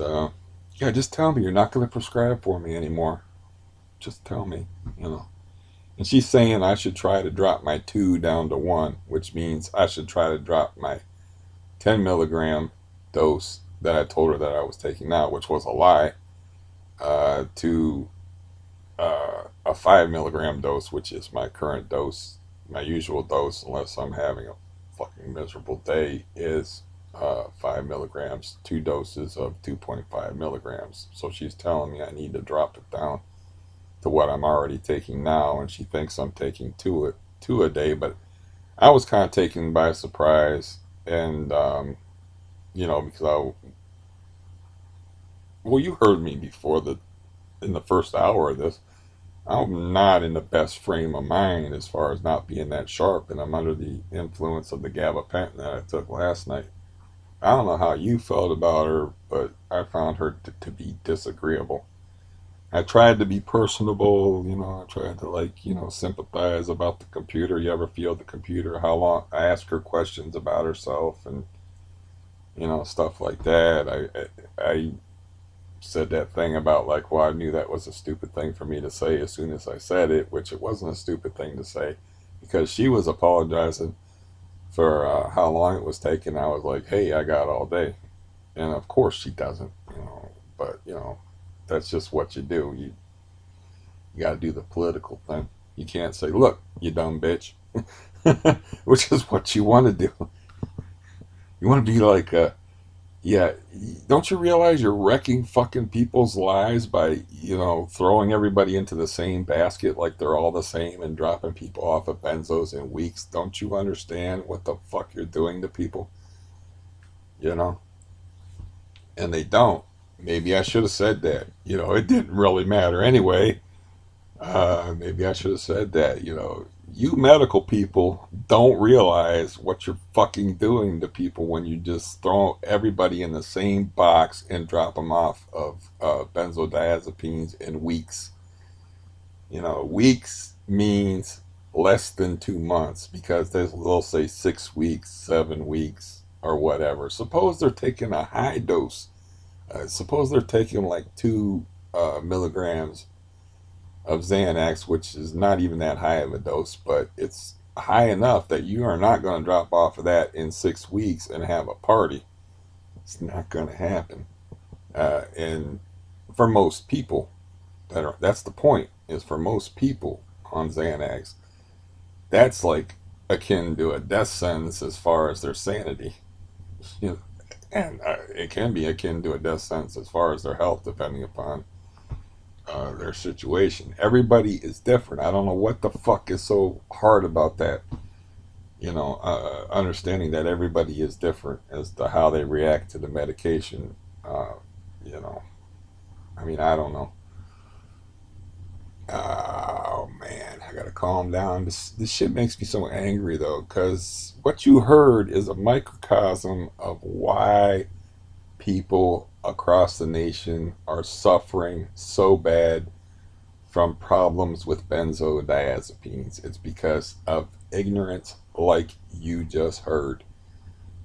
A: yeah, just tell me you're not going to prescribe for me anymore. Just tell me, you know. And she's saying I should try to drop my 2 down to 1, which means I should try to drop my 10 milligram dose that I told her that I was taking now, which was a lie, to a 5 milligram dose, which is my current dose, my usual dose, unless I'm having a fucking miserable day, is 5 milligrams, 2 doses of 2.5 milligrams. So she's telling me I need to drop it down to what I'm already taking now, and she thinks I'm taking two a day, but I was kind of taken by surprise, and you know, because well, you heard me before in the first hour of this. I'm not in the best frame of mind as far as not being that sharp, and I'm under the influence of the gabapentin that I took last night. I don't know how you felt about her, but I found her to be disagreeable. I tried to be personable, you know, I tried to, like, you know, sympathize about the computer. You ever feel the computer? How long? I asked her questions about herself and, you know, stuff like that. I said that thing about, like, well, I knew that was a stupid thing for me to say as soon as I said it, which it wasn't a stupid thing to say because she was apologizing for how long it was taking. I was like, hey, I got all day. And of course she doesn't, you know, but, you know, that's just what you do. You got to do the political thing. You can't say, look, you dumb bitch, which is what you want to do. You want to be like, yeah, don't you realize you're wrecking fucking people's lives by, you know, throwing everybody into the same basket like they're all the same and dropping people off of benzos in weeks? Don't you understand what the fuck you're doing to people? You know? And they don't. Maybe I should have said that. It didn't really matter anyway. Maybe I should have said that. you medical people don't realize what you're fucking doing to people when you just throw everybody in the same box and drop them off of benzodiazepines in weeks. You know, weeks means less than 2 months because they'll say 6 weeks, 7 weeks, or whatever. Suppose they're taking a high dose. Suppose they're taking like 2 milligrams of Xanax, which is not even that high of a dose, but it's high enough that you are not going to drop off of that in 6 weeks and have a party. It's not going to happen. And for most people, that's the point, is for most people on Xanax, that's like akin to a death sentence as far as their sanity. You know, and it can be akin to a death sentence as far as their health, depending upon their situation. Everybody is different. I don't know what the fuck is so hard about that. You know, understanding that everybody is different as to how they react to the medication. You know, I mean, I don't know. Oh man, I gotta calm down. This shit makes me so angry though, because what you heard is a microcosm of why people across the nation are suffering so bad from problems with benzodiazepines. It's because of ignorance, like you just heard.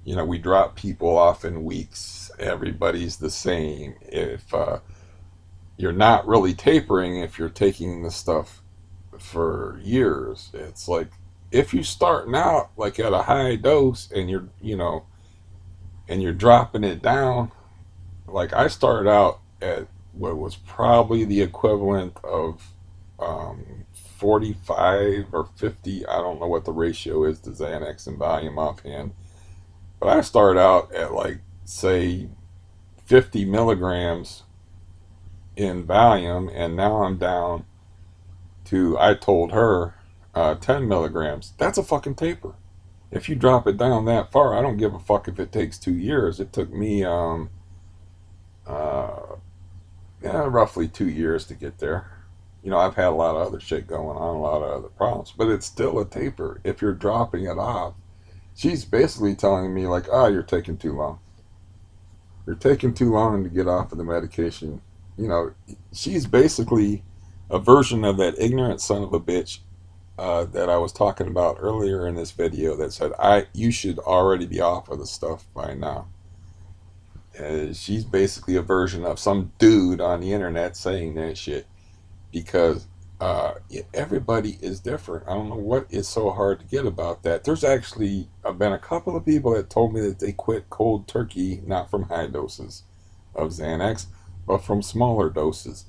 A: You know, we drop people off in weeks. Everybody's the same. If you're not really tapering, if you're taking the stuff for years, it's like if you starting out like at a high dose and you're, you know, and you're dropping it down. Like I started out at what was probably the equivalent of 45 or 50. I don't know what the ratio is to Xanax and volume offhand, but I started out at like, say, 50 milligrams in Valium, and now I'm down to, I told her, 10 milligrams. That's a fucking taper. If you drop it down that far, I don't give a fuck if it takes 2 years. It took me uh, roughly 2 years to get there. You know, I've had a lot of other shit going on, a lot of other problems, but it's still a taper. If you're dropping it off, she's basically telling me like, oh, you're taking too long. You're taking too long to get off of the medication. You know, she's basically a version of that ignorant son of a bitch that I was talking about earlier in this video that said, you should already be off of the stuff by now. She's basically a version of some dude on the internet saying that shit because everybody is different. I don't know what is so hard to get about that. There's actually been a couple of people that told me that they quit cold turkey, not from high doses of Xanax, but from smaller doses.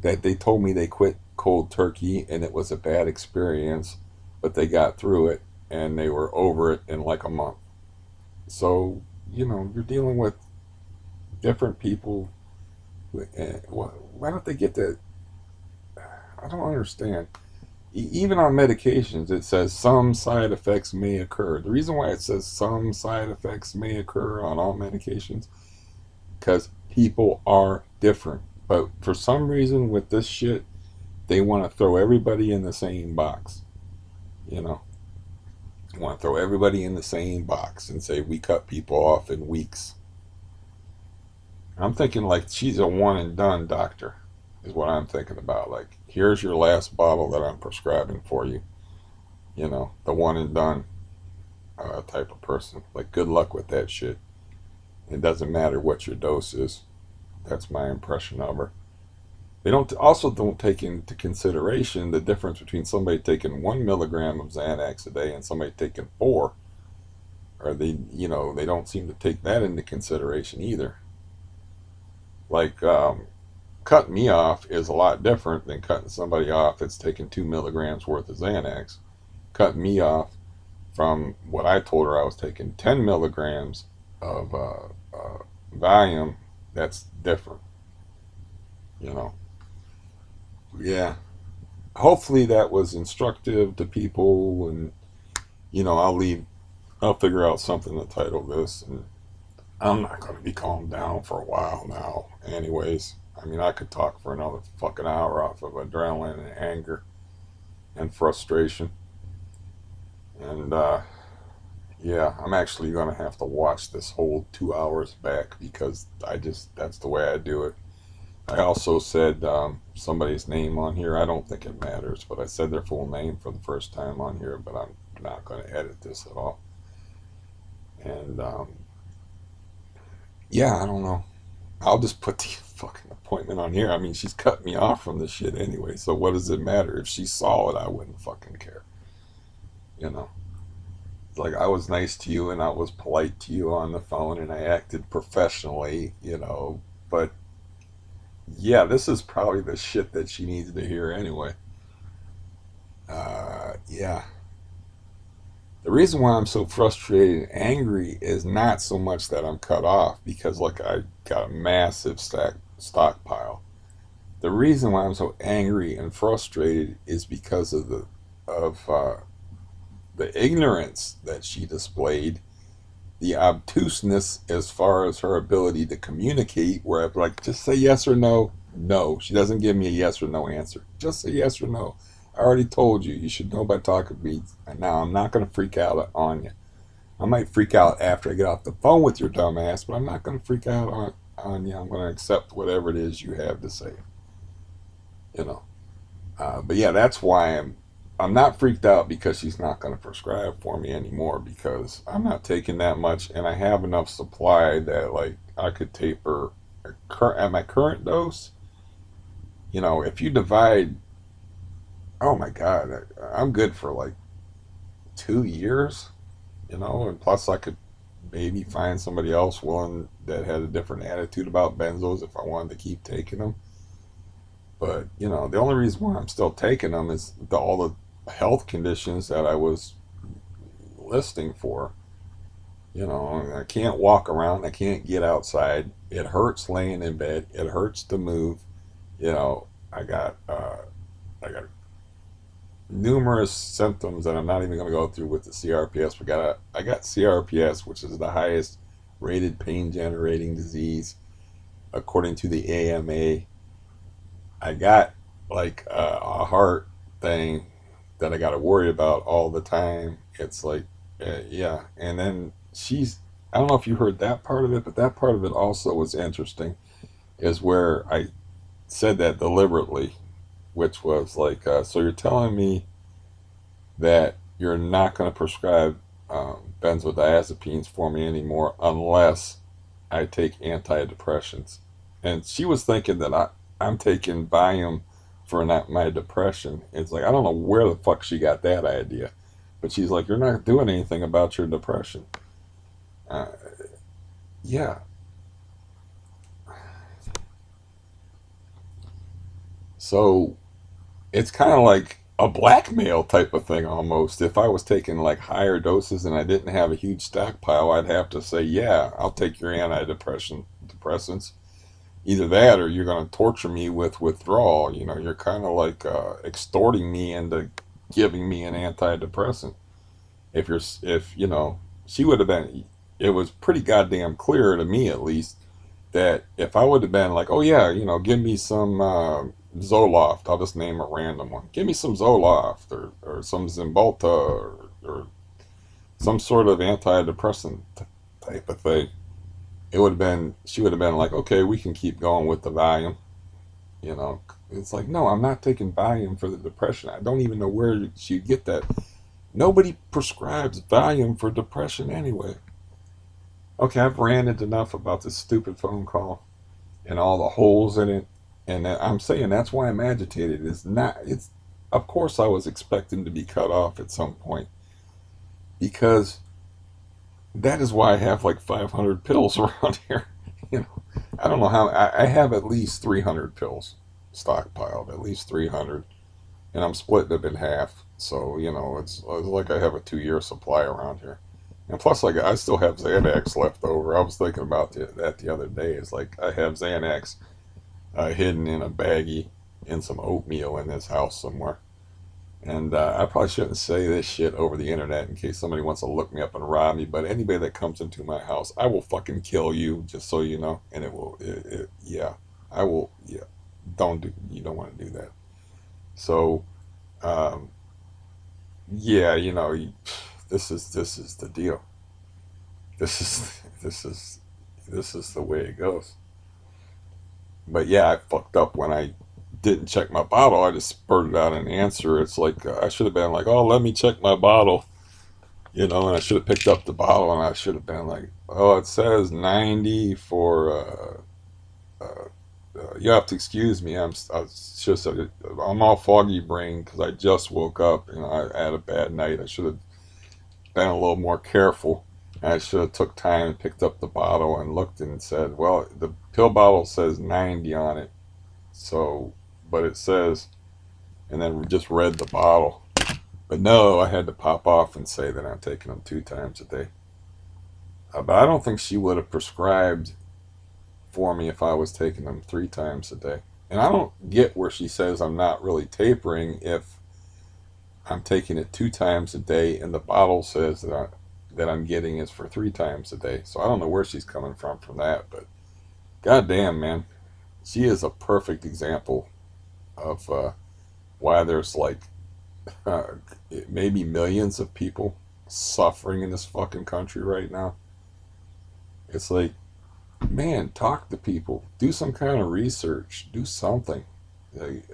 A: That they told me they quit cold turkey and it was a bad experience, but they got through it and they were over it in like a month. So, you know, you're dealing with different people. Why don't they get that? I don't understand. Even on medications, it says some side effects may occur. The reason why it says some side effects may occur on all medications, because people are different. But for some reason with this shit, they want to throw everybody in the same box. You know, they want to throw everybody in the same box and say we cut people off in weeks. I'm thinking like she's a one and done doctor is what I'm thinking about. Like, here's your last bottle that I'm prescribing for you. You know, the one and done type of person. Like, good luck with that shit. It doesn't matter what your dose is. That's my impression of her. They don't take into consideration the difference between somebody taking 1 milligram of Xanax a day and somebody taking 4. Or they don't seem to take that into consideration either. Like, cutting me off is a lot different than cutting somebody off that's taking 2 milligrams worth of Xanax. Cutting me off from what I told her I was taking 10 milligrams of Valium, that's different. You know. Yeah. Hopefully that was instructive to people, and you know, I'll figure out something to title this, and I'm not going to be calmed down for a while now. Anyways, I mean, I could talk for another fucking hour off of adrenaline and anger and frustration. And yeah, I'm actually gonna have to watch this whole 2 hours back because that's the way I do it. I also said somebody's name on here. I don't think it matters, but I said their full name for the first time on here, but I'm not going to edit this at all. And yeah, I don't know. I'll just put the fucking appointment on here. I mean, she's cut me off from this shit anyway, so what does it matter? If she saw it, I wouldn't fucking care. You know? It's like I was nice to you and I was polite to you on the phone and I acted professionally, but yeah, this is probably the shit that she needs to hear anyway. Yeah. The reason why I'm so frustrated and angry is not so much that I'm cut off because like I got a massive stockpile. The reason why I'm so angry and frustrated is because of the ignorance that she displayed, the obtuseness as far as her ability to communicate. Where I'm like, just say yes or no. No, she doesn't give me a yes or no answer. Just say yes or no. I already told you. You should know by talking to me. And now I'm not going to freak out on you. I might freak out after I get off the phone with your dumb ass, but I'm not going to freak out on you. I'm going to accept whatever it is you have to say. You know. But yeah, that's why I'm not freaked out because she's not going to prescribe for me anymore because I'm not taking that much and I have enough supply that like I could taper at my current dose. If you divide, oh my god, I'm good for like 2 years. And plus I could maybe find somebody else willing that had a different attitude about benzos if I wanted to keep taking them. But the only reason why I'm still taking them is all the health conditions that I was listing for. I can't walk around. I can't get outside. It hurts laying in bed. It hurts to move. I got numerous symptoms that I'm not even going to go through with the CRPS. I got CRPS, which is the highest rated pain generating disease according to the AMA. I got like a heart thing that I got to worry about all the time. It's like, yeah. And then I don't know if you heard that part of it, but that part of it also was interesting, is where I said that deliberately, which was like, so you're telling me that you're not going to prescribe benzodiazepines for me anymore unless I take antidepressants. And she was thinking that I'm taking Valium for not my depression. It's like, I don't know where the fuck she got that idea. But she's like, you're not doing anything about your depression. Uh, yeah. So it's kind of like a blackmail type of thing almost. If I was taking like higher doses and I didn't have a huge stockpile, I'd have to say, yeah, I'll take your depressants. Either that or you're going to torture me with withdrawal. You're kind of like extorting me into giving me an antidepressant. If she would have been, it was pretty goddamn clear to me at least that if I would have been like, oh yeah, give me some Zoloft, I'll just name a random one. Give me some Zoloft or some Zymbalta or some sort of antidepressant type of thing. She would have been like, okay, we can keep going with the Valium. You know, it's like, no, I'm not taking Valium for the depression. I don't even know where she'd get that. Nobody prescribes Valium for depression anyway. Okay, I've ranted enough about this stupid phone call and all the holes in it. And I'm saying that's why I'm agitated. Of course I was expecting to be cut off at some point because that is why I have like 500 pills around here. You know, I don't know how, I have at least 300 pills stockpiled, at least 300. And I'm splitting them in half. So, it's like I have a 2-year supply around here. And plus, like, I still have Xanax left over. I was thinking about that the other day. It's like I have Xanax hidden in a baggie in some oatmeal in this house somewhere. And I probably shouldn't say this shit over the internet in case somebody wants to look me up and rob me. But anybody that comes into my house, I will fucking kill you, just so you know. And yeah, I will, yeah. You don't want to do that. So, um, yeah, this is the deal. This is this is the way it goes. But yeah, I fucked up when I didn't check my bottle. I just spurted out an answer. It's like I should have been like, "Oh, let me check my bottle," and I should have picked up the bottle, and I should have been like, "Oh, it says 90 for." You have to excuse me. I'm all foggy brain because I just woke up. I had a bad night. I should have been a little more careful. And I should have took time and picked up the bottle and looked and said, "Well, the pill bottle says 90 on it." So, but it says, and then just read the bottle. But no, I had to pop off and say that I'm taking them 2 times a day. But I don't think she would have prescribed for me if I was taking them 3 times a day. And I don't get where she says I'm not really tapering if I'm taking it 2 times a day and the bottle says that I'm getting is for 3 times a day. So I don't know where she's coming from that. But goddamn, man, she is a perfect example of why there's like uh, maybe millions of people suffering in this fucking country right now. It's like, man, talk to people, do some kind of research, do something. Like,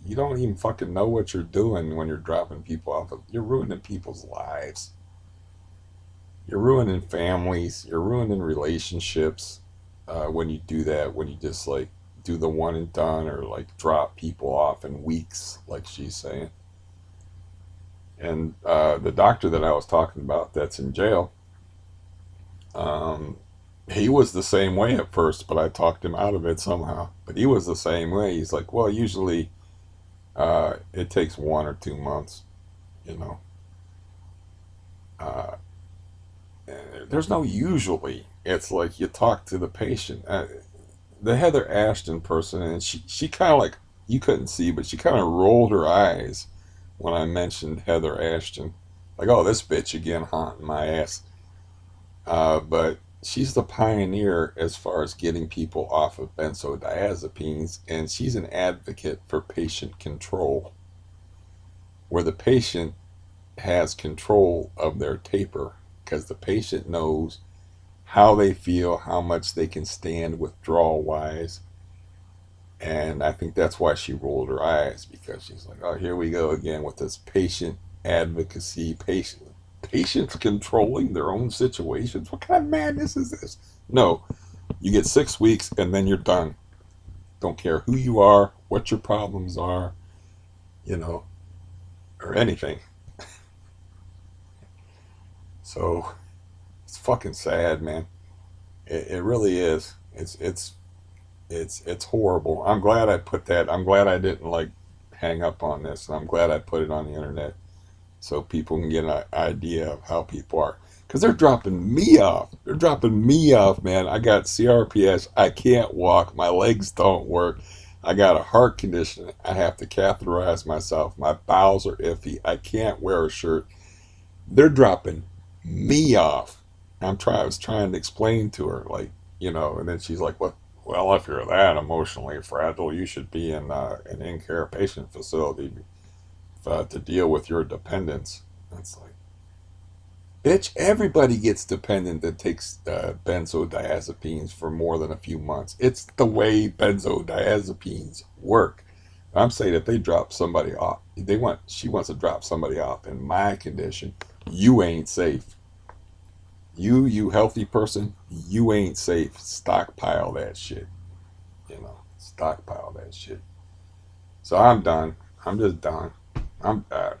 A: you don't even fucking know what you're doing when you're dropping people off. You're ruining people's lives. You're ruining families. You're ruining relationships when you do that. When you just like do the one and done or like drop people off in weeks, like she's saying. And the doctor that I was talking about that's in jail, um, he was the same way at first, but I talked him out of it somehow. But he was the same way. He's like, well, usually it takes 1 or 2 months, you know. Uh, there's no usually. It's like you talk to the patient. The Heather Ashton person, and she kind of like, you couldn't see, but she kind of rolled her eyes when I mentioned Heather Ashton. Like, oh, this bitch again haunting my ass. But she's the pioneer as far as getting people off of benzodiazepines, and she's an advocate for patient control, where the patient has control of their taper because the patient knows how they feel, how much they can stand withdrawal wise. And I think that's why she rolled her eyes because she's like, oh, here we go again with this patient advocacy, patients controlling their own situations. What kind of madness is this? No, you get 6 weeks and then you're done. Don't care who you are, what your problems are, you know, or anything. So it's fucking sad, man. It really is. It's horrible. I'm glad I put that. I'm glad I didn't like hang up on this, and I'm glad I put it on the internet so people can get an idea of how people are. Because they're dropping me off. They're dropping me off, man. I got CRPS. I can't walk. My legs don't work. I got a heart condition. I have to catheterize myself. My bowels are iffy. I can't wear a shirt. They're dropping me off. I was trying to explain to her, like, and then she's like, "What? Well, if you're that emotionally fragile, you should be in an in-care patient facility to deal with your dependence." It's like, bitch, everybody gets dependent that takes benzodiazepines for more than a few months. It's the way benzodiazepines work. I'm saying if they drop somebody off, she wants to drop somebody off in my condition. You ain't safe. You healthy person, you ain't safe. Stockpile that shit. Stockpile that shit. So I'm done. I'm just done. I'm I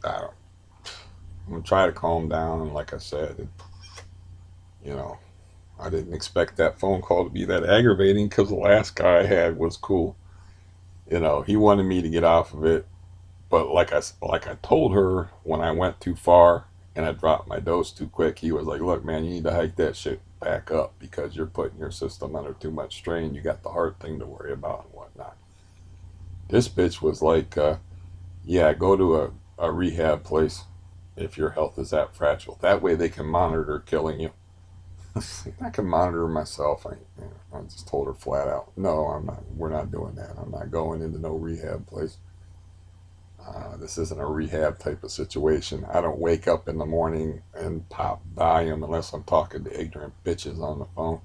A: don't, I'm gonna try to calm down. And like I said, you know, I didn't expect that phone call to be that aggravating because the last guy I had was cool. He wanted me to get off of it, but like I told her when I went too far and I dropped my dose too quick, he was like, "Look, man, you need to hike that shit back up because you're putting your system under too much strain. You got the heart thing to worry about and whatnot." This bitch was like, "Yeah, go to a rehab place if your health is that fragile. That way they can monitor killing you." I can monitor myself. I just told her flat out, "No, I'm not. We're not doing that. I'm not going into no rehab place. This isn't a rehab type of situation. I don't wake up in the morning and pop volume unless I'm talking to ignorant bitches on the phone.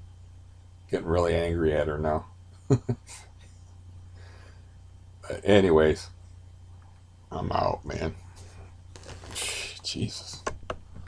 A: Getting really angry at her now. But anyways, I'm out, man. Jesus.